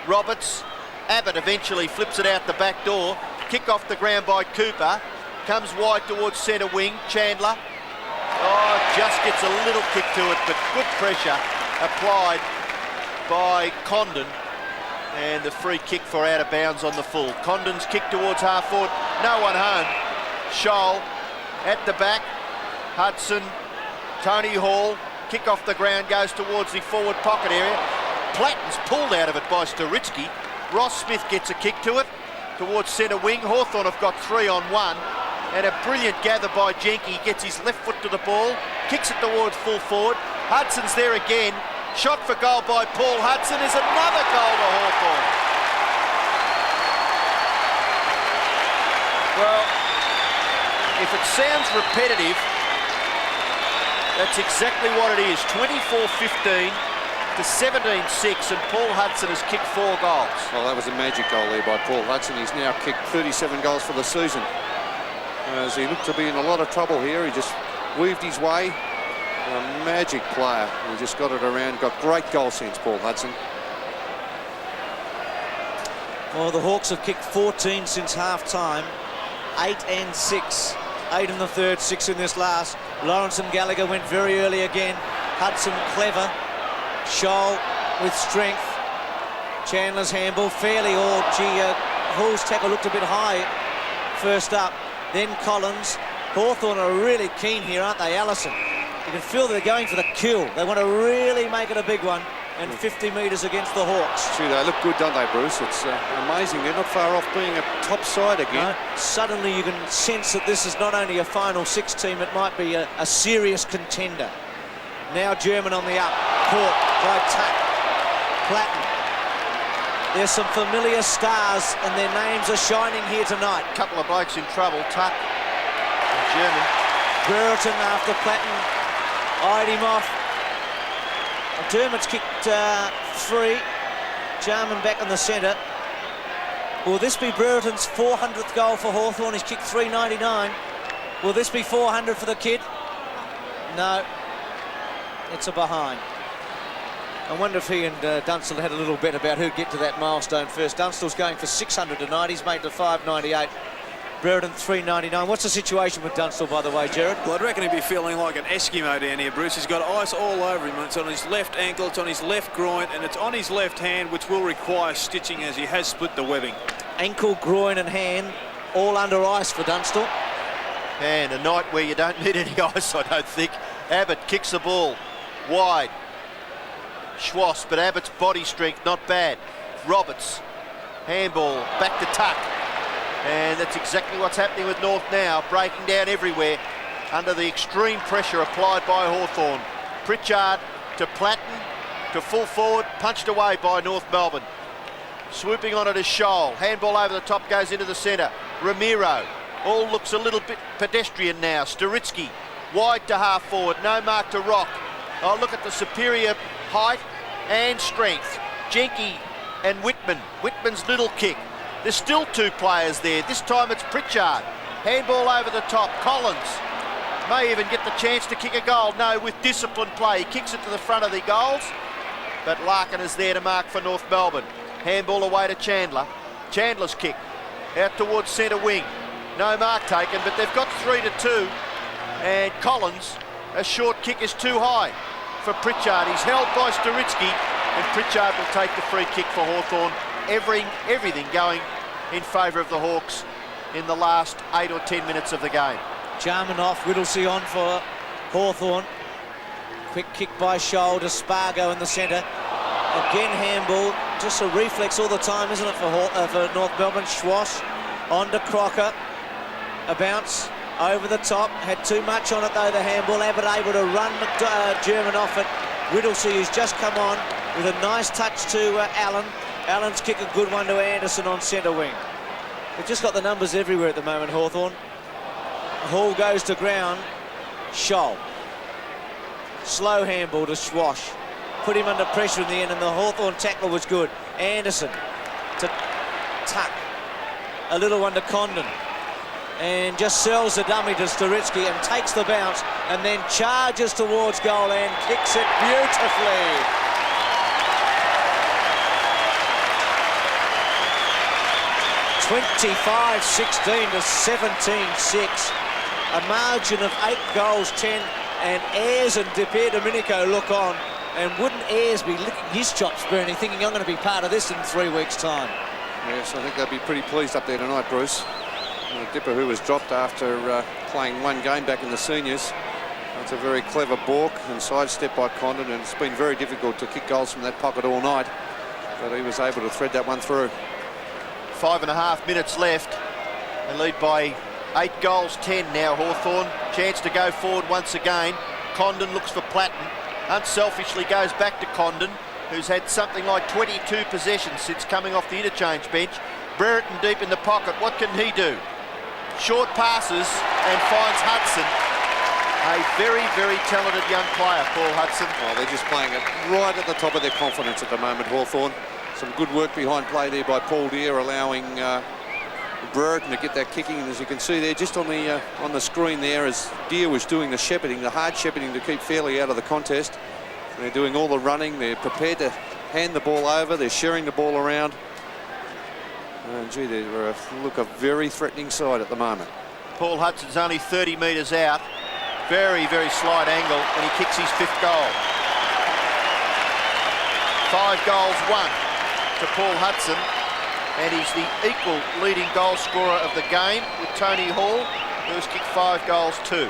Roberts, Abbott eventually flips it out the back door. Kick off the ground by Cooper. Comes wide towards centre wing. Chandler. Oh, just gets a little kick to it, but good pressure applied by Condon. And the free kick for out of bounds on the full. Condon's kick towards half forward. No one home. Scholl at the back. Hudson, Tony Hall. Kick off the ground, goes towards the forward pocket area. Platten's pulled out of it by Storitsky. Ross Smith gets a kick to it towards centre wing. Hawthorn have got 3-on-1. And a brilliant gather by Jenke. He gets his left foot to the ball. Kicks it towards full forward. Hudson's there again. Shot for goal by Paul Hudson is another goal to Hawthorn. Well, if it sounds repetitive, that's exactly what it is. 24-15 to 17-6, and Paul Hudson has kicked 4 goals. Well, that was a magic goal there by Paul Hudson. He's now kicked 37 goals for the season. As he looked to be in a lot of trouble here, he just weaved his way. A magic player. He just got it around, got great goal sense, Paul Hudson. Well, the Hawks have kicked 14 since half-time. 8 and 6. 8 in the third, 6 in this last. Lawrence and Gallagher went very early again. Hudson clever. Scholl with strength. Chandler's handball fairly. Hall's tackle looked a bit high first up. Then Collins. Hawthorn are really keen here, aren't they, Allison? You can feel they're going for the kill. They want to really make it a big one, and 50 metres against the Hawks. Gee, they look good, don't they, Bruce? It's amazing. They're not far off being a top side again. No, suddenly you can sense that this is not only a final 6 team, it might be a serious contender. Now German on the up. Caught by Tuck. Platten. There's some familiar stars, and their names are shining here tonight. Couple of blokes in trouble. Tuck and German. Brereton after Platten eyed him off. Dermot's kicked 3. Jarman back in the centre. Will this be Brereton's 400th goal for Hawthorn? He's kicked 399. Will this be 400 for the kid? No. It's a behind. I wonder if he and Dunstall had a little bet about who'd get to that milestone first. Dunstall's going for 600 tonight. He's made to 598. Brereton 399. What's the situation with Dunstall, by the way, Jared? Well, I'd reckon he'd be feeling like an Eskimo down here, Bruce. He's got ice all over him. It's on his left ankle, it's on his left groin, and it's on his left hand, which will require stitching as he has split the webbing. Ankle, groin and hand, all under ice for Dunstall. And a night where you don't need any ice, I don't think. Abbott kicks the ball wide. Schwass, but Abbott's body strength not bad. Roberts, handball, back to Tuck. And that's exactly what's happening with North now, breaking down everywhere under the extreme pressure applied by Hawthorn. Pritchard to Platten, to full forward, punched away by North Melbourne. Swooping on it is Scholl. Handball over the top, goes into the centre. Ramiro, all looks a little bit pedestrian now. Storitsky, wide to half forward, no mark to Rock. Oh, look at the superior height and strength. Jenke and Whitman. Whitman's little kick. There's still 2 players there. This time it's Pritchard. Handball over the top. Collins may even get the chance to kick a goal. No, with disciplined play. He kicks it to the front of the goals. But Larkin is there to mark for North Melbourne. Handball away to Chandler. Chandler's kick out towards centre wing. No mark taken, but they've got 3-2. And Collins, a short kick is too high for Pritchard. He's held by Storitsky, and Pritchard will take the free kick for Hawthorn. Everything going in favour of the Hawks in the last 8 or 10 minutes of the game. Jarman off, Whittlesey on for Hawthorn. Quick kick by Scholl to Spargo in the centre. Again handball, just a reflex all the time, isn't it, for North Melbourne? Schwass on to Crocker. A bounce over the top. Had too much on it though, the handball. Abbott able to run German off it. Whittlesey, who's just come on with a nice touch to Allen. Allen's kick a good one to Anderson on centre wing. They've just got the numbers everywhere at the moment, Hawthorn. Hall goes to ground. Scholl. Slow handball to Schwash. Put him under pressure in the end, and the Hawthorn tackle was good. Anderson to Tuck. A little one to Condon. And just sells the dummy to Storitsky and takes the bounce and then charges towards goal and kicks it beautifully. (25-16 to 17-6). A margin of 8 goals, 10, and Ayres and De Pierre Domenico look on. And wouldn't Ayres be licking his chops, Bernie, thinking I'm going to be part of this in 3 weeks' time? Yes, I think they'll be pretty pleased up there tonight, Bruce. Dipper, who was dropped after playing 1 game back in the seniors. That's a very clever balk and sidestep by Condon, and it's been very difficult to kick goals from that pocket all night, but he was able to thread that one through. 5.5 minutes left. They lead by 8 goals, 10 now, Hawthorn. Chance to go forward once again. Condon looks for Platten. Unselfishly goes back to Condon, who's had something like 22 possessions since coming off the interchange bench. Brereton deep in the pocket. What can he do? Short passes and finds Hudson. A very, very talented young player, Paul Hudson. Well, they're just playing it right at the top of their confidence at the moment, Hawthorn. Some good work behind play there by Paul Deere, allowing Brereton to get that kicking. And as you can see there, just on the screen there, as Deere was doing the shepherding, the hard shepherding to keep Fairley out of the contest. They're doing all the running. They're prepared to hand the ball over. They're sharing the ball around. And gee, they look a very threatening side at the moment. Paul Hudson's only 30 metres out. Very, very slight angle, and he kicks his 5th goal. 5 goals, 1 to Paul Hudson, and he's the equal leading goal scorer of the game with Tony Hall, who's kicked 5 goals, 2.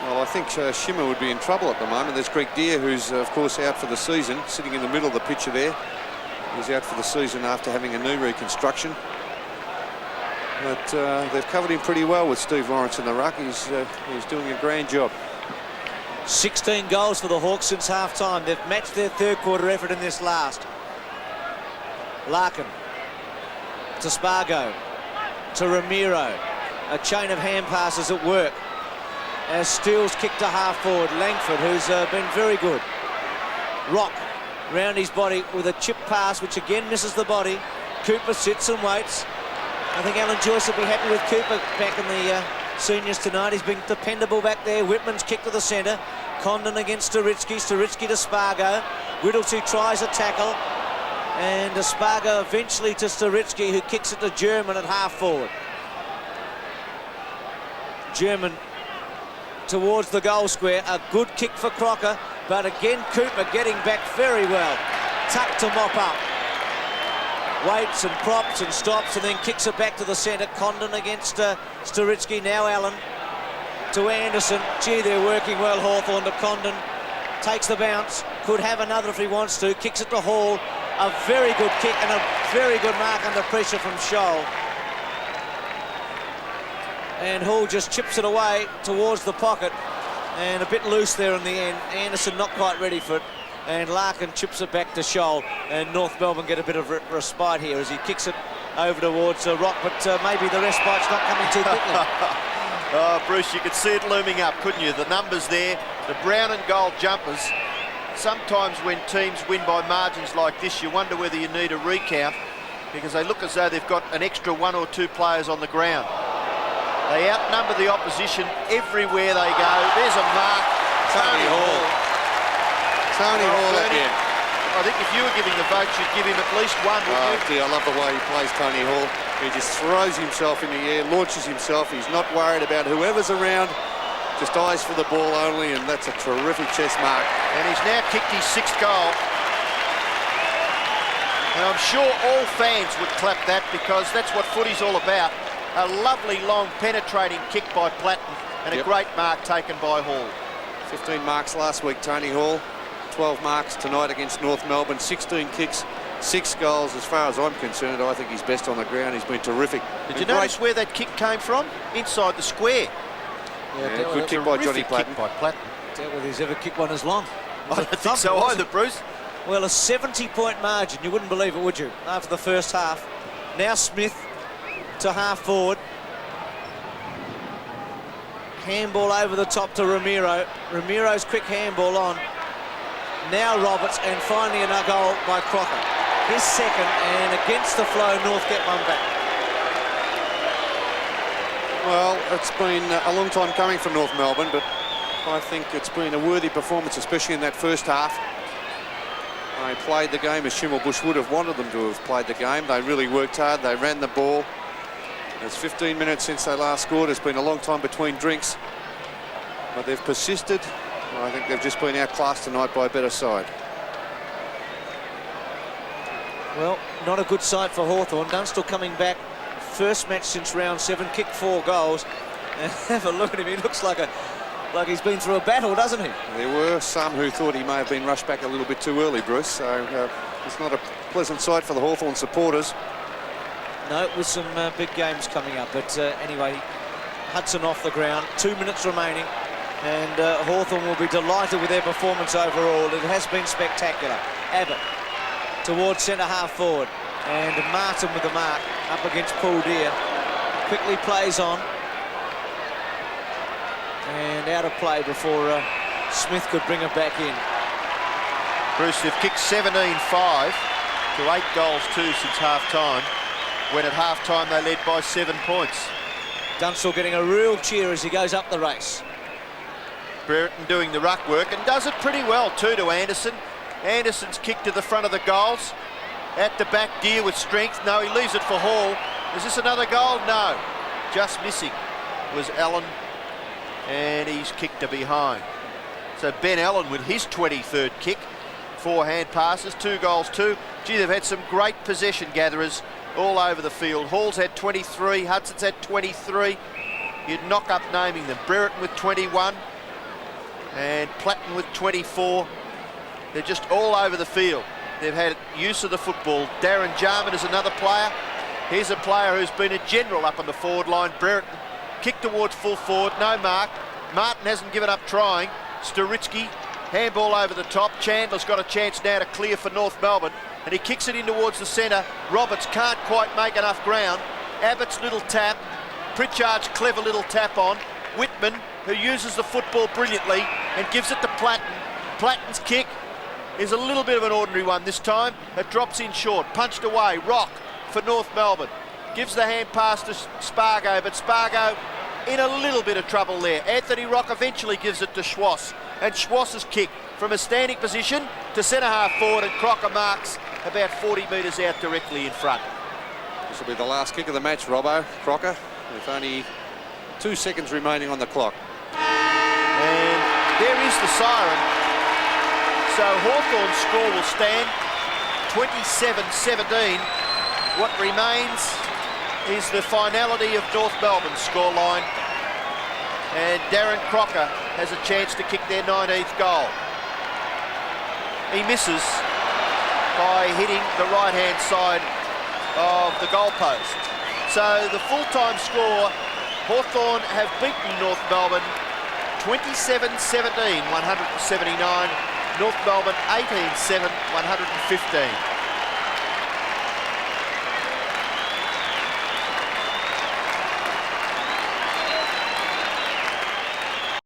Well, I think Shimmer would be in trouble at the moment. There's Greg Deere, who's of course out for the season, sitting in the middle of the picture there. He's out for the season after having a knee reconstruction. But they've covered him pretty well with Steve Lawrence in the ruck. He's doing a grand job. 16 goals for the Hawks since half-time. They've matched their 3rd quarter effort in this last. Larkin to Spargo to Ramiro. A chain of hand passes at work as Steele's kicked to half forward. Langford, who's been very good. Rock round his body with a chip pass, which again misses the body. Cooper sits and waits. I think Alan Joyce will be happy with Cooper back in the seniors tonight. He's been dependable back there. Whitman's kick to the centre. Condon against Storitsky. Storitsky to Spargo. Whittlesey tries a tackle. And Spargo eventually to Storitsky, who kicks it to German at half forward. German towards the goal square. A good kick for Crocker. But again, Cooper getting back very well. Tuck to mop up. Waits and props and stops and then kicks it back to the centre. Condon against Storitsky. Now Allen to Anderson. Gee, they're working well. Hawthorn to Condon. Takes the bounce. Could have another if he wants to. Kicks it to Hall. A very good kick and a very good mark under pressure from Scholl. And Hall just chips it away towards the pocket. And a bit loose there in the end. Anderson not quite ready for it. And Larkin chips it back to Scholl. And North Melbourne get a bit of respite here as he kicks it over towards Rock. But maybe the respite's not coming too quickly. Oh, Bruce, you could see it looming up, couldn't you? The numbers there, the brown and gold jumpers. Sometimes when teams win by margins like this, you wonder whether you need a recount, because they look as though they've got an extra 1 or 2 players on the ground. They outnumber the opposition everywhere they go. There's a mark. Tony Hall. Tony Hall again. I think if you were giving the vote, you'd give him at least 1, wouldn't you? Dear, I love the way he plays, Tony Hall. He just throws himself in the air, launches himself. He's not worried about whoever's around. Just eyes for the ball only, and that's a terrific chest mark. And he's now kicked his 6th goal. And I'm sure all fans would clap that, because that's what footy's all about. A lovely, long, penetrating kick by Platten, and a great mark taken by Hall. 15 marks last week, Tony Hall. 12 marks tonight against North Melbourne. 16 kicks, 6 goals. As far as I'm concerned, I think he's best on the ground. He's been terrific. Did you notice where that kick came from? Inside the square. Yeah, good kick by Johnny Platten. Doubt whether he's ever kicked one as long. I don't think so either, Bruce. Well, a 70-point margin. You wouldn't believe it, would you? After the first half. Now Smith to half forward. Handball over the top to Ramiro. Ramiro's quick handball on. Now Roberts, and finally a goal by Crocker. His second, and against the flow, North get one back. Well, it's been a long time coming for North Melbourne, but I think it's been a worthy performance, especially in that first half. They played the game as Schimmelbusch would have wanted them to have played the game. They really worked hard. They ran the ball. It's 15 minutes since they last scored. It's been a long time between drinks, but they've persisted. I think they've just been outclassed tonight by a better side. Well, not a good sight for Hawthorn. Dunstall coming back. First match since round 7, kicked 4 goals. And have a look at him. He looks like he's been through a battle, doesn't he? There were some who thought he may have been rushed back a little bit too early, Bruce. So it's not a pleasant sight for the Hawthorn supporters. No, with some big games coming up. But anyway, Hudson off the ground. 2 minutes remaining. And Hawthorn will be delighted with their performance overall. It has been spectacular. Abbott towards centre half forward. And Martin with the mark up against Paul Deere. Quickly plays on. And out of play before Smith could bring it back in. Bruce, they've kicked 17-5 to 8 goals 2 since half-time, when at half-time they led by 7 points. Dunstall getting a real cheer as he goes up the race. Brereton doing the ruck work, and does it pretty well too, to Anderson. Anderson's kick to the front of the goals. At the back, Deere with strength. No, he leaves it for Hall. Is this another goal? No. Just missing was Allen, and he's kicked to behind. So Ben Allen with his 23rd kick. 4 hand passes, 2 goals 2. Gee, they've had some great possession gatherers all over the field. Hall's had 23, Hudson's had 23. You'd knock up naming them. Brereton with 21. And Platten with 24. They're just all over the field. They've had use of the football. Darren Jarman is another player. Here's a player who's been a general up on the forward line. Brereton kick towards full forward, no mark. Martin hasn't given up trying. Storitsky, handball over the top. Chandler's got a chance now to clear for North Melbourne, and he kicks it in towards the centre. Roberts can't quite make enough ground. Abbott's little tap. Pritchard's clever little tap on. Whitman, who uses the football brilliantly and gives it to Platten. Platten's kick is a little bit of an ordinary one this time. It drops in short, punched away. Rock for North Melbourne. Gives the hand pass to Spargo, but Spargo in a little bit of trouble there. Anthony Rock eventually gives it to Schwass, and Schwass's kick from a standing position to centre half forward, and Crocker marks about 40 metres out directly in front. This will be the last kick of the match, Robbo. Crocker, with only 2 seconds remaining on the clock. And there is the siren. So Hawthorn's score will stand 27-17. What remains is the finality of North Melbourne's scoreline. And Darren Crocker has a chance to kick their 19th goal. He misses by hitting the right-hand side of the goalpost. So the full-time score, Hawthorn have beaten North Melbourne 27-17, 179. North Melbourne 18-7, 115.